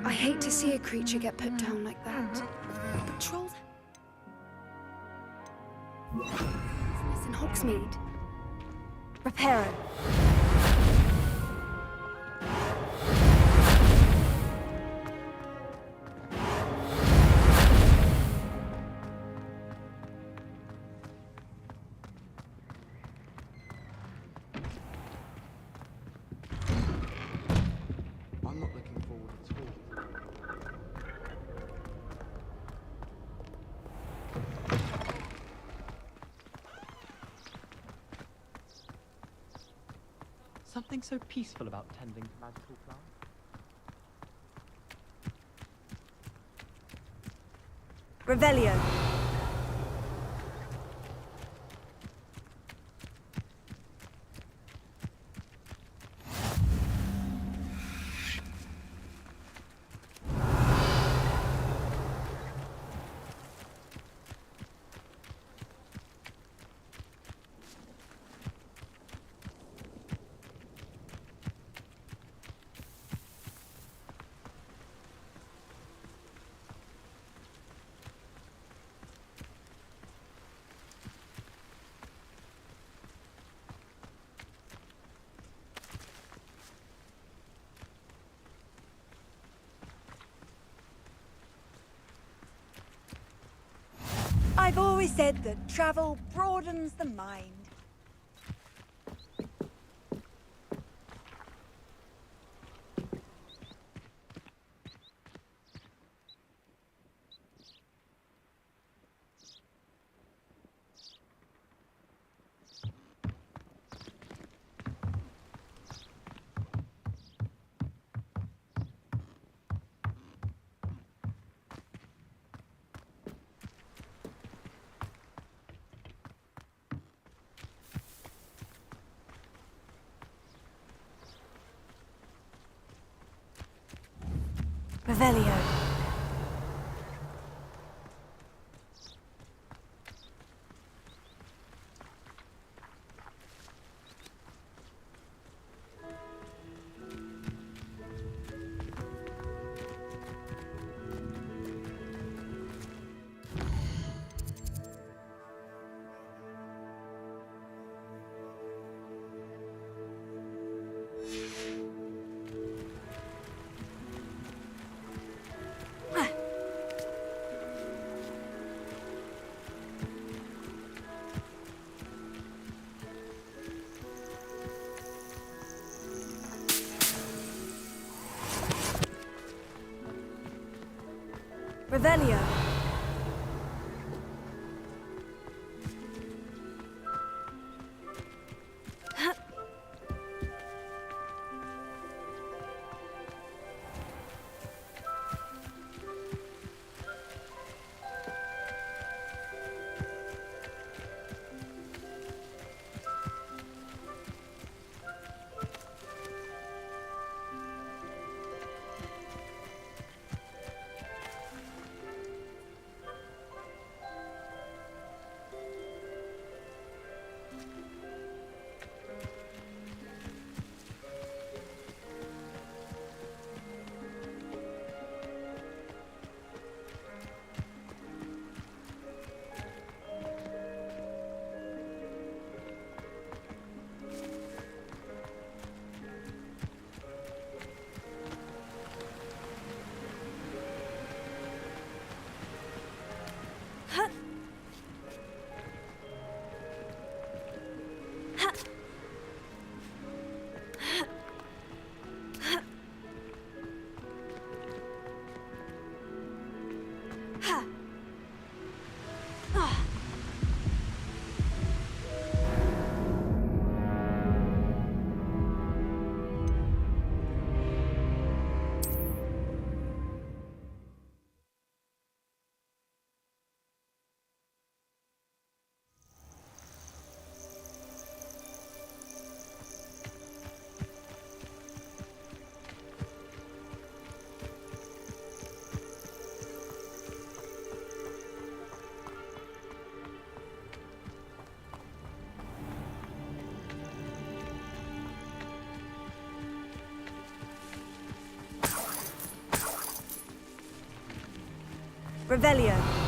Speaker 4: I hate to see a creature get put down like that. But trolls... Business in Hogsmeade.
Speaker 16: Reparo.
Speaker 14: I'm not looking forward at all.
Speaker 15: Something so peaceful about tending to magical plants.
Speaker 16: Revelio. always said that travel broadens the mind.
Speaker 17: Revelio. Revelio. Revelio.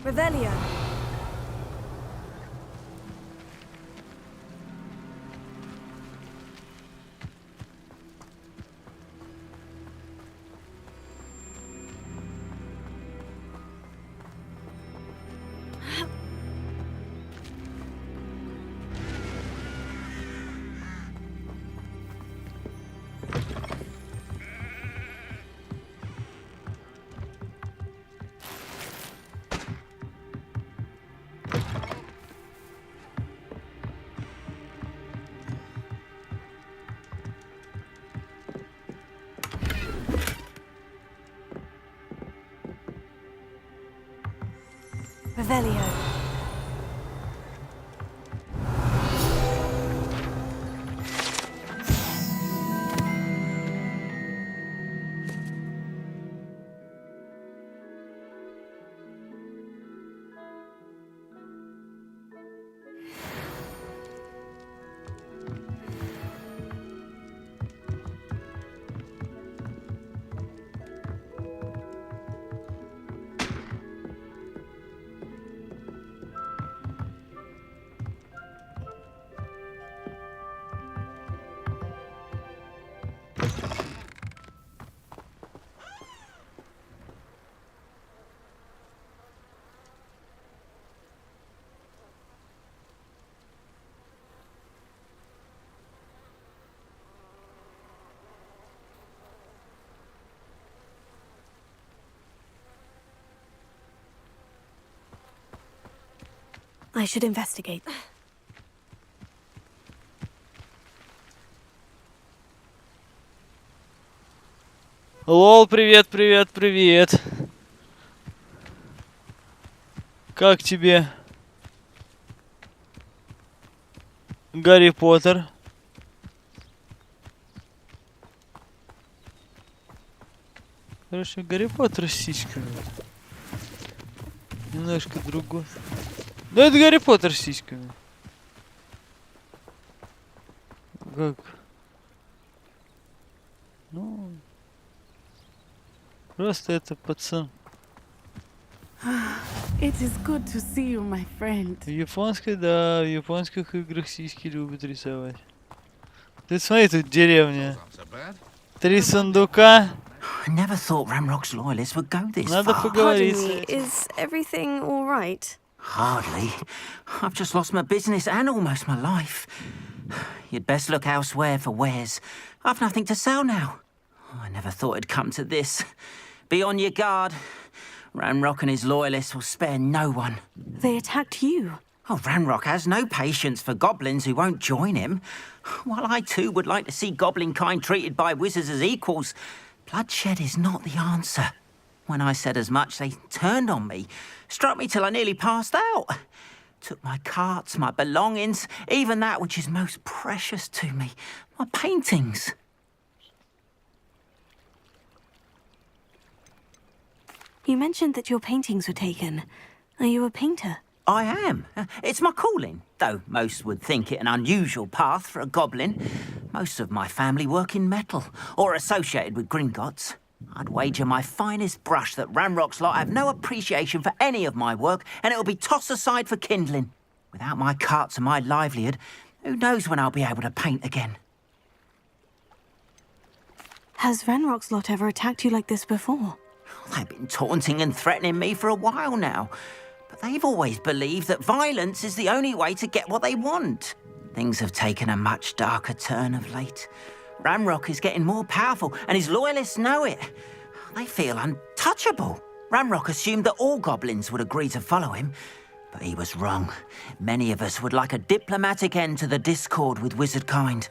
Speaker 2: Revelio. Revelio. I should investigate.
Speaker 3: Лол, привет, привет, привет. Как тебе? Гарри Поттер. Короче, Гарри Поттер с сиськами. Немножко другой. Да это Гарри Поттер с сиськами. Как? Ну... Просто это пацан.
Speaker 23: It is good to see you, my friend.
Speaker 3: В японской, да, в японских играх сиськи любят рисовать. Ты смотри, тут деревня. 3 сундука.
Speaker 7: I never thought Ranrock's loyalists would go this
Speaker 3: Надо
Speaker 7: far.
Speaker 3: поговорить.
Speaker 17: Pardon me, is everything all right?
Speaker 7: Hardly. I've just lost my business and almost my life. You'd best look elsewhere for wares. I've nothing to sell now. I never thought it'd come to this. Be on your guard. Ranrock and his loyalists will spare no one.
Speaker 17: They attacked you.
Speaker 7: Oh, Ranrock has no patience for goblins who won't join him. While I too would like to see goblin kind treated by wizards as equals, bloodshed is not the answer. When I said as much, they turned on me, struck me till I nearly passed out. Took my carts, my belongings, even that which is most precious to me, my paintings.
Speaker 17: You mentioned that your paintings were taken. Are you a painter?
Speaker 7: I am. It's my calling, though most would think it an unusual path for a goblin. Most of my family work in metal, or associated with Gringotts. I'd wager my finest brush that Ranrock's lot have no appreciation for any of my work, and it'll be tossed aside for kindling. Without my carts and my livelihood, who knows when I'll be able to paint again.
Speaker 17: Has Ranrock's lot ever attacked you like this before?
Speaker 7: They've been taunting and threatening me for a while now. But they've always believed that violence is the only way to get what they want. Things have taken a much darker turn of late. Ranrock is getting more powerful, and his loyalists know it. They feel untouchable. Ranrock assumed that all goblins would agree to follow him, but he was wrong. Many of us would like a diplomatic end to the discord with wizard kind.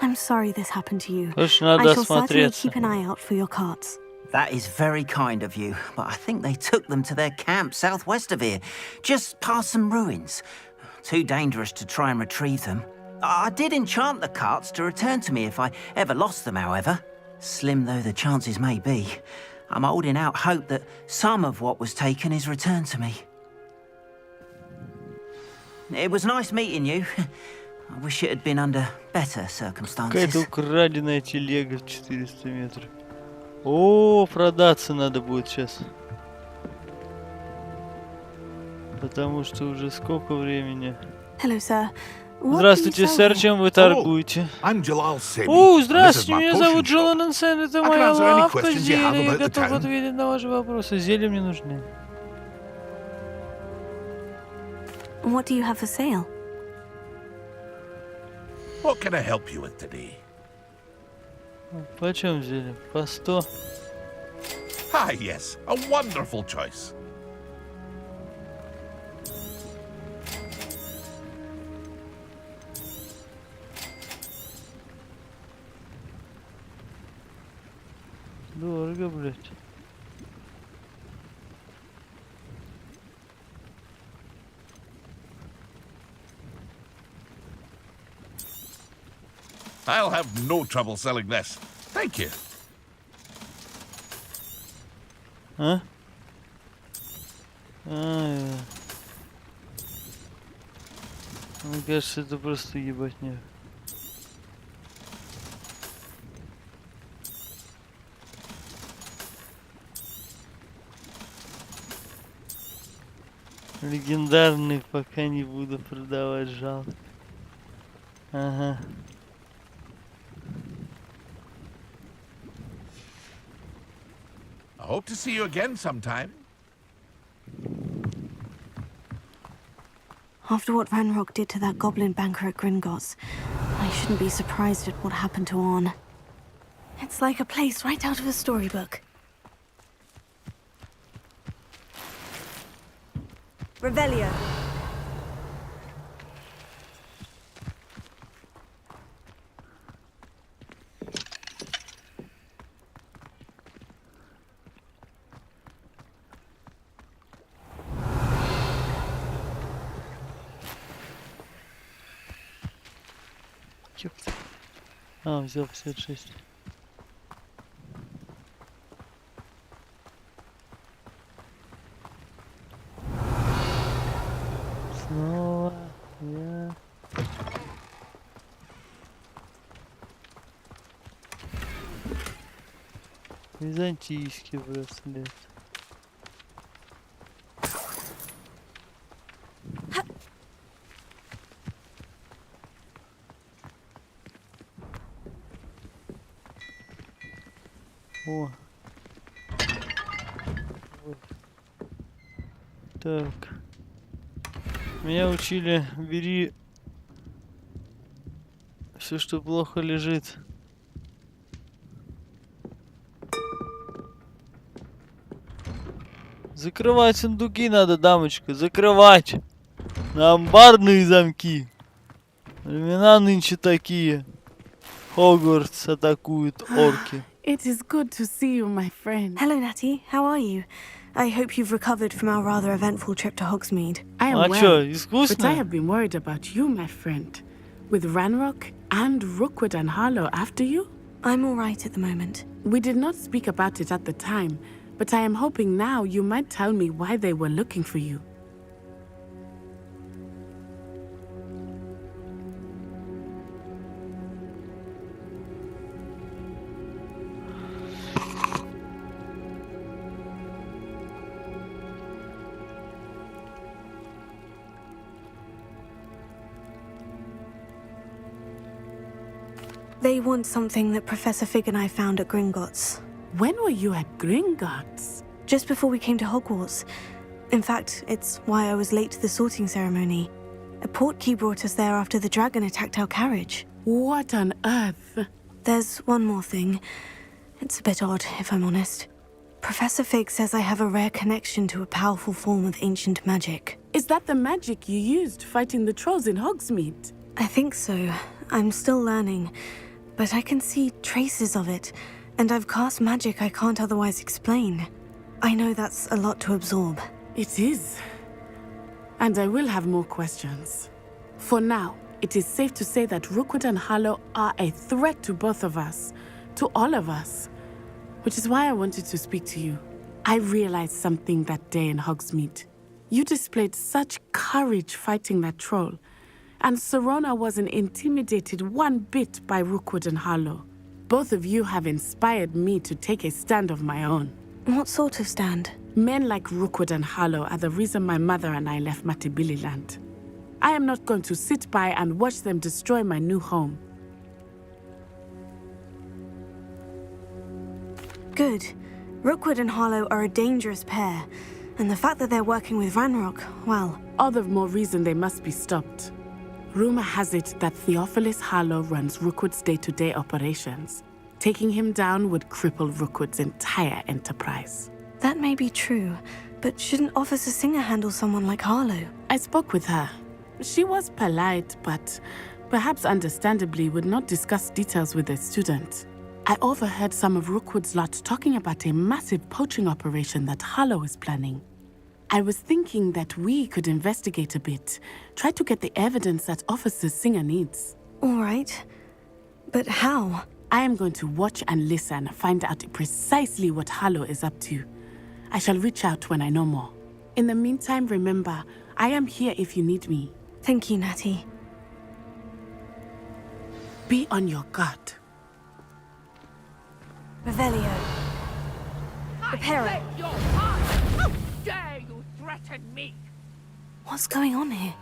Speaker 17: I'm sorry this happened to you.
Speaker 3: Надо
Speaker 17: I shall certainly
Speaker 3: осмотреться.
Speaker 17: keep an eye out for your carts.
Speaker 7: That is very kind of you, but I think they took them to their camp southwest of here, just past some ruins. Too dangerous to try and retrieve them. I did enchant the carts to return to me if I ever lost them, however. Slim though the chances may be, I'm holding out hope that some of what was taken is returned to me. It was nice meeting you. I wish it had been under better circumstances.
Speaker 3: Какая-то украденная телега в 400 метров. О, продаться надо будет сейчас. Потому что уже сколько времени.
Speaker 17: Hello, sir. What
Speaker 3: Здравствуйте,
Speaker 17: do you
Speaker 3: сэр,
Speaker 17: sell
Speaker 3: чем вы торгуете? О, здравствуйте, меня зовут Джолан Сен, это моя лавка зелий. Я готов ответить на ваши вопросы. Зелья мне нужны.
Speaker 17: What do you have for sale?
Speaker 11: What can I help you with today?
Speaker 3: Почем зелье? По 100.
Speaker 11: Ah, yes, a wonderful choice.
Speaker 3: Дорого, блядь.
Speaker 11: I'll have no trouble selling this. Thank you.
Speaker 3: А? Мне кажется, это просто ебатня. Легендарный пока не буду продавать, жалко. Ага.
Speaker 11: I hope to see you again sometime.
Speaker 17: After what Ranrock did to that goblin banker at Gringotts, I shouldn't be surprised at what happened to Orn. It's like a place right out of a storybook.
Speaker 16: Revelio.
Speaker 3: Ёпта. А, взял 56. Снова я... Византийский браслет. О. Вот. Так. Меня учили, бери все, что плохо лежит. Закрывать сундуки надо, дамочка, закрывать. На амбарные замки. Времена нынче такие. Хогвартс атакуют орки.
Speaker 23: It is good to see you, my friend.
Speaker 17: Hello, Natty. How are you? I hope you've recovered from our rather eventful trip to Hogsmeade.
Speaker 23: I am well, but I have been worried about you, my friend. With Ranrock and Rookwood and Harlow after you?
Speaker 17: I'm all right at the moment.
Speaker 23: We did not speak about it at the time, but I am hoping now you might tell me why they were looking for you.
Speaker 17: They want something that Professor Fig and I found at Gringotts.
Speaker 23: When were you at Gringotts?
Speaker 17: Just before we came to Hogwarts. In fact, it's why I was late to the sorting ceremony. A portkey brought us there after the dragon attacked our carriage.
Speaker 23: What on earth?
Speaker 17: There's one more thing. It's a bit odd, if I'm honest. Professor Fig says I have a rare connection to a powerful form of ancient magic.
Speaker 23: Is that the magic you used fighting the trolls in Hogsmeade?
Speaker 17: I think so. I'm still learning. But I can see traces of it, and I've cast magic I can't otherwise explain. I know that's a lot to absorb.
Speaker 23: It is. And I will have more questions. For now, it is safe to say that Rookwood and Harlow are a threat to both of us, to all of us. Which is why I wanted to speak to you. I realized something that day in Hogsmeade. You displayed such courage fighting that troll. And Serona wasn't intimidated one bit by Rookwood and Harlow. Both of you have inspired me to take a stand of my own.
Speaker 17: What sort of stand?
Speaker 23: Men like Rookwood and Harlow are the reason my mother and I left Matibililand. I am not going to sit by and watch them destroy my new home.
Speaker 17: Good. Rookwood and Harlow are a dangerous pair, and the fact that they're working with Ranrock, well...
Speaker 23: All the more reason they must be stopped. Rumor has it that Theophilus Harlow runs Rookwood's day-to-day operations. Taking him down would cripple Rookwood's entire enterprise.
Speaker 17: That may be true, but shouldn't Officer Singer handle someone like Harlow?
Speaker 23: I spoke with her. She was polite, but perhaps understandably would not discuss details with a student. I overheard some of Rookwood's lot talking about a massive poaching operation that Harlow is planning. I was thinking that we could investigate a bit, try to get the evidence that Officer Singer needs.
Speaker 17: All right. But how?
Speaker 23: I am going to watch and listen, find out precisely what Harlow is up to. I shall reach out when I know more. In the meantime, remember, I am here if you need me.
Speaker 17: Thank you, Natty.
Speaker 23: Be on your guard.
Speaker 17: Revelio. Reparo.
Speaker 10: How dare you threaten me?
Speaker 17: What's going on here?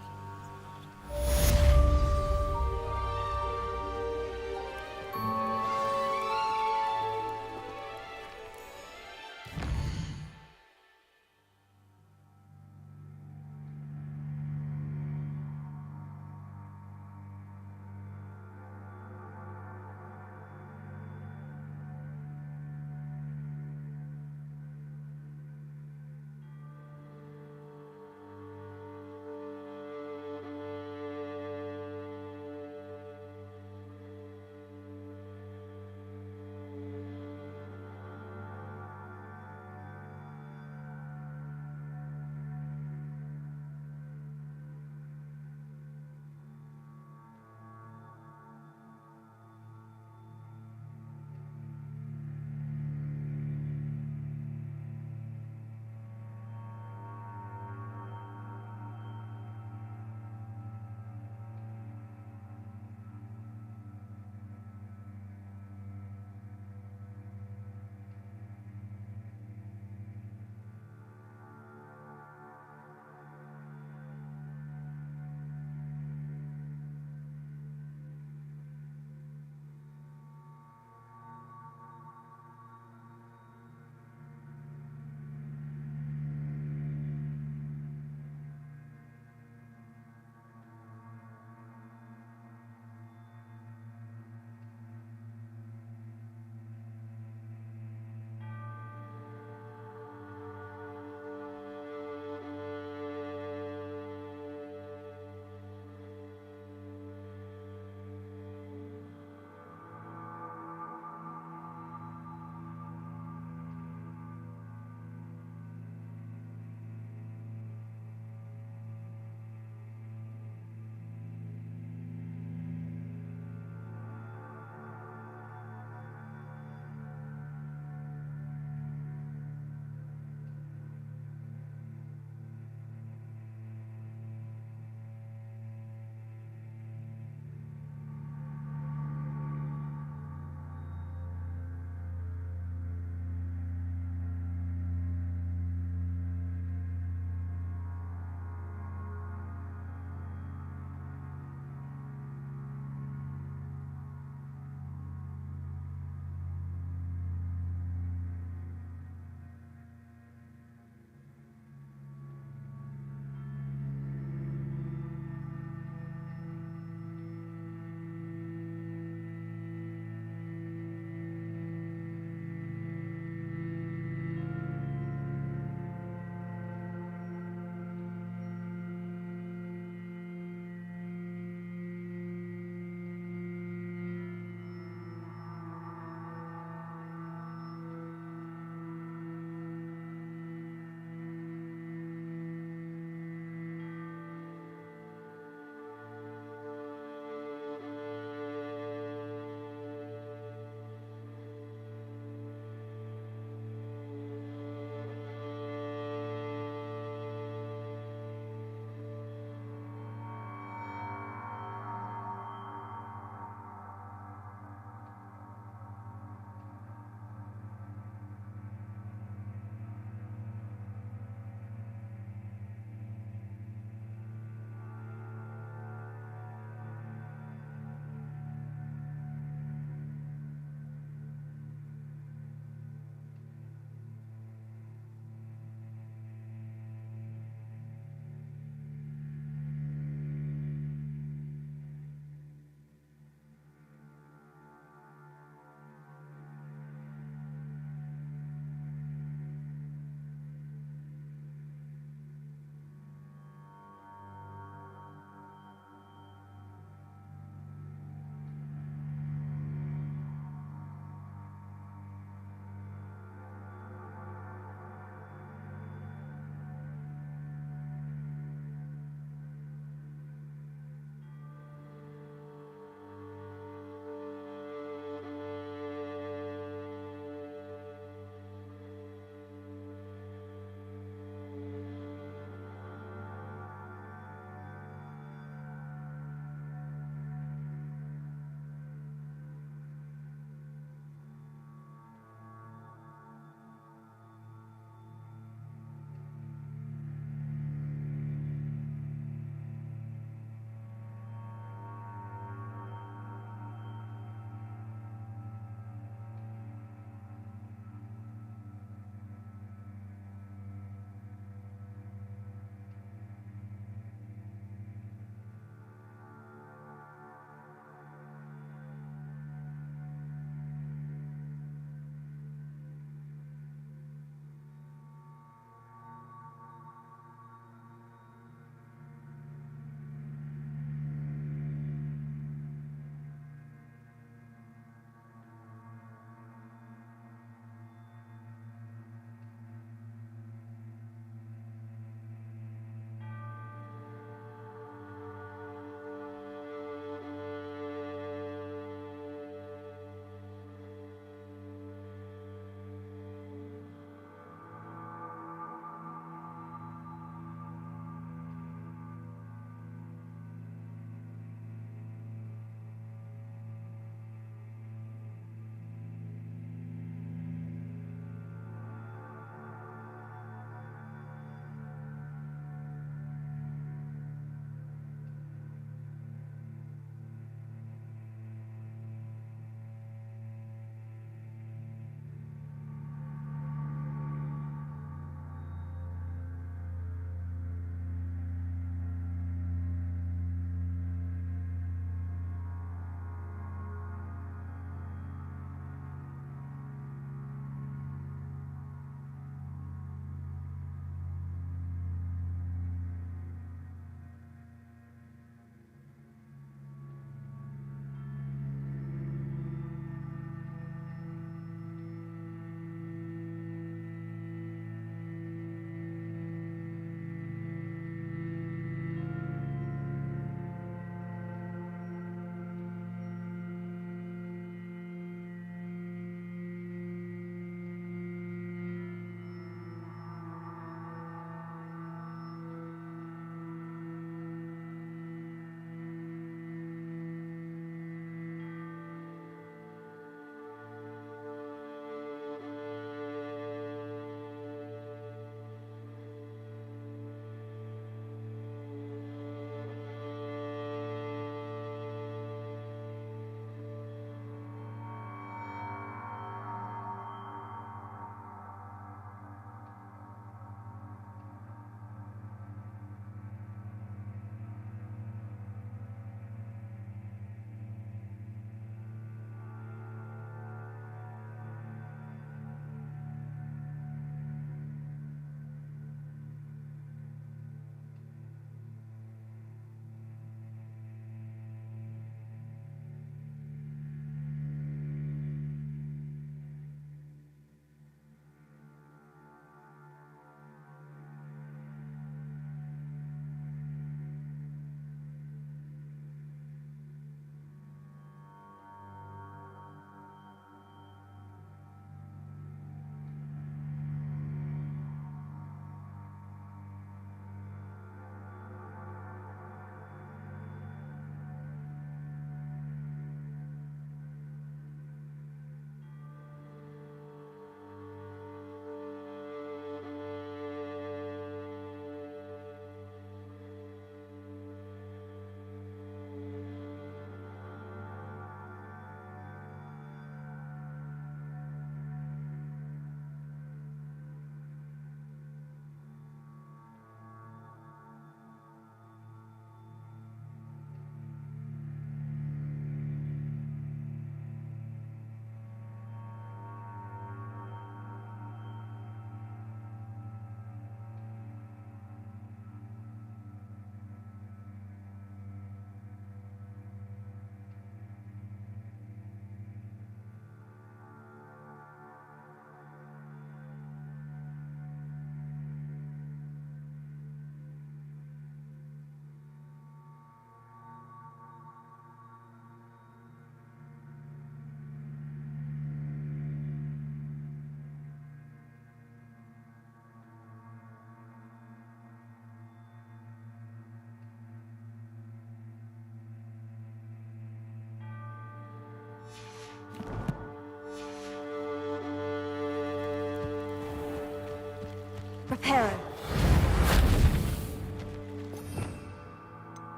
Speaker 17: Reparo.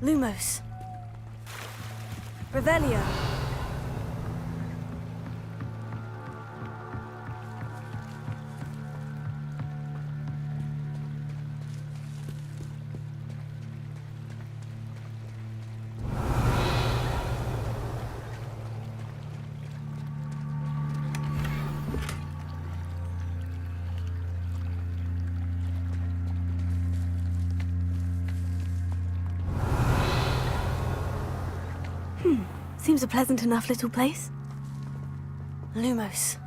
Speaker 17: Lumos. Revelio. Seems a pleasant enough little place. Lumos.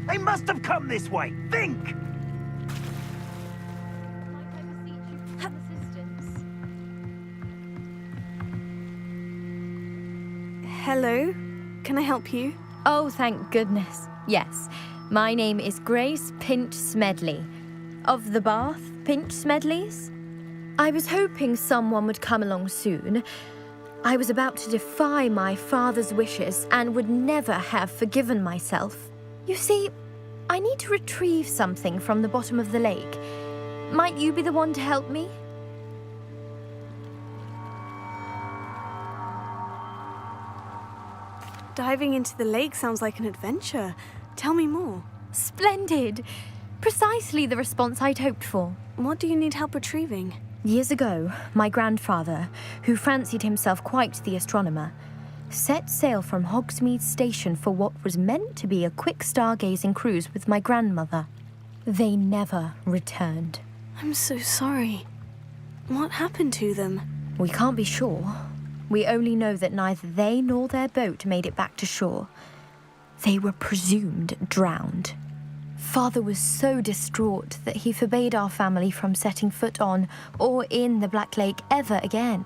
Speaker 6: They must have come this way. Think!
Speaker 17: Hello? Can I help you?
Speaker 18: Oh, thank goodness. Yes. My name is Grace Pinch Smedley. Of the Bath Pinch Smedleys? I was hoping someone would come along soon. I was about to defy my father's wishes and would never have forgiven myself. You see, I need to retrieve something from the bottom of the lake. Might you be the one to help me?
Speaker 17: Diving into the lake sounds like an adventure. Tell me more.
Speaker 18: Splendid! Precisely the response I'd hoped for.
Speaker 17: What do you need help retrieving?
Speaker 18: Years ago, my grandfather, who fancied himself quite the astronomer, set sail from Hogsmeade Station for what was meant to be a quick stargazing cruise with my grandmother. They never returned.
Speaker 17: I'm so sorry. What happened to them?
Speaker 18: We can't be sure. We only know that neither they nor their boat made it back to shore. They were presumed drowned. Father was so distraught that he forbade our family from setting foot on or in the Black Lake ever again.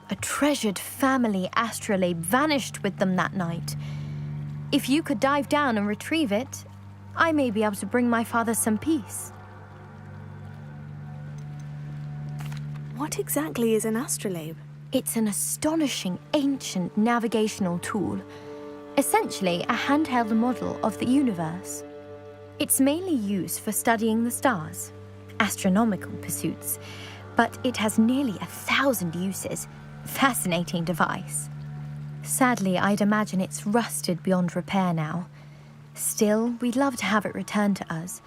Speaker 18: A treasured family astrolabe vanished with them that night. If you could dive down and retrieve it, I may be able to bring my father some peace.
Speaker 17: What exactly is an astrolabe?
Speaker 18: It's an astonishing ancient navigational tool, essentially a handheld model of the universe. It's mainly used for studying the stars, astronomical pursuits, but it has nearly 1,000 uses. Fascinating device. Sadly, I'd imagine it's rusted beyond repair now. Still, we'd love to have it returned to us.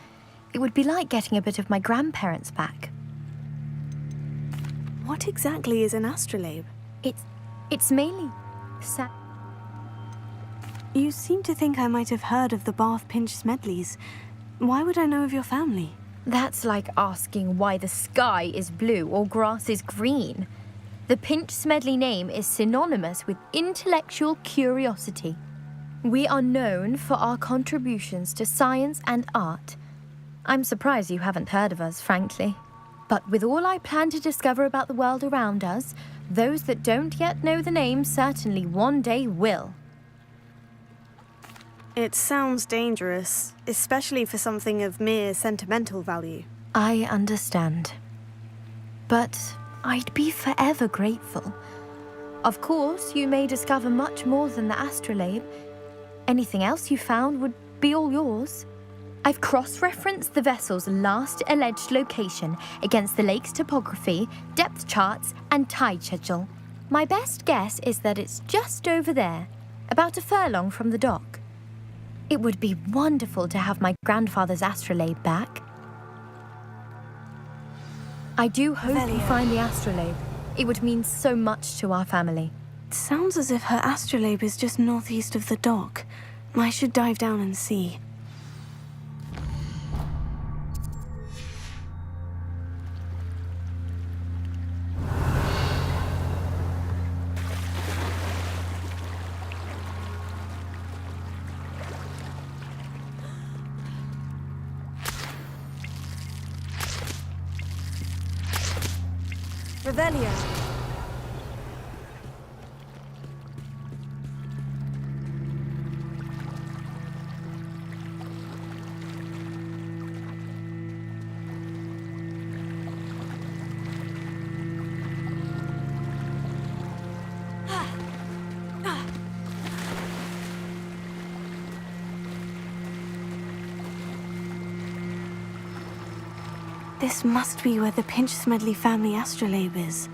Speaker 18: It would be like getting a bit of my grandparents back.
Speaker 17: What exactly is an astrolabe?
Speaker 18: It's mainly...
Speaker 17: You seem to think I might have heard of the Bath Pinch Smedleys. Why would I know of your family?
Speaker 18: That's like asking why the sky is blue or grass is green. The Pinch Smedley name is synonymous with intellectual curiosity. We are known for our contributions to science and art. I'm surprised you haven't heard of us, frankly. But with all I plan to discover about the world around us, those that don't yet know the name certainly one day will.
Speaker 17: It sounds dangerous, especially for something of mere sentimental value.
Speaker 18: I understand. But I'd be forever grateful. Of course, you may discover much more than the astrolabe. Anything else you found would be all yours. I've cross-referenced the vessel's last alleged location against the lake's topography, depth charts, and tide schedule. My best guess is that it's just over there, about a furlong from the dock. It would be wonderful to have my grandfather's astrolabe back. I do hope you find the astrolabe. It would mean so much to our family.
Speaker 17: It sounds as if her astrolabe is just northeast of the dock. I should dive down and see. Revelio. This must be where the Pinch-Smedley family astrolabe is.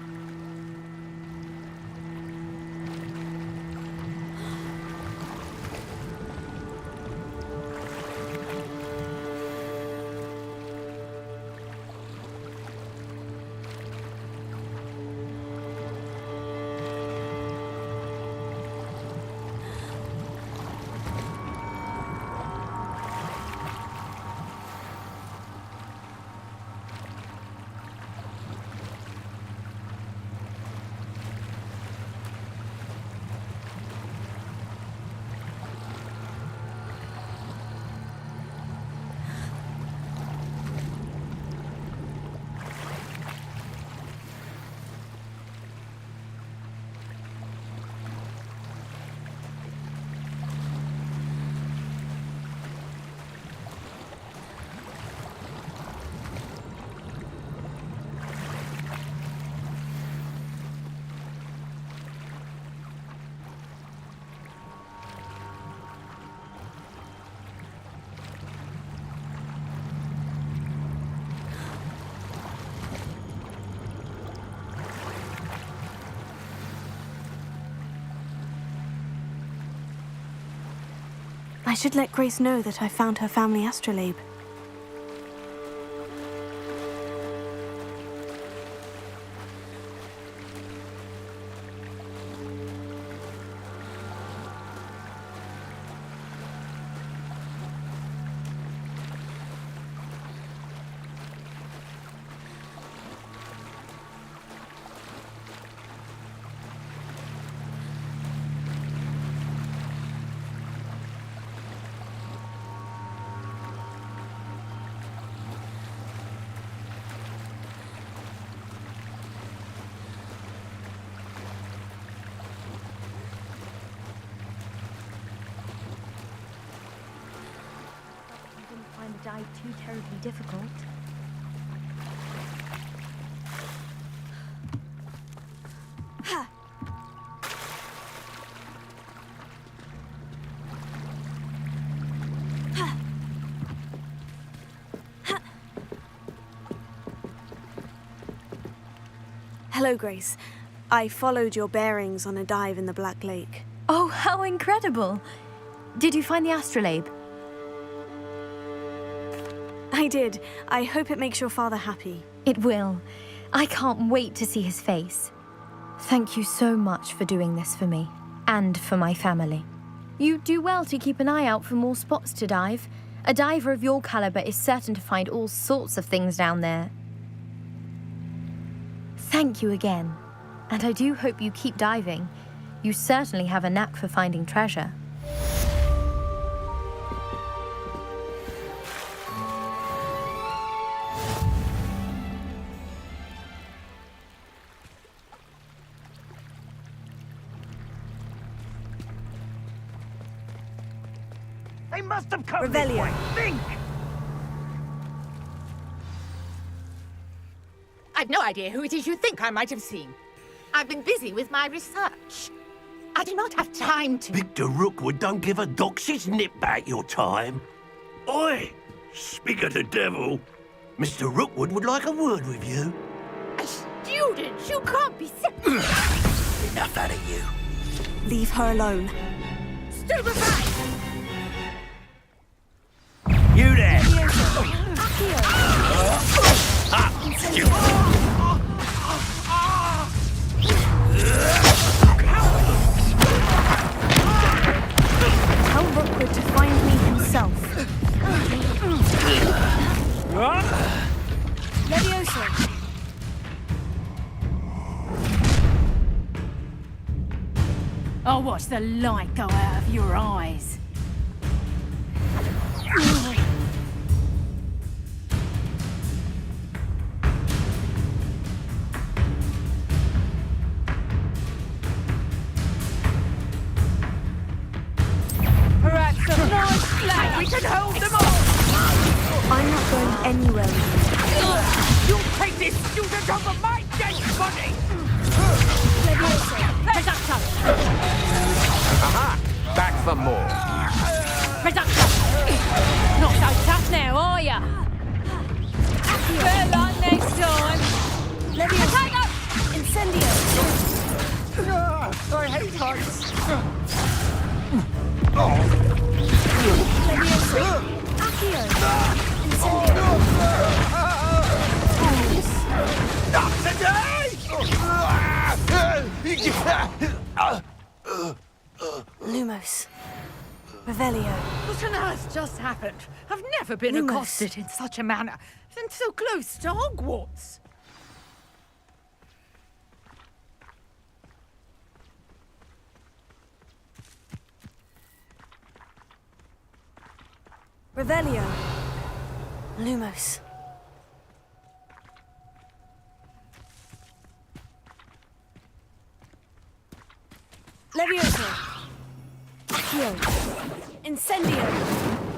Speaker 17: I should let Grace know that I found her family astrolabe.
Speaker 18: Die too terribly difficult.
Speaker 17: Hello, Grace. I followed your bearings on a dive in the Black Lake.
Speaker 18: Oh, how incredible! Did you find the astrolabe?
Speaker 17: I did. I hope it makes your father happy.
Speaker 18: It will. I can't wait to see his face. Thank you so much for doing this for me, and for my family. You do well to keep an eye out for more spots to dive. A diver of your caliber is certain to find all sorts of things down there. Thank you again. And I do hope you keep diving. You certainly have a knack for finding treasure.
Speaker 6: They must have come this way. Think!
Speaker 1: I've no idea who it is you think I might have seen. I've been busy with my research. I do not have time to...
Speaker 5: Victor Rookwood don't give a dox's nip back your time. Oi! Speak of the devil. Mr. Rookwood would like a word with you.
Speaker 1: A student? You can't be...
Speaker 5: Enough out of you.
Speaker 17: Leave her alone.
Speaker 1: Stupefy!
Speaker 5: You there!
Speaker 17: Tell Rookwood to find me himself. Levioso.
Speaker 22: I'll watch the light go out of your eyes.
Speaker 1: Perhaps a nice flag we can hold them all!
Speaker 17: I'm not going anywhere with you.
Speaker 1: You'll take this student over my dead body!
Speaker 22: Reducto!
Speaker 24: Aha! Back for more.
Speaker 22: Reducto! Not so tough now, are ya?
Speaker 1: I hate heights.
Speaker 5: Not today!
Speaker 17: Lumos. Revelio.
Speaker 1: What on earth just happened? I've never been
Speaker 17: Lumos.
Speaker 1: accosted in such a manner, and so close to Hogwarts.
Speaker 17: Revelio. Lumos. Levioso. Accio. Incendio.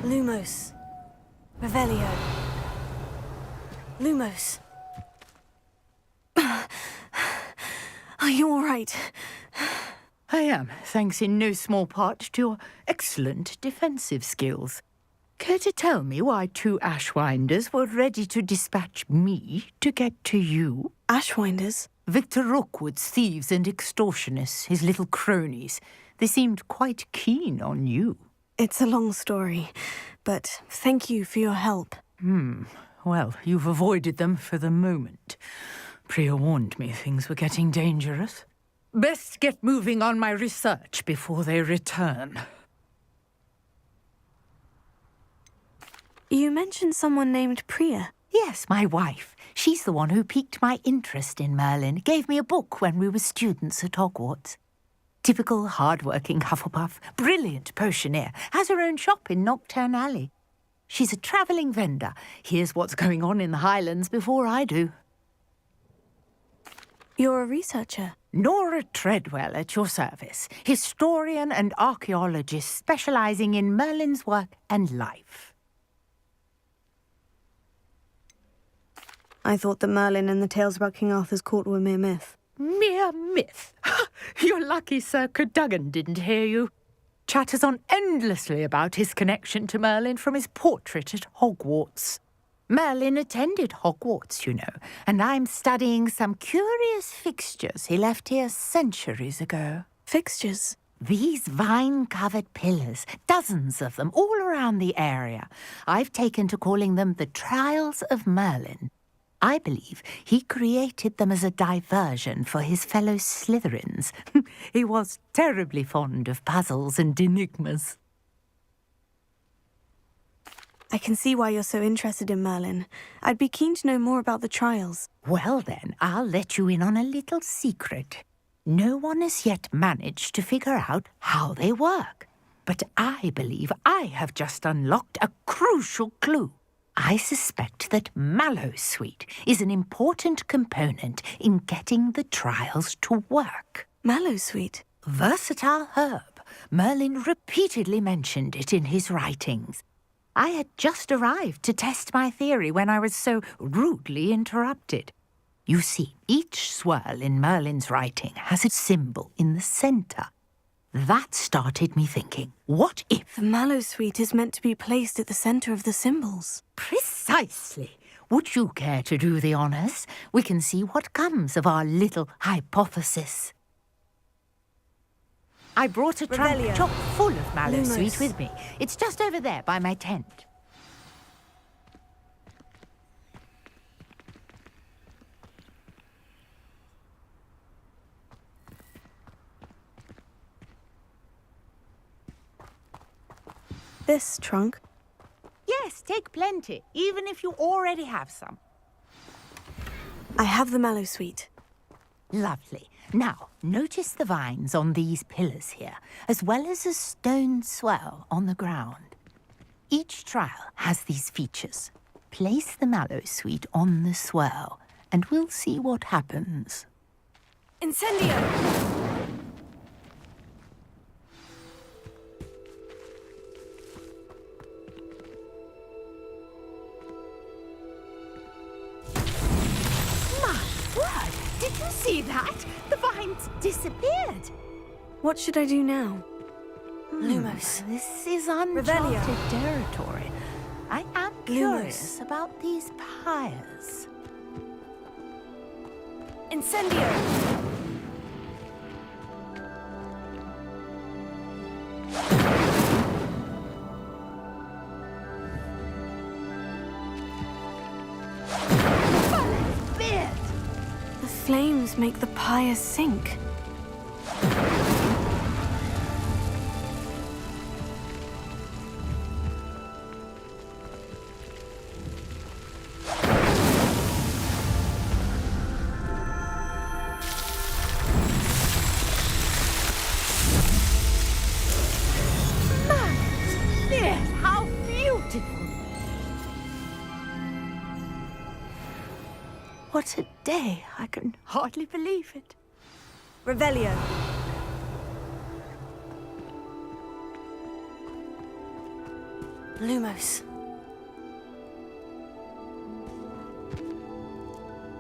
Speaker 17: Lumos. Revelio. Lumos. Are you all right?
Speaker 1: I am, thanks in no small part to your excellent defensive skills. Care to tell me why 2 Ashwinders were ready to dispatch me to get to you?
Speaker 17: Ashwinders?
Speaker 1: Victor Rookwood's thieves and extortionists, his little cronies. They seemed quite keen on you.
Speaker 17: It's a long story, but thank you for your help.
Speaker 1: Well, you've avoided them for the moment. Priya warned me things were getting dangerous. Best get moving on my research before they return.
Speaker 17: You mentioned someone named Priya.
Speaker 1: Yes, my wife. She's the one who piqued my interest in Merlin, gave me a book when we were students at Hogwarts. Typical hard-working Hufflepuff, brilliant potioneer, has her own shop in Knockturn Alley. She's a travelling vendor, hears what's going on in the Highlands before I do.
Speaker 17: You're a researcher?
Speaker 1: Nora Treadwell at your service, historian and archaeologist specialising in Merlin's work and life.
Speaker 17: I thought that Merlin and the tales about King Arthur's court were mere myth.
Speaker 1: Mere myth? You're lucky Sir Cadogan didn't hear you. Chatters on endlessly about his connection to Merlin from his portrait at Hogwarts. Merlin attended Hogwarts, you know, and I'm studying some curious fixtures he left here centuries ago.
Speaker 17: Fixtures?
Speaker 1: These vine-covered pillars, dozens of them, all around the area. I've taken to calling them the Trials of Merlin. I believe he created them as a diversion for his fellow Slytherins. He was terribly fond of puzzles and enigmas.
Speaker 17: I can see why you're so interested in Merlin. I'd be keen to know more about the trials.
Speaker 1: Well then, I'll let you in on a little secret. No one has yet managed to figure out how they work. But I believe I have just unlocked a crucial clue. I suspect that Mallowsweet is an important component in getting the trials to work.
Speaker 17: Mallowsweet?
Speaker 1: Versatile herb. Merlin repeatedly mentioned it in his writings. I had just arrived to test my theory when I was so rudely interrupted. You see, each swirl in Merlin's writing has a symbol in the centre. That started me thinking, what if...
Speaker 17: The Mallowsweet is meant to be placed at the centre of the symbols.
Speaker 1: Precisely. Would you care to do the honours? We can see what comes of our little hypothesis. I brought a trunk chock full of Mallowsweet with me. It's just over there by my tent.
Speaker 17: This trunk?
Speaker 1: Yes, take plenty, even if you already have some.
Speaker 17: I have the Mallowsweet.
Speaker 1: Lovely. Now, notice the vines on these pillars here, as well as a stone swirl on the ground. Each trial has these features. Place the Mallowsweet on the swirl, and we'll see what happens.
Speaker 17: Incendio!
Speaker 1: Did you see that? The vines disappeared.
Speaker 17: What should I do now? Lumos.
Speaker 1: This is uncharted territory. I am curious about these pyres.
Speaker 17: Incendio! flames make the pyre sink.
Speaker 1: Yes, how beautiful! What a day. I can hardly believe it.
Speaker 16: Revelio.
Speaker 17: Lumos.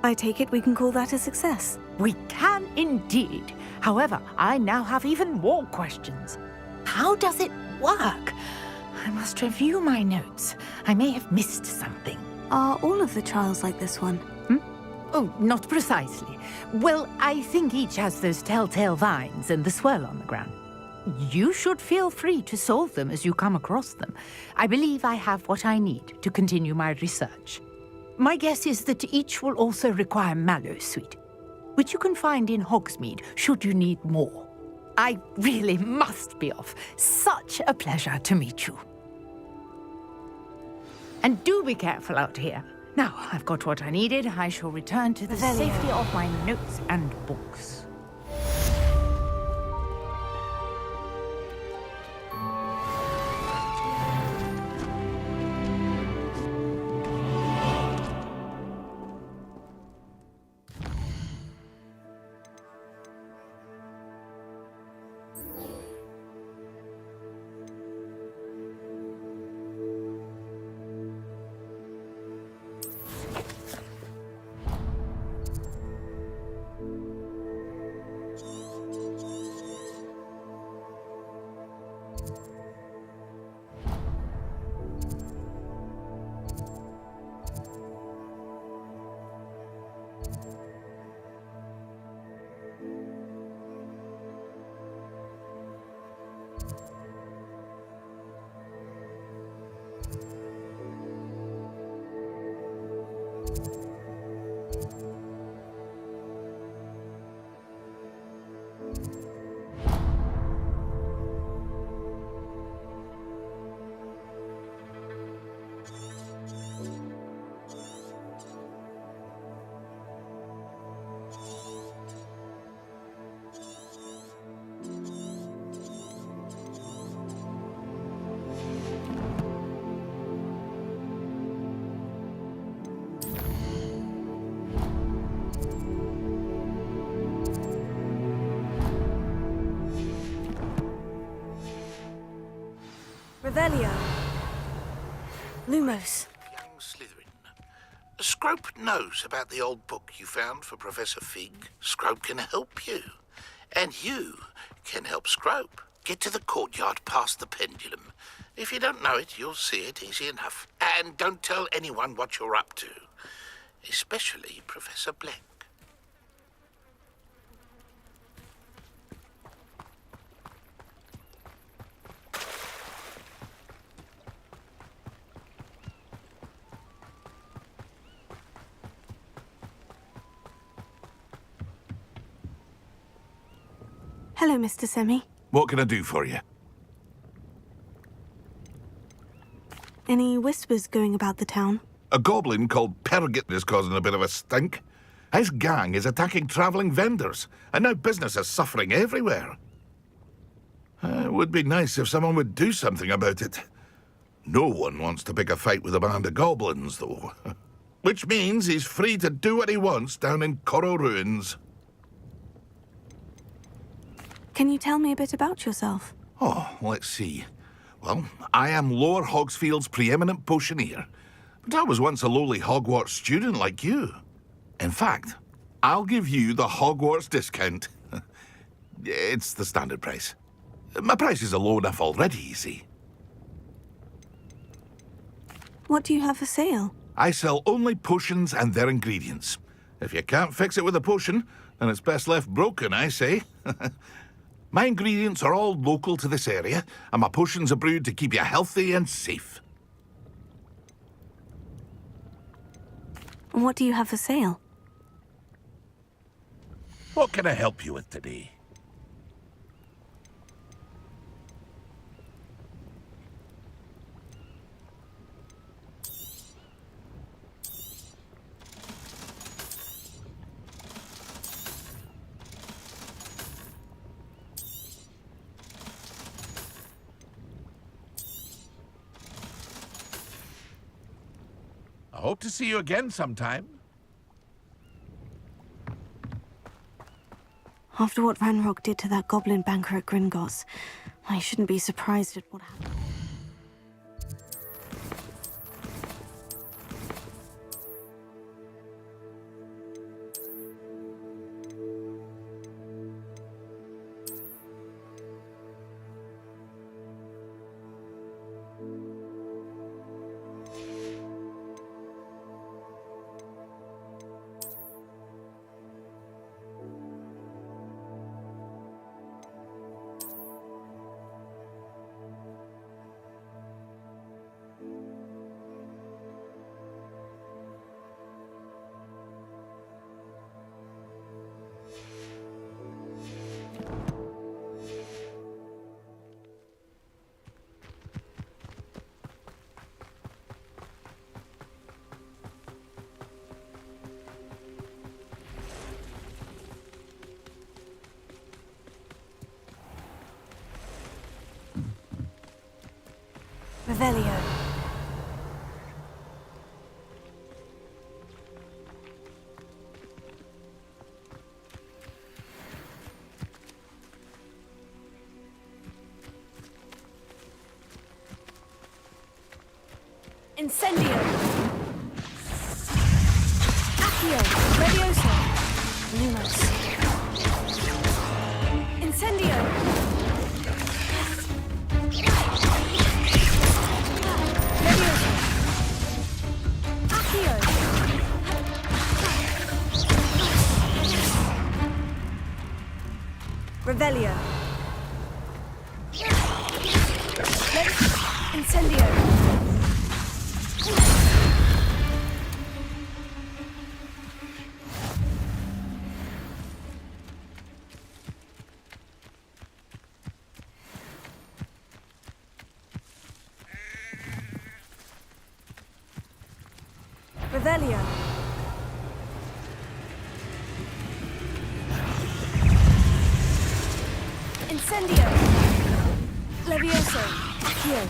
Speaker 17: I take it we can call that a success.
Speaker 1: We can indeed. However, I now have even more questions. How does it work? I must review my notes. I may have missed something.
Speaker 17: Are all of the trials like this one?
Speaker 1: Oh, not precisely. Well, I think each has those telltale vines and the swirl on the ground. You should feel free to solve them as you come across them. I believe I have what I need to continue my research. My guess is that each will also require mallow sweet, which you can find in Hogsmeade should you need more. I really must be off. Such a pleasure to meet you. And do be careful out here. Now, I've got what I needed. I shall return to the safety of my notes and books.
Speaker 16: Revelio.
Speaker 17: Lumos.
Speaker 8: Young Slytherin. Scrope knows about the old book you found for Professor Fig. Scrope can help you. And you can help Scrope. Get to the courtyard past the pendulum. If you don't know it, you'll see it easy enough. And don't tell anyone what you're up to. Especially Professor Blank.
Speaker 17: Hello, Mr. Semi.
Speaker 11: What can I do for you?
Speaker 17: Any whispers going about the town?
Speaker 11: A goblin called Pergit is causing a bit of a stink. His gang is attacking travelling vendors, and now business is suffering everywhere. It would be nice if someone would do something about it. No one wants to pick a fight with a band of goblins, though. Which means he's free to do what he wants down in Coral Ruins.
Speaker 17: Can you tell me a bit about yourself?
Speaker 11: Oh, let's see. Well, I am Lower Hogsfield's preeminent potioneer. But I was once a lowly Hogwarts student like you. In fact, I'll give you the Hogwarts discount. It's the standard price. My prices are low enough already, you see.
Speaker 17: What do you have for sale?
Speaker 11: I sell only potions and their ingredients. If you can't fix it with a potion, then it's best left broken, I say. My ingredients are all local to this area, and my potions are brewed to keep you healthy and safe.
Speaker 17: What do you have for sale?
Speaker 8: What can I help you with today? I hope to see you again sometime.
Speaker 17: After what Ranrock did to that goblin banker at Gringotts, I shouldn't be surprised at what happened. Revelio. Incendio. Accio. Radioso. Lumos. Incendio. Revelio. Incendio. Revelio. Incendio. Levioso. Accio.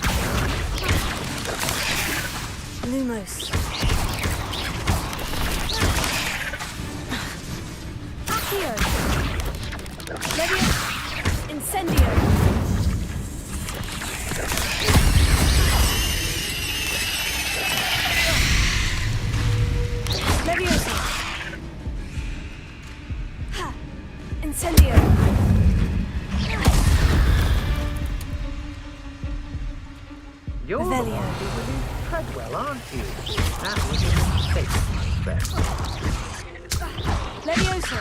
Speaker 17: Lumos. Accio. Levioso. Incendio. Levioso. Ha. Incendio.
Speaker 6: You're the one with Treadwell, aren't you? That was a mistake, Ben.
Speaker 17: Levioso.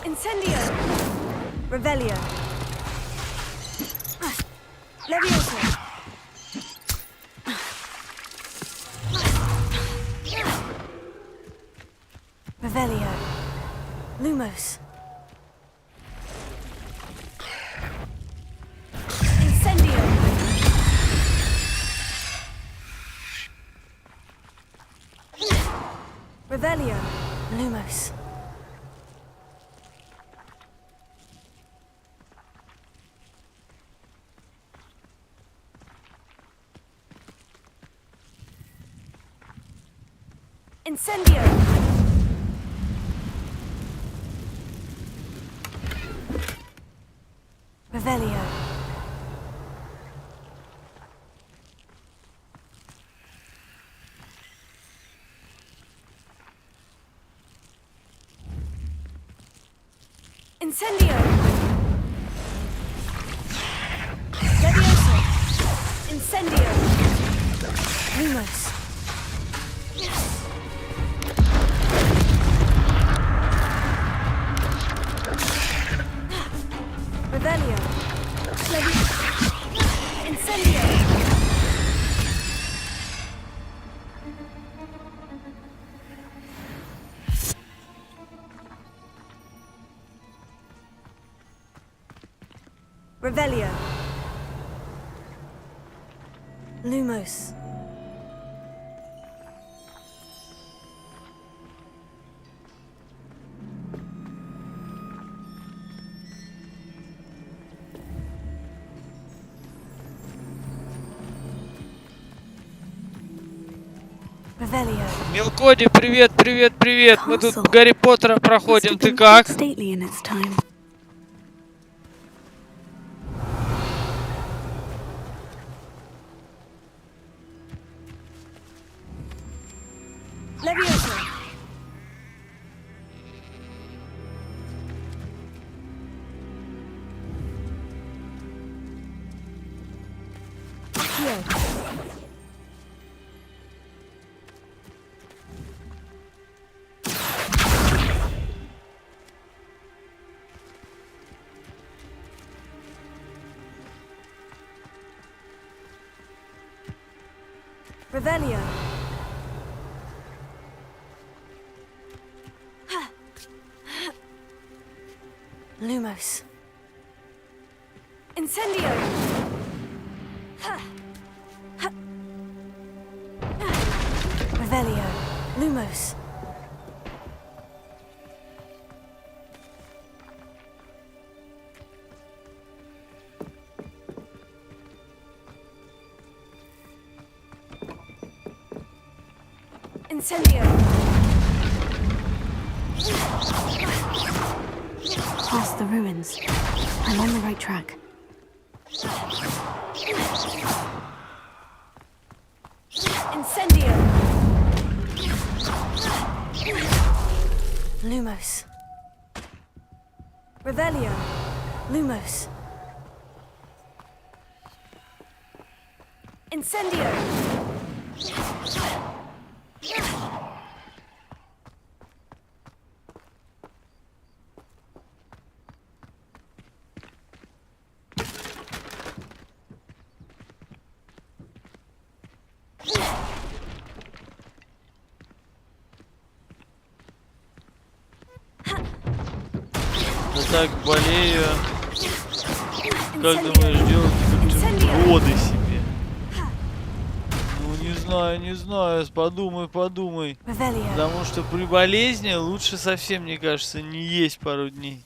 Speaker 17: Incendio. Revelio. Levioso. Revelio. Lumos. Incendio. Revelio. Lumos. Incendio. Revelio. Incendio. Levioso. Incendio. Lumos. Revelio. Incendio. Revelio. Lumos.
Speaker 3: Мелкоди, привет, привет, привет. Мы тут Гарри Поттера проходим. Ты как?
Speaker 17: Revelio. Lumos. Incendio. Revelio. Lumos. Incendio. Past the ruins. I'm on the right track. Incendio. Lumos. Revelio. Lumos. Incendio.
Speaker 3: Я так болею. Как думаешь, делать годы себе? Ну не знаю, подумай. Потому что при болезни лучше совсем, мне кажется, не есть пару дней.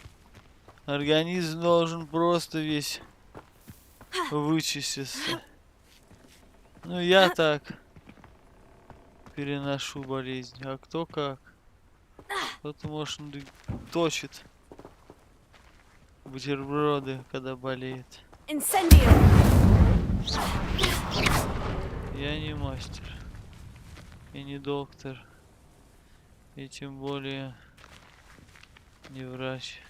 Speaker 3: Организм должен просто весь вычиститься. Ну я так переношу болезнь, а кто как. Кто-то, может, точит бутерброды, когда болеет. Я не мастер. И не доктор. И тем более не врач.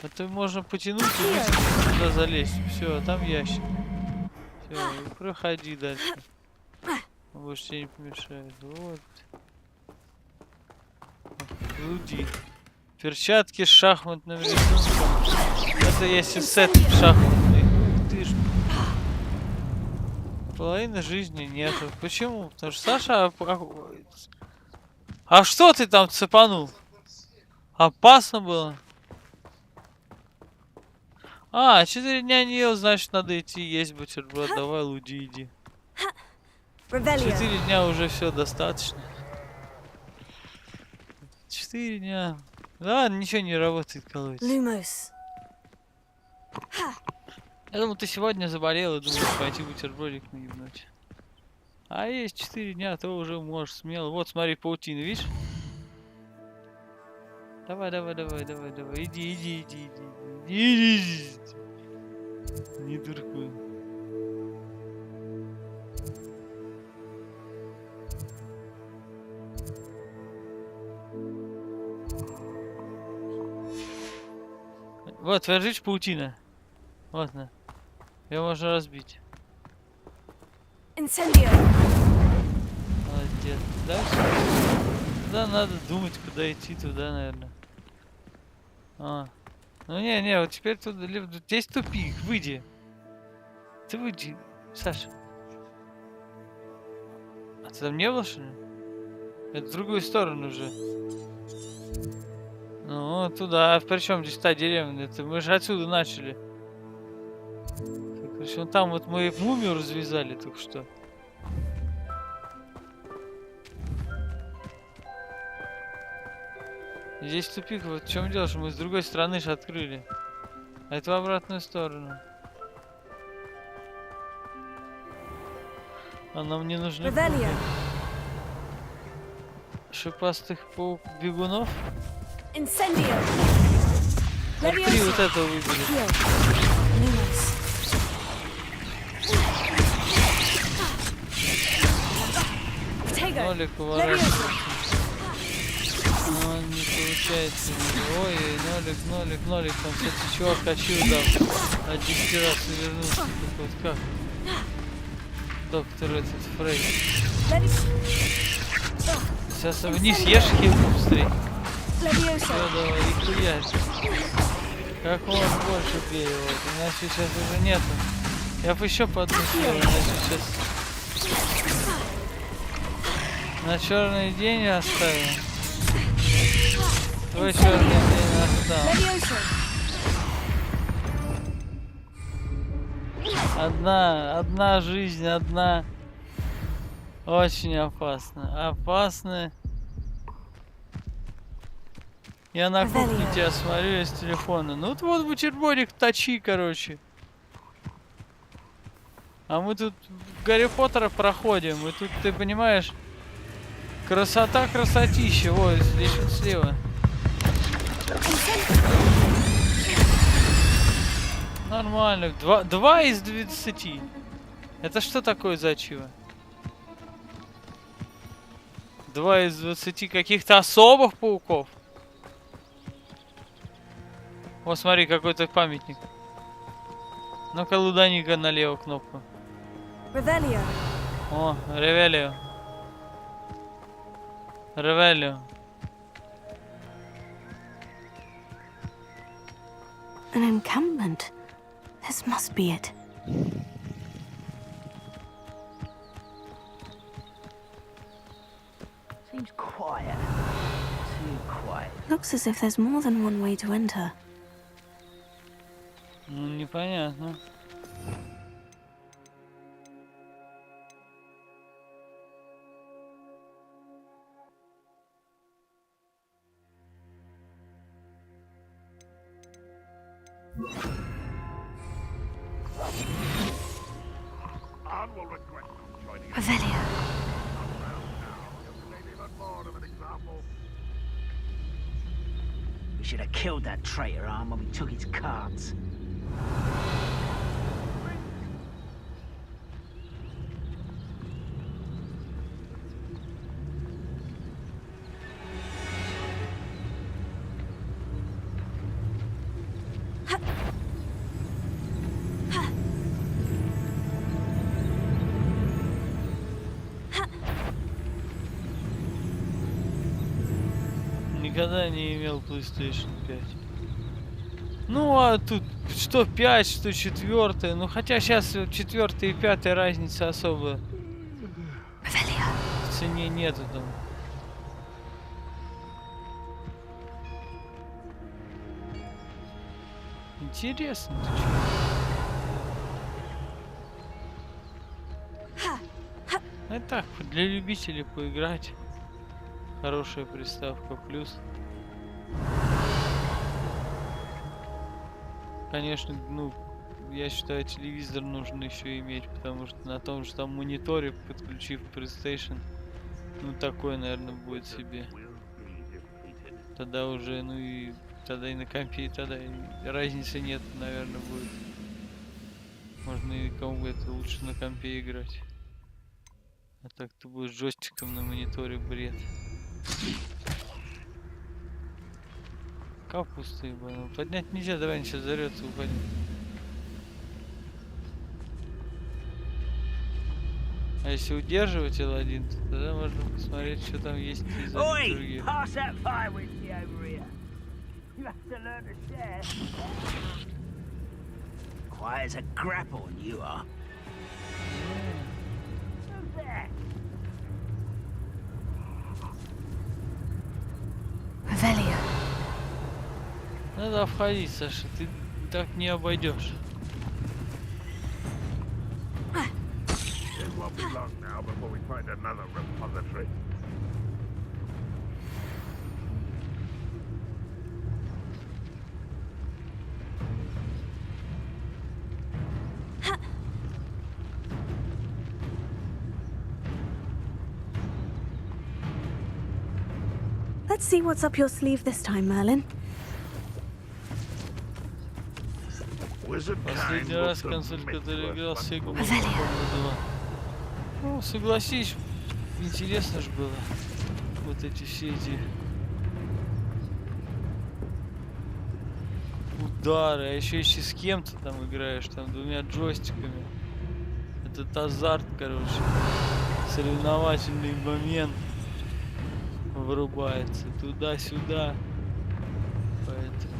Speaker 3: Это можно потянуть и туда залезть. Все, там ящик. Все, проходи дальше. Больше тебе не помешает. Вот. Люди. Перчатки с шахматным рисунком. Это если сет шахматный. Ты ж... Половины жизни нету. Почему? Потому что Саша... А что ты там цепанул? Опасно было? А, 4 дня не ел, значит надо идти есть бутерброд. Давай, Луди, иди. 4 дня уже все достаточно. 4 дня. Да, ничего не работает, колоть. Я думал, ты сегодня заболел и думаешь пойти бутербродик наебнуть. А есть 4 дня, то уже можешь смело. Вот, смотри, паутина, видишь? Давай. Иди. Не дуркуй. Вот, твержишь паутина. Вот на. Ее можно разбить.
Speaker 17: Инцендио.
Speaker 3: Молодец. Дальше. Туда надо думать, куда идти, туда, наверное. А. Ну не, вот теперь тут здесь тупик. Выйди. Ты выйди, Саша. А ты там не был, что ли? Это в другую сторону уже. Ну. Ну, туда. А при чем здесь та деревня? Это мы же отсюда начали. Причем там вот мы мумию развязали только что. Здесь тупик. Вот в чем дело, что мы с другой стороны же открыли. А это в обратную сторону. А нам не нужны шипастых бегунов. Три вот этого выбери. Нолик уворачивается. Но не получается. Ой, нолик. Там, кстати, чувак качил дал. 10 раз и вернулся. Вот как? Доктор этот Фрей. Сейчас вниз ешь хилку быстрее. Все, давай, и хуясь. Как можно больше бей его, иначе сейчас уже нету. Я бы еще по одну съел, иначе сейчас на черный день оставим. Твой черный день оставил. Одна жизнь, одна. Очень опасно. Опасно. Я на кухне тебя смотрю с телефона. Ну вот бутербродик точи, короче. А мы тут Гарри Поттера проходим. И тут, ты понимаешь, красота красотища. Вот здесь вот слева. Нормально. 2 из 20. Это что такое за чего? 2 из 20 каких-то особых пауков. О, смотри, какой-то памятник. Ну-ка, лудани-ка на левую кнопку.
Speaker 17: Ревелио.
Speaker 3: О, Ревелио. Ревелио.
Speaker 17: An encampment. This must be it.
Speaker 10: Seems quiet. Too quiet.
Speaker 17: Looks as if there's more than one way to enter.
Speaker 3: Ну, непонятно.
Speaker 17: Revelio.
Speaker 10: We should have killed that traitor arm when we took his cards.
Speaker 3: Никогда не имел PlayStation 5. Ну а тут что 5, что 4. Ну хотя сейчас 4 и 5 разницы особо в цене нету там. Интересно, ты чё? Это так, для любителей поиграть. Хорошая приставка плюс. Конечно, ну, я считаю, телевизор нужно еще иметь, потому что на том же там мониторе, подключив PlayStation, ну такой, наверное, будет себе. Тогда уже, ну и тогда и на компе, тогда и разницы нет, наверное, будет. Можно и кому-то лучше на компе играть. А так ты будешь джойстиком на мониторе бред. Капуста ебаная. Поднять нельзя, давай он сейчас зарется, уходи. А если удерживать L1, то тогда можно посмотреть, что там есть из других.
Speaker 10: Quiet as a grapple, you are.
Speaker 17: Revelio.
Speaker 3: Надо входить, Саша, ты так не обойдешь.
Speaker 11: It won't be long now before we find another repository.
Speaker 17: Let's see what's up your sleeve this time, Merlin.
Speaker 3: Последний раз консоль, который играл с Sega, была Kombat 2. Ну, согласись, интересно же было. Вот эти все эти удары, а еще если с кем-то там играешь, там двумя джойстиками. Этот азарт, короче, соревновательный момент вырубается туда-сюда. Поэтому...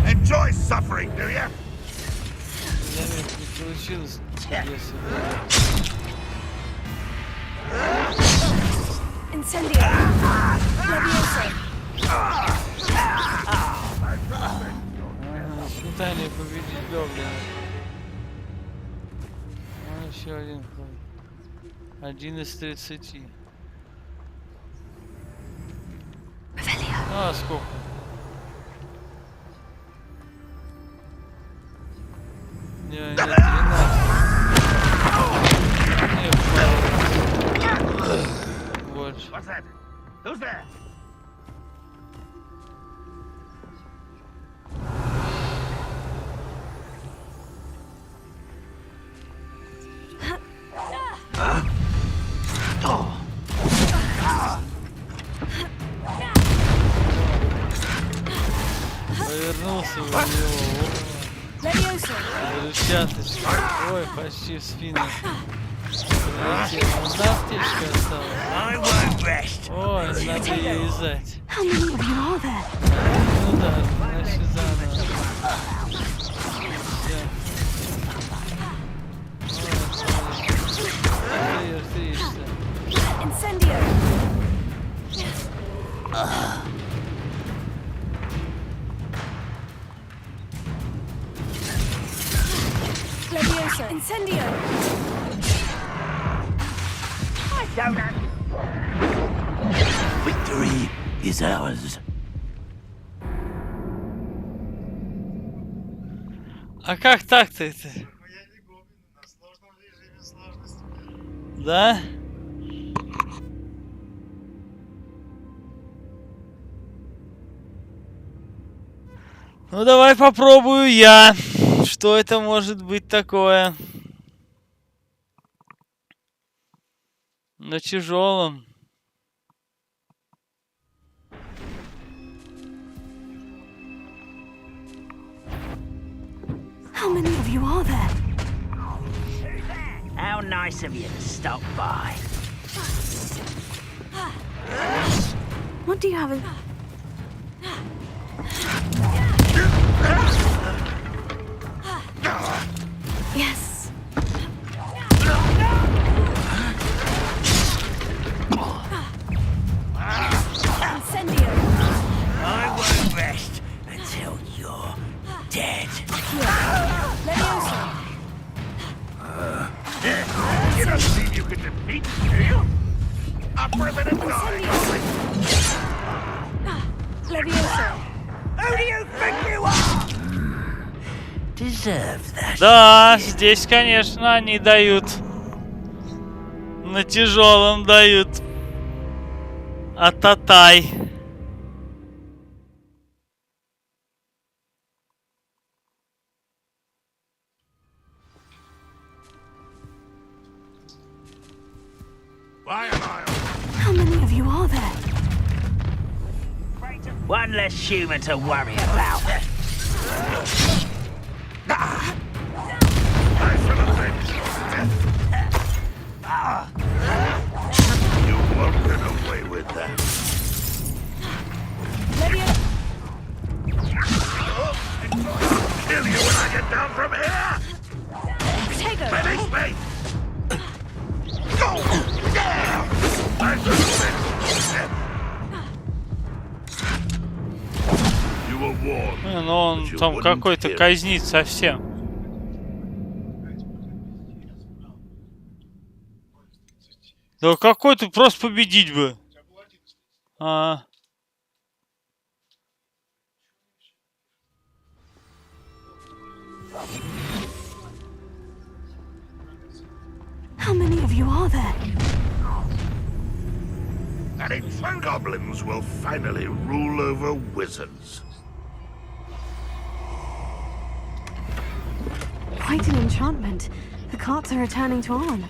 Speaker 11: Enjoy suffering, do you?
Speaker 3: Не получилось.
Speaker 4: Incendio. Leviosa.
Speaker 3: Испытание победителя. Еще один ход. 1 из 30. А, сколько? Не, 13. Больше.
Speaker 11: What's that? Who's there?
Speaker 3: Повернулся в него. Взрывчаточка. Ой, почти в спину. Прилетел. Одна аптечка осталась. Ой, надо ее вязать. Ну да, значит заново.
Speaker 4: Incendio. Leviosa. Incendio.
Speaker 5: Victory is ours.
Speaker 3: А как так-то это? Да? Ну давай попробую я. Что это может быть такое? На тяжелом.
Speaker 17: How many of you are there?
Speaker 10: How nice of you to stop by.
Speaker 17: What do you have in... Yes.
Speaker 4: Incendio.
Speaker 10: I won't rest until you're dead.
Speaker 4: Leviosa.
Speaker 11: You don't think you can defeat me, do you? Up for a bit of noise.
Speaker 4: Leviosa.
Speaker 10: Who do you think you are? Deserve that.
Speaker 3: Да, здесь, конечно, они дают. На тяжелом дают. Ататай.
Speaker 17: How many of you are there?
Speaker 10: One less human to worry about.
Speaker 11: You won't get away with that. Kill you when I get down from here! Finish me! Go! I
Speaker 3: Не, ну он там какой-то казнит совсем. Да какой ты просто победить бы. А.
Speaker 17: How many of you are there?
Speaker 8: And it's goblins will finally rule over wizards.
Speaker 17: Quite an enchantment. The carts are returning to on.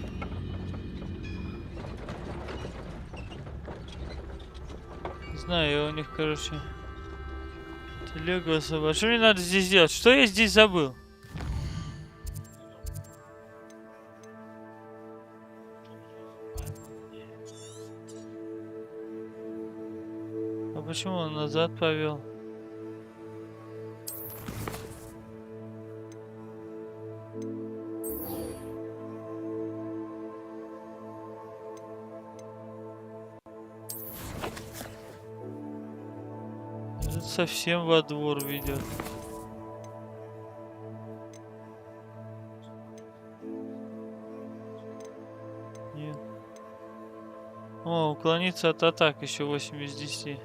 Speaker 3: Не знаю, у них, короче, телегу особо. Что мне надо здесь делать? Что я здесь забыл? А почему он назад повел? Это совсем во двор ведет. Нет. О, уклониться от атак еще 8 из 10.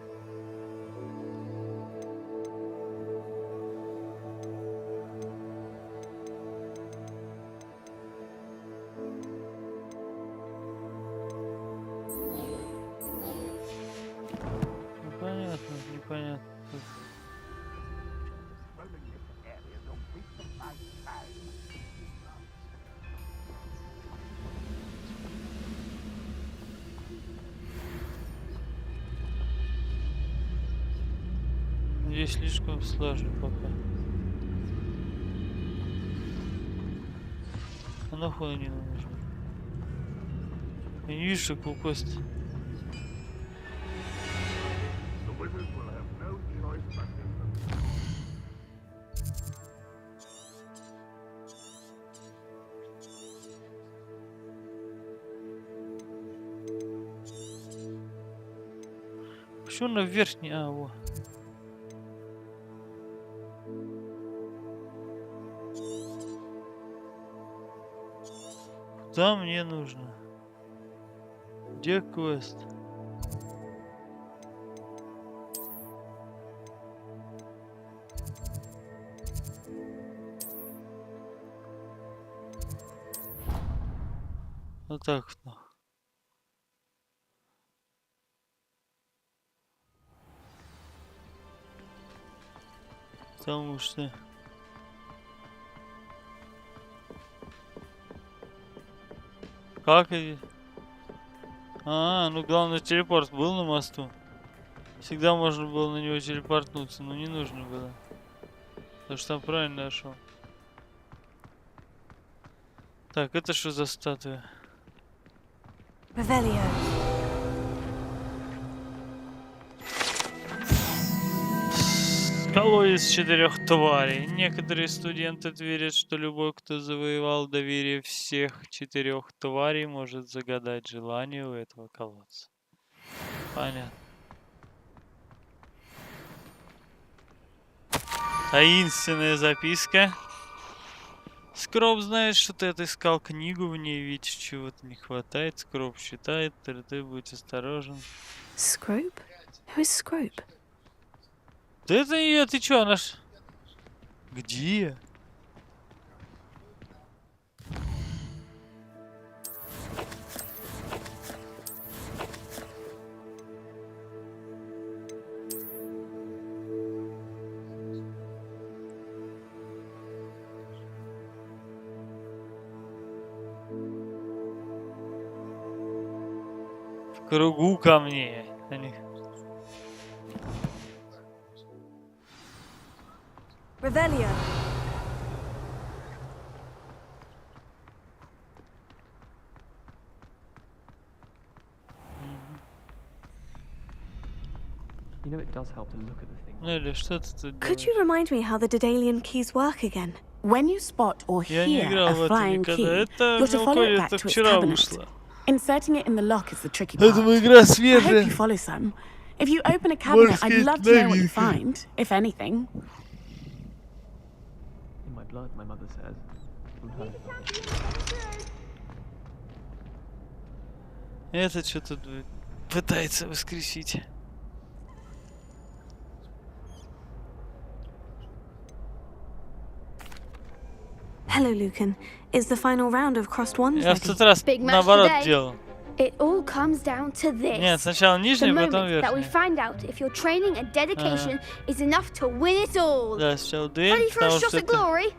Speaker 3: Непонятно. Здесь слишком сложно пока. А нахуй не нужно. Я не вижу, что кость. Почему на верхней? А, во. Куда мне нужно? Где квест? Вот так вот. Потому что... Как это? А, ну главное, телепорт был на мосту. Всегда можно было на него телепортнуться, но не нужно было. Потому что там правильно нашел. Так, это что за статуя? Колодец 4 тварей. Некоторые студенты верят, что любой, кто завоевал доверие всех 4 тварей, может загадать желание у этого колодца. Понятно. Таинственная записка. Скроб знает, что ты отыскал книгу, в ней видишь, чего-то не хватает. Скроб считает, ты будь осторожен.
Speaker 17: Скроб? Who is Скроб?
Speaker 3: Да это ее, ты чё, она ж... Где? В кругу камней.
Speaker 17: Revelio.
Speaker 15: You know, it does help to look at the thing.
Speaker 3: Ну или что ты тут
Speaker 17: Could you remind me how the Daedalian keys work again?
Speaker 23: When you spot or
Speaker 3: Я не
Speaker 23: hear
Speaker 3: играл в
Speaker 23: a
Speaker 3: это
Speaker 23: flying
Speaker 3: никогда.
Speaker 23: key,
Speaker 3: Это
Speaker 23: you're to follow it back
Speaker 3: это
Speaker 23: to its
Speaker 3: вчера
Speaker 23: cabinet.
Speaker 3: вышло.
Speaker 23: Inserting it in the lock is the tricky part.
Speaker 3: Это игра
Speaker 23: I hope
Speaker 3: свежая.
Speaker 23: you follow some. If you open a cabinet, I'd love to know what you find, if anything.
Speaker 15: blood, my mother says. From her.
Speaker 3: Это что тут пытается воскресить.
Speaker 17: Hello, Lucan. Is the final round of Crossed Wands
Speaker 3: Я в тот раз наоборот делал.
Speaker 4: It all comes down to this.
Speaker 3: Нет, сначала нижний,
Speaker 4: the
Speaker 3: потом
Speaker 4: moment that we
Speaker 3: верхний.
Speaker 4: find out if your training and dedication is enough to win it all.
Speaker 3: Да, сначала дуэль,
Speaker 4: Ready for a
Speaker 3: потому
Speaker 4: shot
Speaker 3: что
Speaker 4: at
Speaker 3: это...
Speaker 4: glory?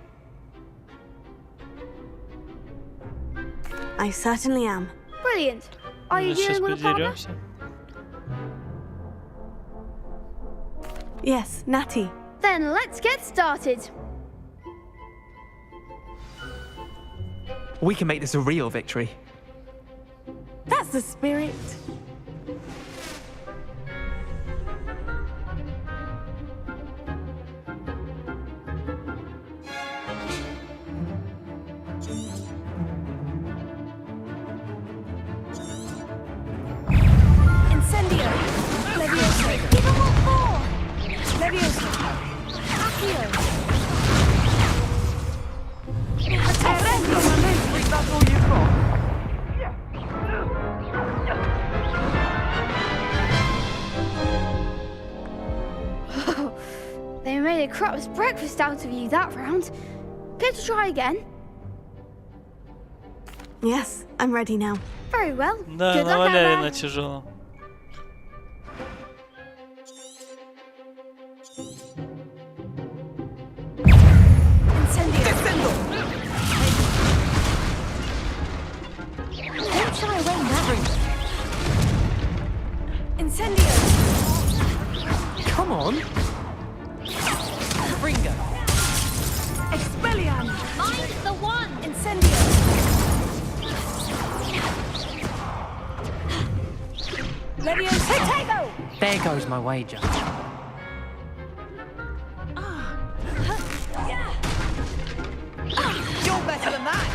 Speaker 17: I certainly am.
Speaker 4: Brilliant. Are you
Speaker 3: Сейчас
Speaker 4: dealing with a partner?
Speaker 3: подеремся.
Speaker 17: Yes, Natty.
Speaker 4: Then let's get started.
Speaker 9: We can make this a real victory.
Speaker 23: That's the spirit.
Speaker 4: Incendio. Levioso. Give them what for. Levioso. Accio.
Speaker 9: That's all you've got.
Speaker 4: They made a crap's breakfast out of you that round. Care to try again?
Speaker 17: Yes, I'm ready now.
Speaker 4: Very well.
Speaker 3: Да,
Speaker 4: Good luck out
Speaker 3: наваляли
Speaker 4: there.
Speaker 3: на тяжелом.
Speaker 4: Incendio. Don't shy away now. Incendio.
Speaker 9: Come on. Ringo.
Speaker 4: Expelliarm. Mine's the one. Incendio. Levioso. Potato.
Speaker 15: There goes my wager.
Speaker 9: You're better than that.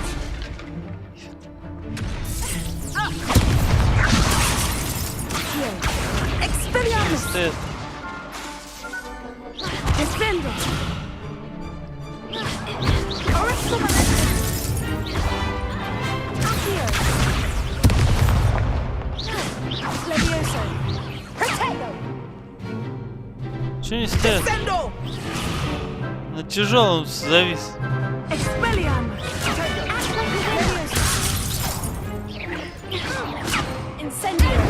Speaker 4: Expelliarmus.
Speaker 3: Стоит.
Speaker 4: Defender. Accio. Levioso. Potato.
Speaker 3: Что не стоит? На тяжелом завис.
Speaker 4: Expelliarmus. Incendio.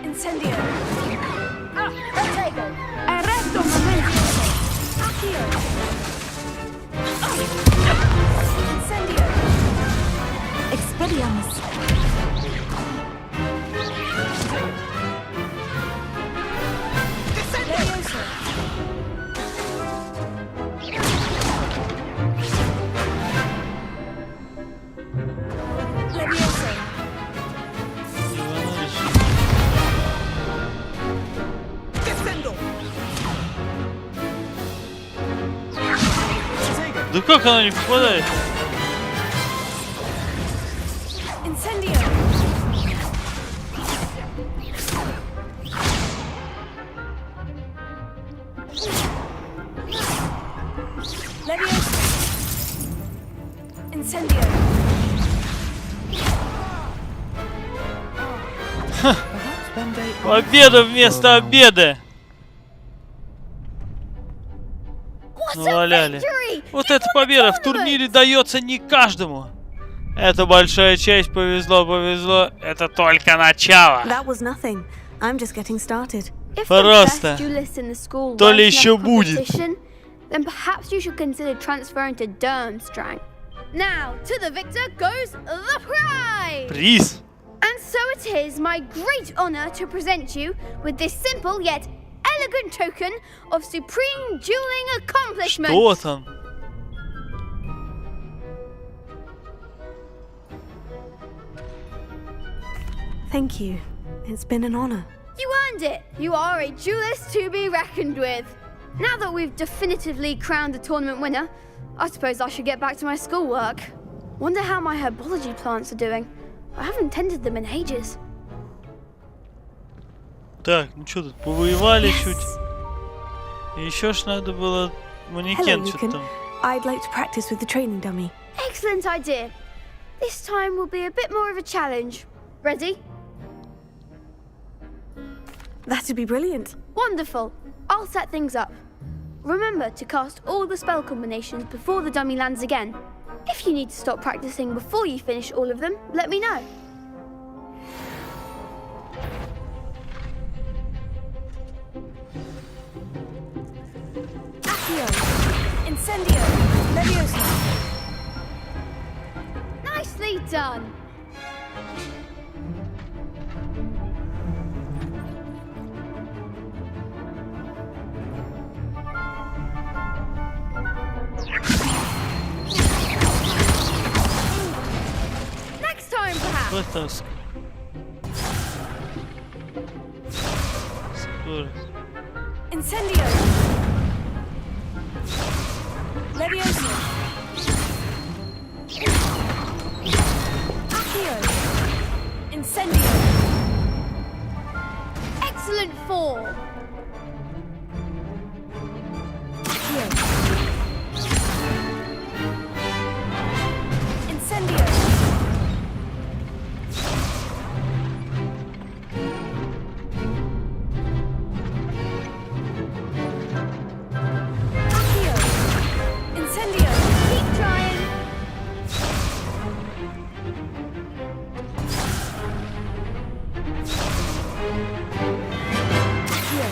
Speaker 4: Incendio. Potato. Arresto momento. Accio. Incendio. Expelliarmus. Levioso. Levioso.
Speaker 3: Да как она не попадает?
Speaker 4: Incendio. Levioso. Incendio.
Speaker 3: Победа вместо обеда! Наваляли. Вот эта победа в турнире дается не каждому. Это большая честь, повезло, повезло. Это только начало.
Speaker 17: That was nothing. I'm just getting started.
Speaker 3: Просто. То ли еще будет.
Speaker 4: Then perhaps you should consider transferring to Durmstrang. Now, to the victor goes the prize!
Speaker 3: Приз.
Speaker 4: And so it is my great honor to present you with this simple yet elegant token of supreme dueling accomplishment.
Speaker 3: Что там?
Speaker 17: Thank you. It's been an honor.
Speaker 4: You earned it. You are a duelist to be reckoned with. Now that we've definitively crowned the tournament winner, I suppose I should get back to my schoolwork. Wonder how my herbology plants are doing. I haven't tended them in ages.
Speaker 3: Так, ну что тут, повоевали чуть. Еще ж надо было манекен что-то там.
Speaker 17: I'd like to practice with the training dummy.
Speaker 4: Excellent idea. This time will be a bit more of a challenge. Ready?
Speaker 17: That'd be brilliant.
Speaker 4: Wonderful. I'll set things up. Remember to cast all the spell combinations before the dummy lands again. If you need to stop practicing before you finish all of them, let me know.
Speaker 17: Accio. Incendio. Leviosa.
Speaker 4: Nicely done. Next time, perhaps.
Speaker 3: Вот там скорость.
Speaker 17: Incendio. Leviosa. Accio. Incendio.
Speaker 4: Excellent fall.
Speaker 17: Accio. Incendio. Accio. Incendio.
Speaker 4: Keep trying.
Speaker 17: Accio.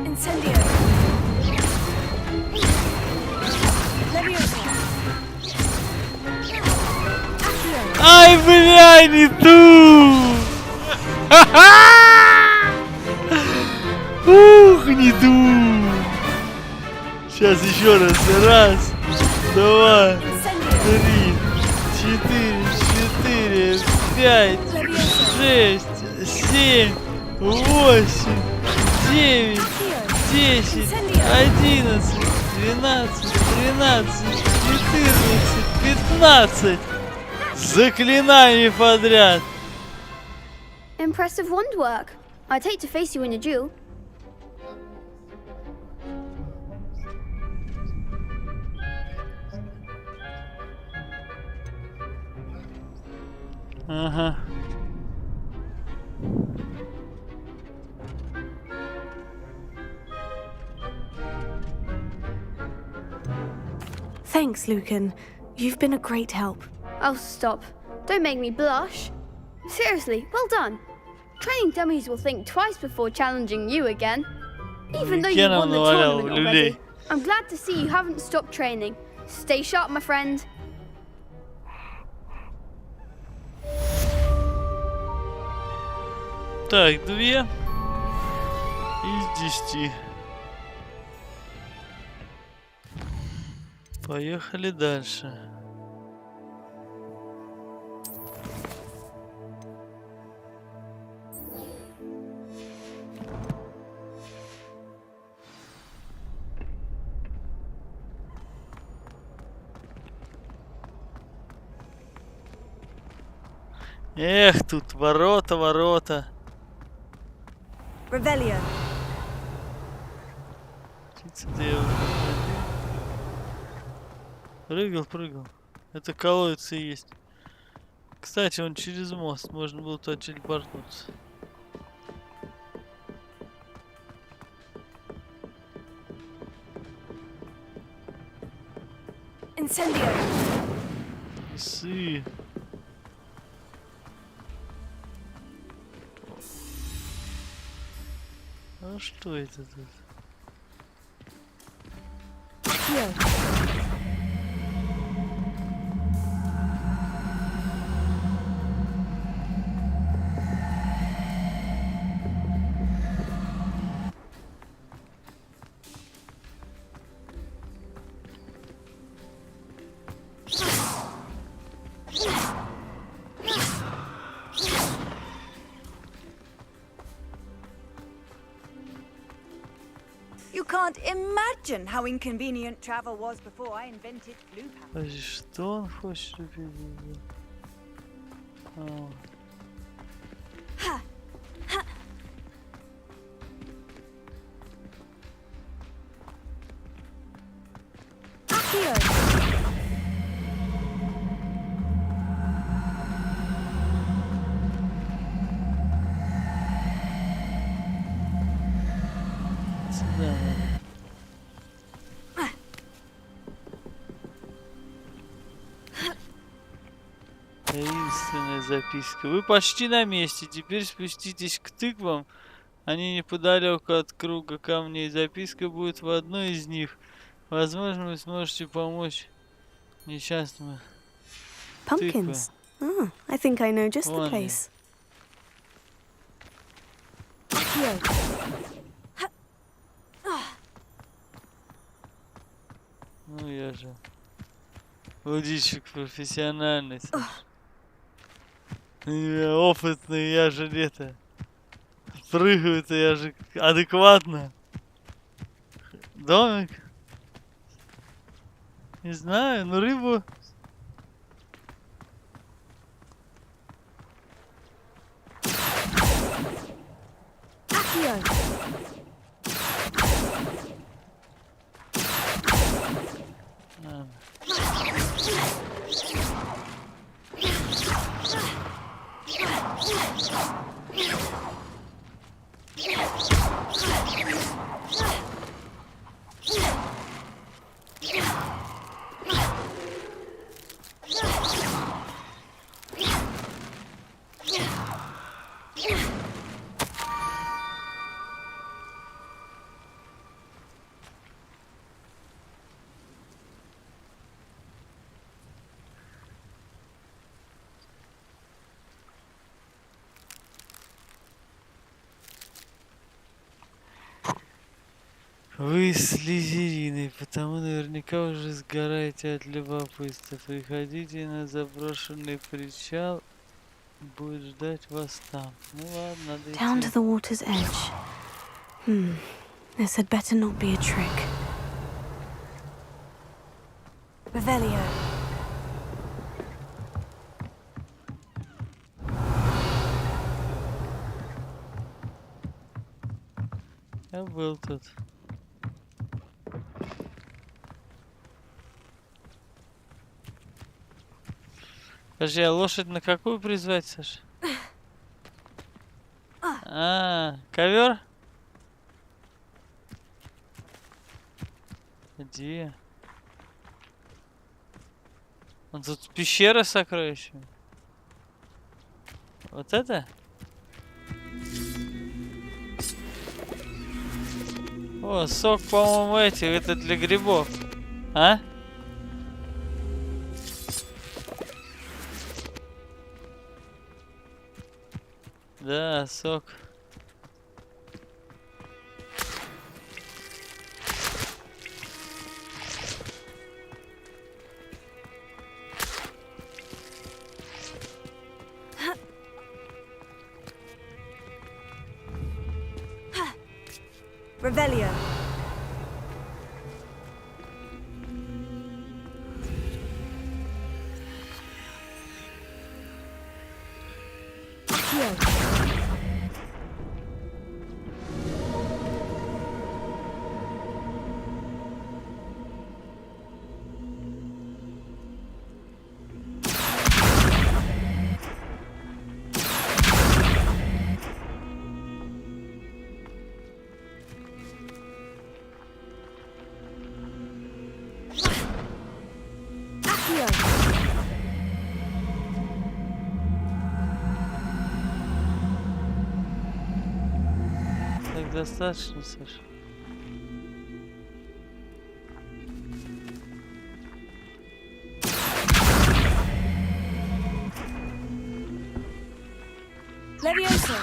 Speaker 17: Incendio. Leviosa. Accio.
Speaker 3: Ай, бля, не ту! Ух, не ту! Сейчас еще раз. Раз, два, три, четыре, пять, 6, 7, 8, 9, 10, 11, 12, 13, 14, 15. Заклинаний подряд.
Speaker 4: Impressive wand work. I'd hate to face you in a duel.
Speaker 3: Ага.
Speaker 17: Thanks, Lucan. You've been a great help.
Speaker 4: Oh, stop. Don't make me blush. Seriously, well done. Training dummies will think twice before challenging you again. Even though you won the tournament already. I'm glad to see you haven't stopped training. Stay sharp, my friend.
Speaker 3: Так, 2 из 10. Поехали дальше. Эх, тут ворота.
Speaker 17: Revelio.
Speaker 3: Прыгал. Это колодец и есть. Кстати, он через мост. Можно было туда телепортнуться.
Speaker 17: Incendio.
Speaker 3: Сы. А что это тут?
Speaker 16: You can't imagine how inconvenient travel was before I invented blue powder.
Speaker 3: Что он хочет, чтобы я делал? Таинственная записка. Вы почти на месте. Теперь спуститесь к тыквам. Они неподалеку от круга камней. Записка будет в одной из них. Возможно, вы сможете помочь несчастному.
Speaker 17: Pumpkins. Oh, I think I know just the place.
Speaker 3: Ну я же водичек профессиональный, Саша. Я опытный, я же это прыгаю-то, я же адекватно. Домик. Не знаю, но рыбу. Вы слизерины, потому наверняка уже сгораете от любопытства. Приходите на заброшенный причал, будет ждать вас там. Ну ладно, надо идти.
Speaker 17: Down to the water's edge. This had better not be a trick. Revelio.
Speaker 3: Я был тут. Подожди, а лошадь на какую призвать, Саша? Ковер? Где? Он тут пещера с сокровищами. Вот это? О, сок, по-моему, это для грибов. А? Да, сок.
Speaker 16: Revelio.
Speaker 3: Так достаточно, Саша.
Speaker 16: Levioso.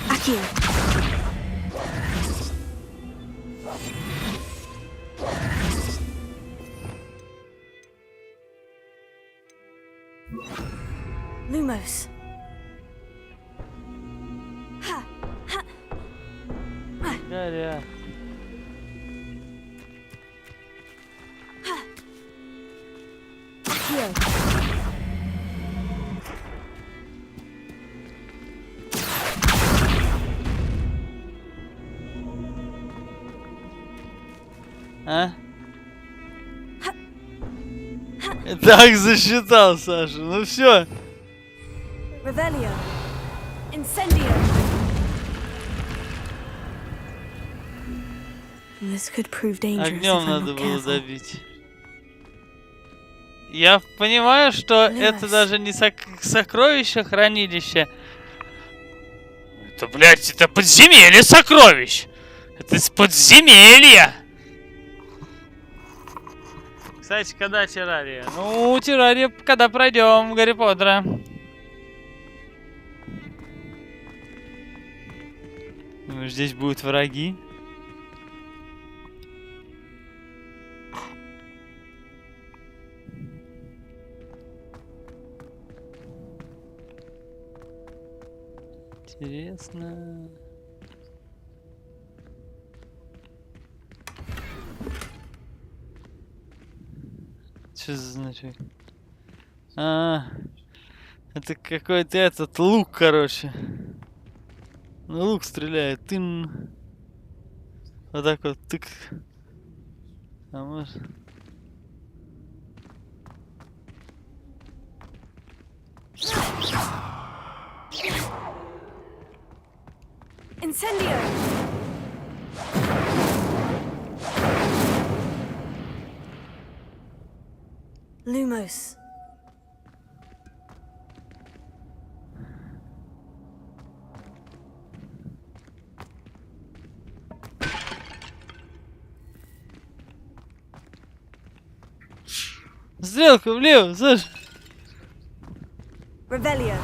Speaker 17: Accio. Lumos.
Speaker 3: Горят. А? Так засчитал, Саша. Ну все.
Speaker 17: Revelio. Incendio. This could prove dangerous
Speaker 3: Огнем
Speaker 17: if I'm
Speaker 3: надо
Speaker 17: not
Speaker 3: было
Speaker 17: careful.
Speaker 3: добить. Я понимаю, что это даже не сокровище хранилище. Это, блядь, это подземелье сокровищ. Это из подземелья. Кстати, когда террария? Ну, террария, когда пройдем Гарри Поттера. Здесь будут враги. Интересно. Что за значок? Это какой-то этот лук, короче. Ну, лук стреляет. Тын. Вот так вот, тык. А может...
Speaker 17: Incendio. Lumos.
Speaker 3: Стрелка влево, Саш.
Speaker 17: Revelio.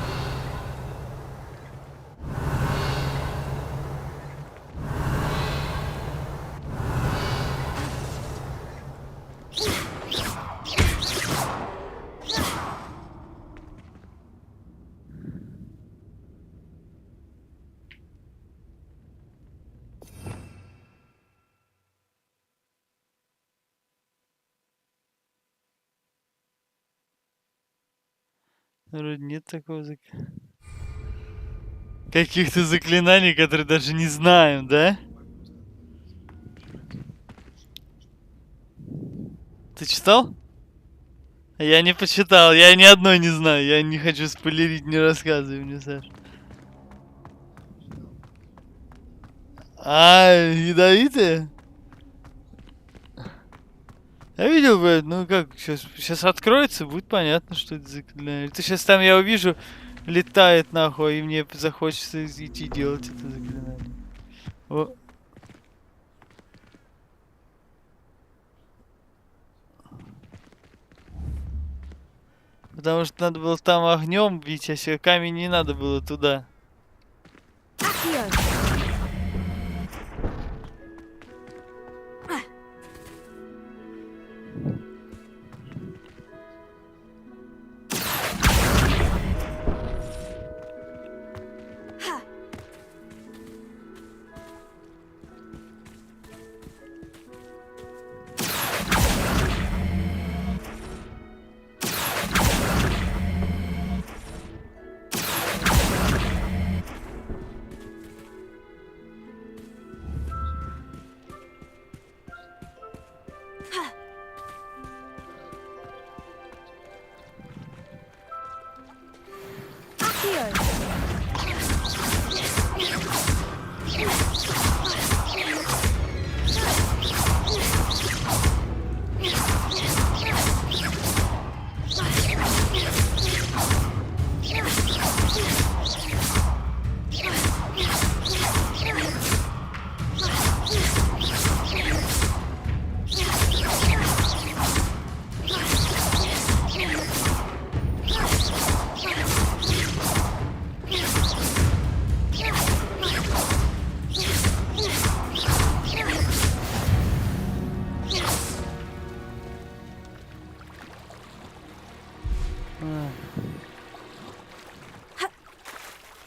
Speaker 3: Вроде нет такого каких-то заклинаний, которые даже не знаем, да? Ты читал? Я не почитал, я ни одной не знаю. Я не хочу спойлерить, не рассказывай мне, Саш. Ядовитые? Я видел, блядь, ну как, сейчас откроется, будет понятно, что это заклинание. Это сейчас там я увижу, летает нахуй, и мне захочется идти делать это заклинание. О. Потому что надо было там огнем бить, а себе камень не надо было туда.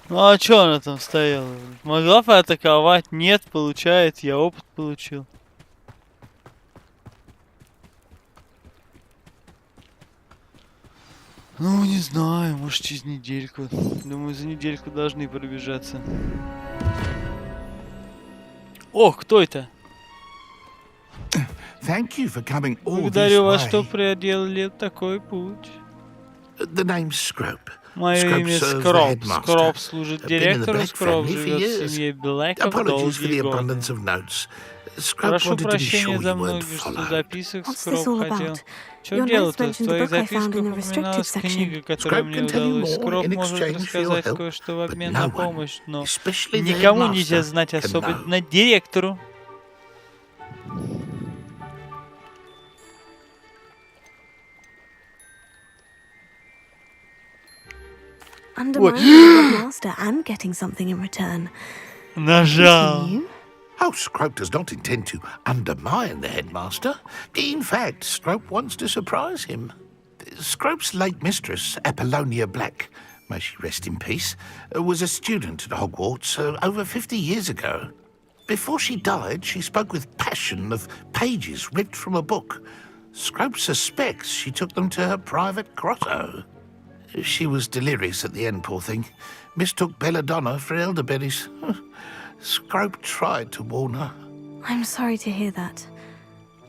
Speaker 3: Ну а чё она там стояла? Могла поатаковать? Нет, получает. Я опыт получил. Ну, не знаю, может через недельку. Думаю, за недельку должны пробежаться. О, кто это?
Speaker 8: Thank you for coming all
Speaker 3: Благодарю
Speaker 8: this
Speaker 3: вас,
Speaker 8: way.
Speaker 3: что проделали такой путь.
Speaker 8: The name's Scrope.
Speaker 3: Мое
Speaker 8: Scrope
Speaker 3: имя
Speaker 8: serves the
Speaker 3: Скроп.
Speaker 8: headmaster.
Speaker 3: Скроп служит
Speaker 8: Been in the
Speaker 3: директору.
Speaker 8: Black
Speaker 3: Скроп
Speaker 8: family for
Speaker 3: живет в
Speaker 8: years.
Speaker 3: семье Блэков
Speaker 8: Apologies for the
Speaker 3: долгие годы.
Speaker 8: abundance of notes. Scrope
Speaker 3: Прошу
Speaker 8: wanted to be
Speaker 3: прощения
Speaker 8: sure
Speaker 3: за
Speaker 8: you weren't
Speaker 3: множество
Speaker 8: followed.
Speaker 3: записок.
Speaker 17: What's this all
Speaker 3: Скроп хотел.
Speaker 17: about?
Speaker 3: В чем
Speaker 17: Your
Speaker 3: дело-то?
Speaker 17: notes
Speaker 3: В
Speaker 17: mentioned the
Speaker 3: твоих
Speaker 17: book I found
Speaker 3: записках
Speaker 17: in the restricted
Speaker 3: упоминалась
Speaker 17: section.
Speaker 3: книга, которую
Speaker 8: Scrope
Speaker 3: мне
Speaker 8: can tell you
Speaker 3: удалось.
Speaker 8: more
Speaker 3: Скроп
Speaker 8: in
Speaker 3: может
Speaker 8: exchange for your
Speaker 3: рассказать
Speaker 8: help,
Speaker 3: кое-что в
Speaker 8: but
Speaker 3: обмен
Speaker 8: no
Speaker 3: на
Speaker 8: one,
Speaker 3: помощь, но
Speaker 8: especially the
Speaker 3: никому нельзя
Speaker 8: headmaster,
Speaker 3: знать,
Speaker 8: can
Speaker 3: особенно
Speaker 8: know.
Speaker 3: директору.
Speaker 17: Undermining the headmaster and getting something in return.
Speaker 3: Нажал.
Speaker 8: Oh, Scrope does not intend to undermine the headmaster. In fact, Scrope wants to surprise him. Scrope's late mistress, Apollonia Black, may she rest in peace, was a student at Hogwarts over 50 years ago. Before she died, she spoke with passion of pages ripped from a book. Scrope suspects she took them to her private grotto. She was delirious at the end, poor thing. Mistook belladonna for elderberries. Scrope tried to warn her.
Speaker 17: I'm sorry to hear that.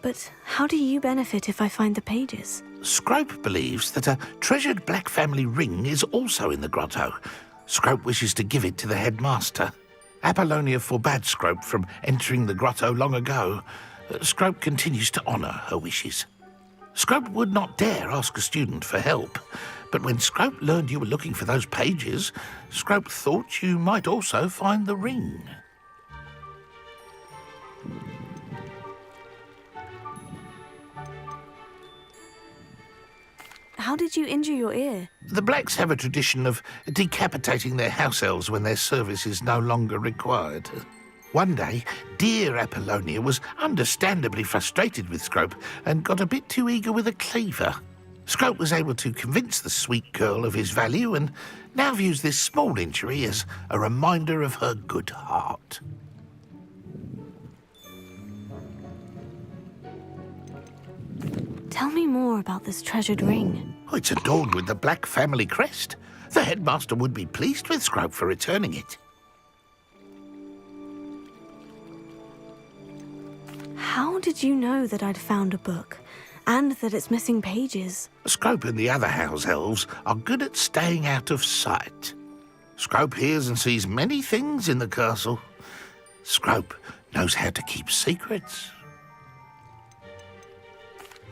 Speaker 17: But how do you benefit if I find the pages?
Speaker 8: Scrope believes that a treasured Black family ring is also in the grotto. Scrope wishes to give it to the headmaster. Apollonia forbade Scrope from entering the grotto long ago. Scrope continues to honour her wishes. Scrope would not dare ask a student for help, but when Scrope learned you were looking for those pages, Scrope thought you might also find the ring.
Speaker 17: How did you injure your ear?
Speaker 8: The Blacks have a tradition of decapitating their house elves when their service is no longer required. One day, dear Apollonia was understandably frustrated with Scrope and got a bit too eager with a cleaver. Scrope was able to convince the sweet girl of his value and now views this small injury as a reminder of her good heart.
Speaker 17: Tell me more about this treasured ring.
Speaker 8: Oh, it's adorned with the Black family crest. The headmaster would be pleased with Scrope for returning it.
Speaker 17: How did you know that I'd found a book, and that it's missing pages?
Speaker 8: Scrope and the other house elves are good at staying out of sight. Scrope hears and sees many things in the castle. Scrope knows how to keep secrets.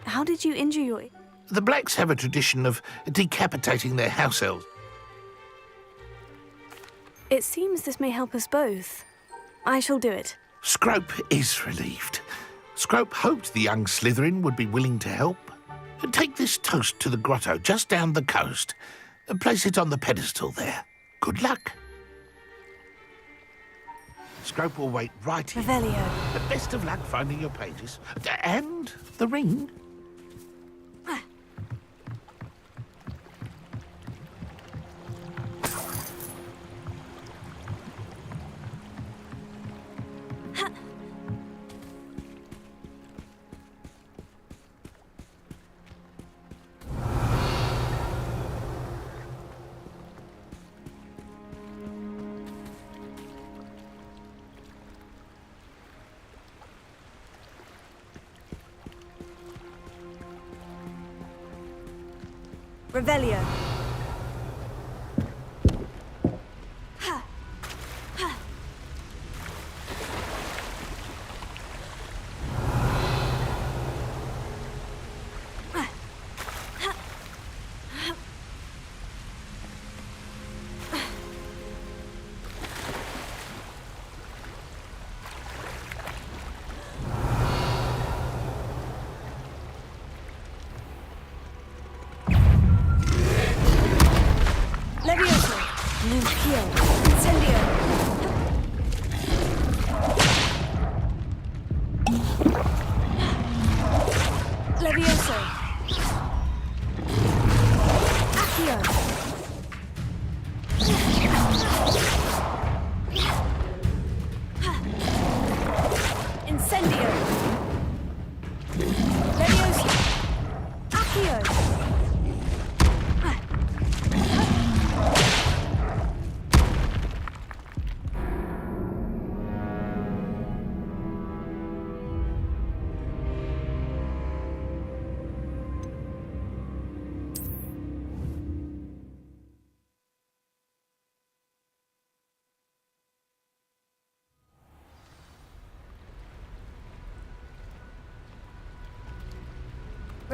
Speaker 17: How did you injure your ear?
Speaker 8: The Blacks have a tradition of decapitating their house elves.
Speaker 17: It seems this may help us both. I shall do it.
Speaker 8: Scrope is relieved. Scrope hoped the young Slytherin would be willing to help. Take this toast to the grotto just down the coast and place it on the pedestal there. Good luck. Scrope will wait right here.
Speaker 17: Revelio.
Speaker 8: Best of luck finding your pages. And the ring.
Speaker 17: Revelio.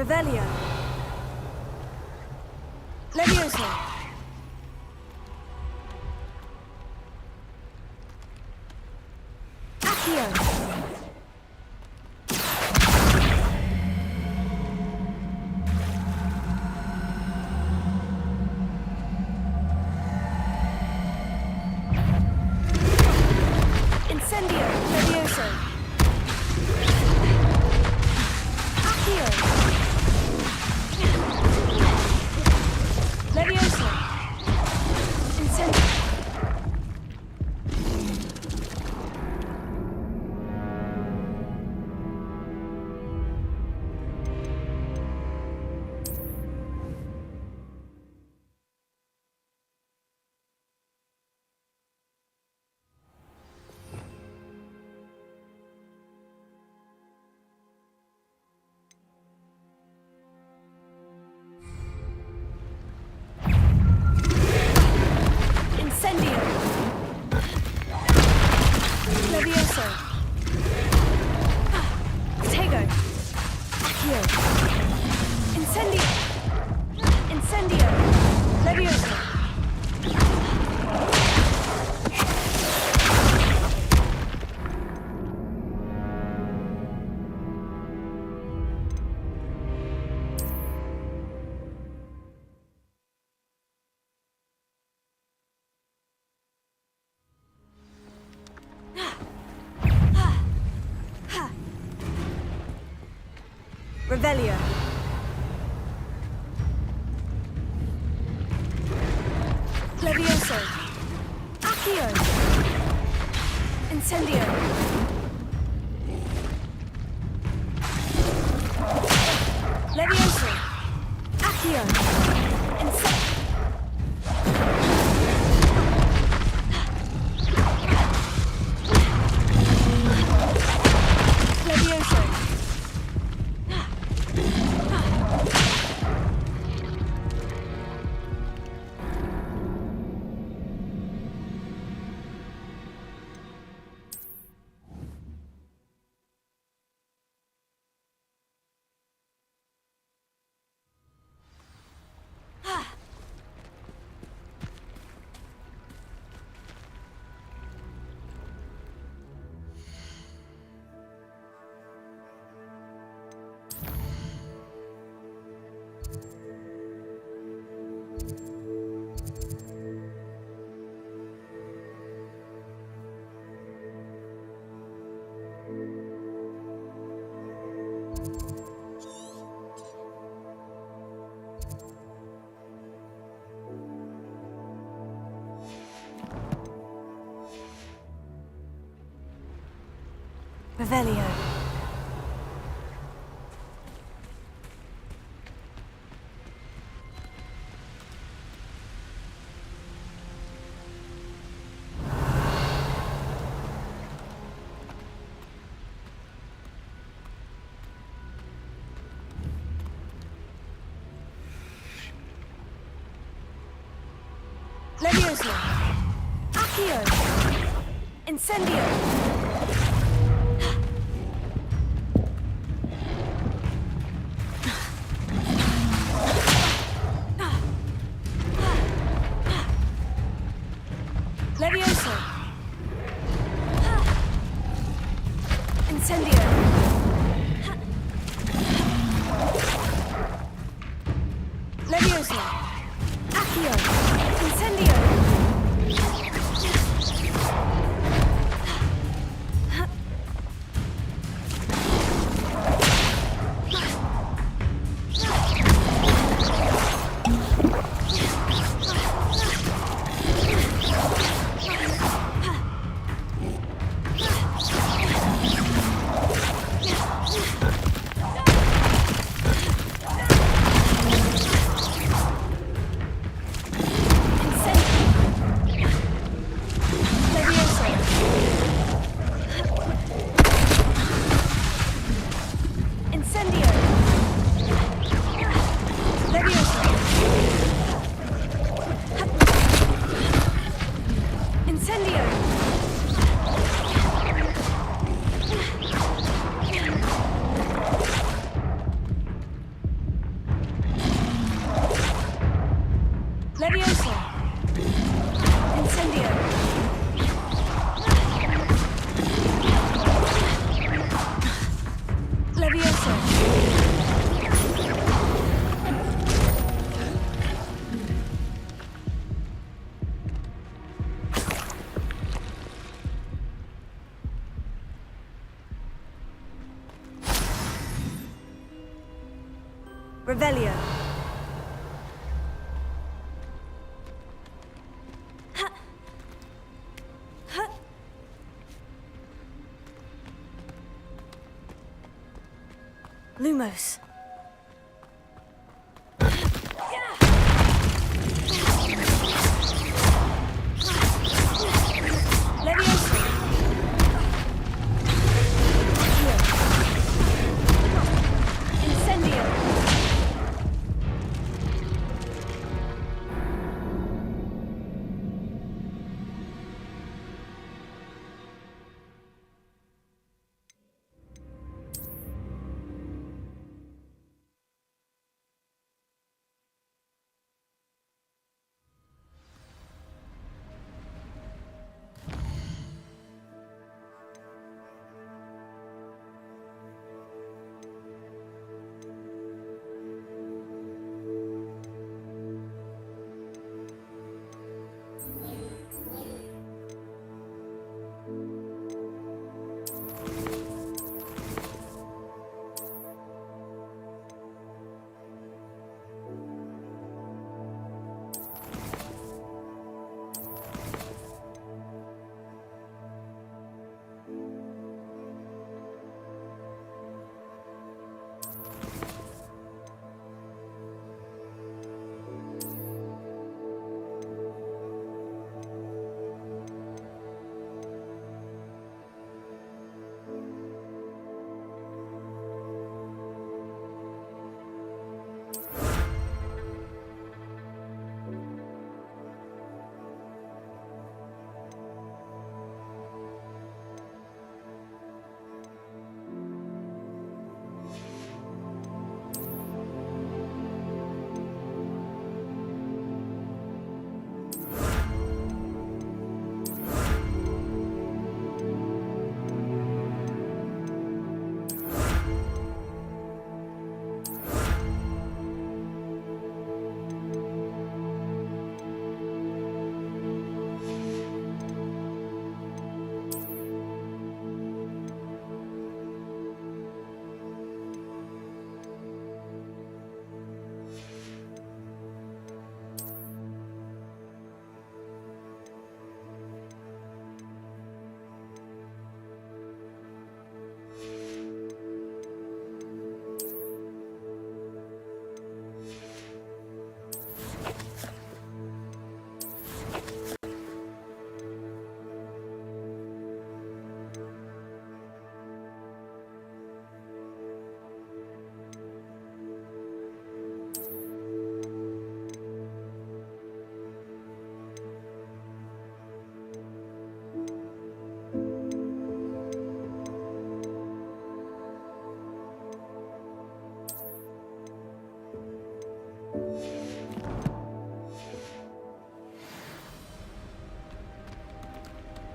Speaker 17: Revelio. Levioso. Accio. Incendio. Levioso. Accio. Levioso. Incendio. Incendio. Levioso. Tego. Accio. Incendio. Incendio. Levioso. Revelio. Levioso. Accio. Incendio. Levioso. Accio. Levioso. Revelio. Levioso. Accio. Incendio. Levioso. Incendio. Levioso. Accio. Incendio. Revelio. Lumos. Leviosa. Incendio.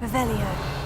Speaker 17: Revelio.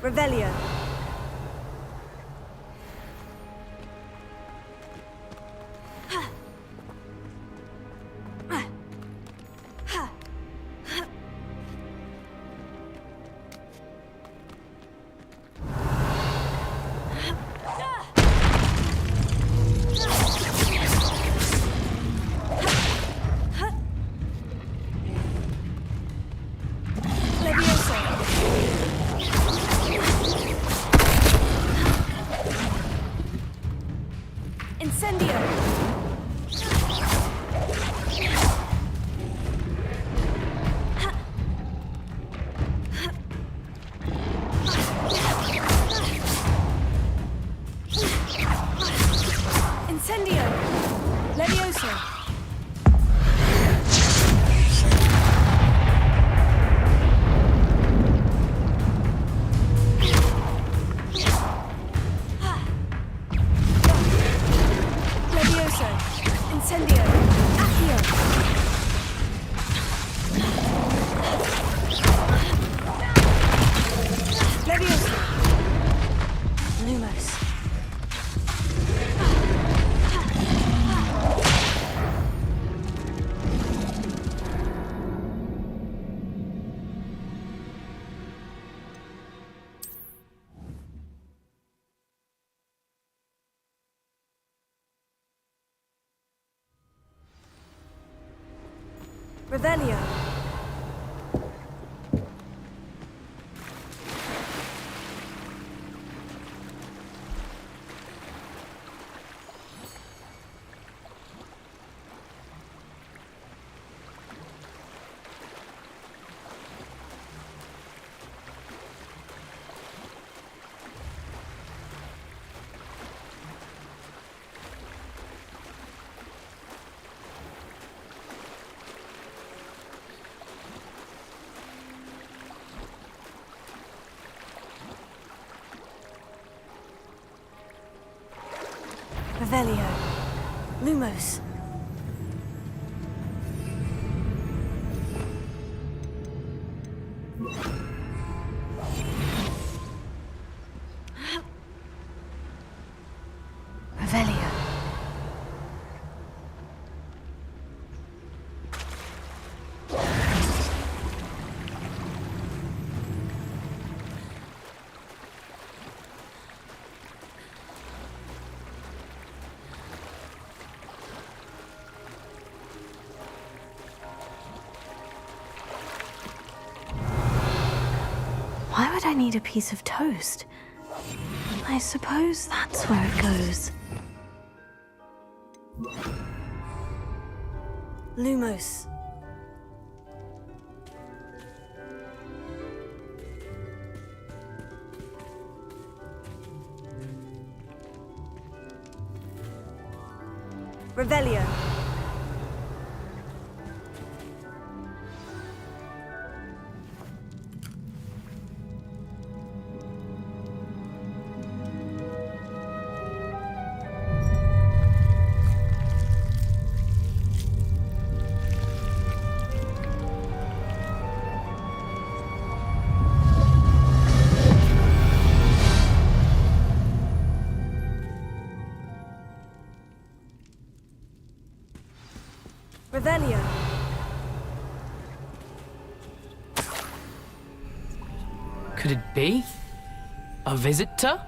Speaker 16: Revelio. Revelio. Revelio. Lumos. Revelio. Why would I need a piece of toast? I suppose that's where it goes. Lumos. Revelio. Revelio.
Speaker 12: Could it be? A visitor?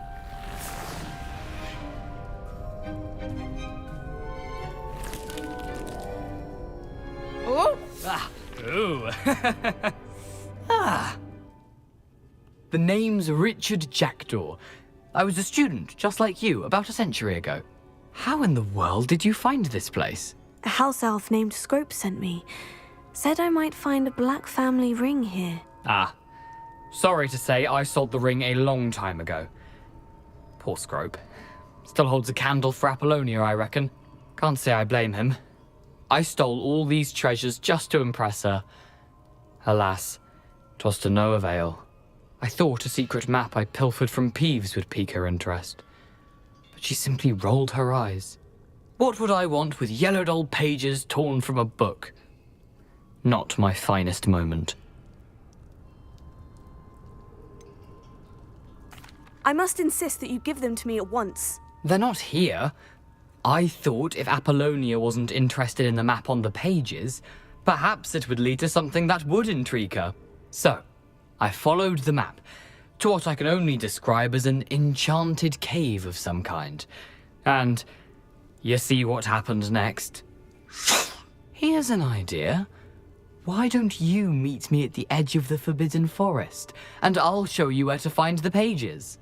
Speaker 12: Oh! Ah! Ooh! Ah! The name's Richard Jackdaw. I was a student, just like you, about a century ago. How in the world did you find this place?
Speaker 17: A house elf named Scrope sent me. Said I might find a black family ring here.
Speaker 12: Ah. Sorry to say, I sold the ring a long time ago. Poor Scrope. Still holds a candle for Apollonia, I reckon. Can't say I blame him. I stole all these treasures just to impress her. Alas, 'twas to no avail. I thought a secret map I pilfered from Peeves would pique her interest. But she simply rolled her eyes. What would I want with yellowed old pages torn from a book? Not my finest moment.
Speaker 17: I must insist that you give them to me at once.
Speaker 12: They're not here. I thought if Apollonia wasn't interested in the map on the pages, perhaps it would lead to something that would intrigue her. So, I followed the map to what I can only describe as an enchanted cave of some kind. And you see what happened next? Here's an idea. Why don't you meet me at the edge of the Forbidden Forest, and I'll show you where to find the pages?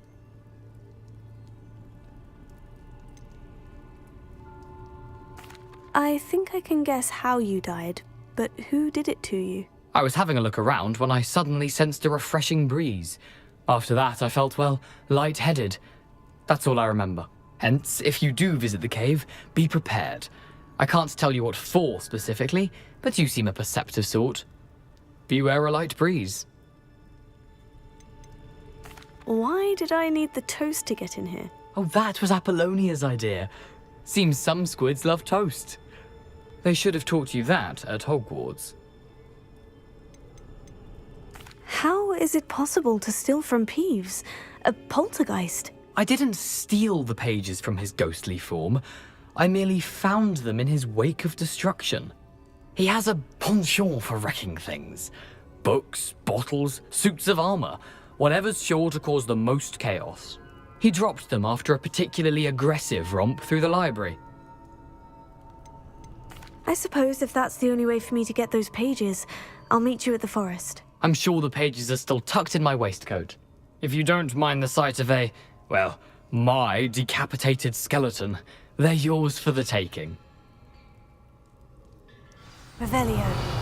Speaker 17: I think I can guess how you died, but who did it to you?
Speaker 12: I was having a look around when I suddenly sensed a refreshing breeze. After that, I felt, well, lightheaded. That's all I remember. Hence, if you do visit the cave, be prepared. I can't tell you what for specifically, but you seem a perceptive sort. Beware a light breeze.
Speaker 17: Why did I need the toast to get in here?
Speaker 12: Oh, that was Apollonia's idea. Seems some squids love toast. They should have taught you that at Hogwarts.
Speaker 17: How is it possible to steal from Peeves? A poltergeist?
Speaker 12: I didn't steal the pages from his ghostly form. I merely found them in his wake of destruction. He has a penchant for wrecking things. Books, bottles, suits of armor, whatever's sure to cause the most chaos. He dropped them after a particularly aggressive romp through the library.
Speaker 17: I suppose if that's the only way for me to get those pages, I'll meet you at the forest.
Speaker 12: I'm sure the pages are still tucked in my waistcoat. If you don't mind the sight of a, well, my decapitated skeleton, they're yours for the taking.
Speaker 17: Revelio.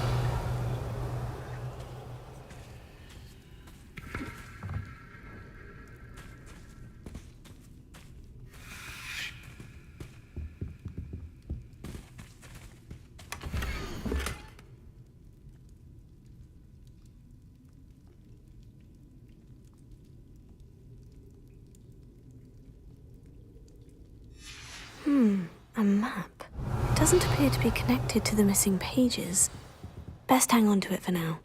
Speaker 17: A map. Doesn't appear to be connected to the missing pages. Best hang on to it for now.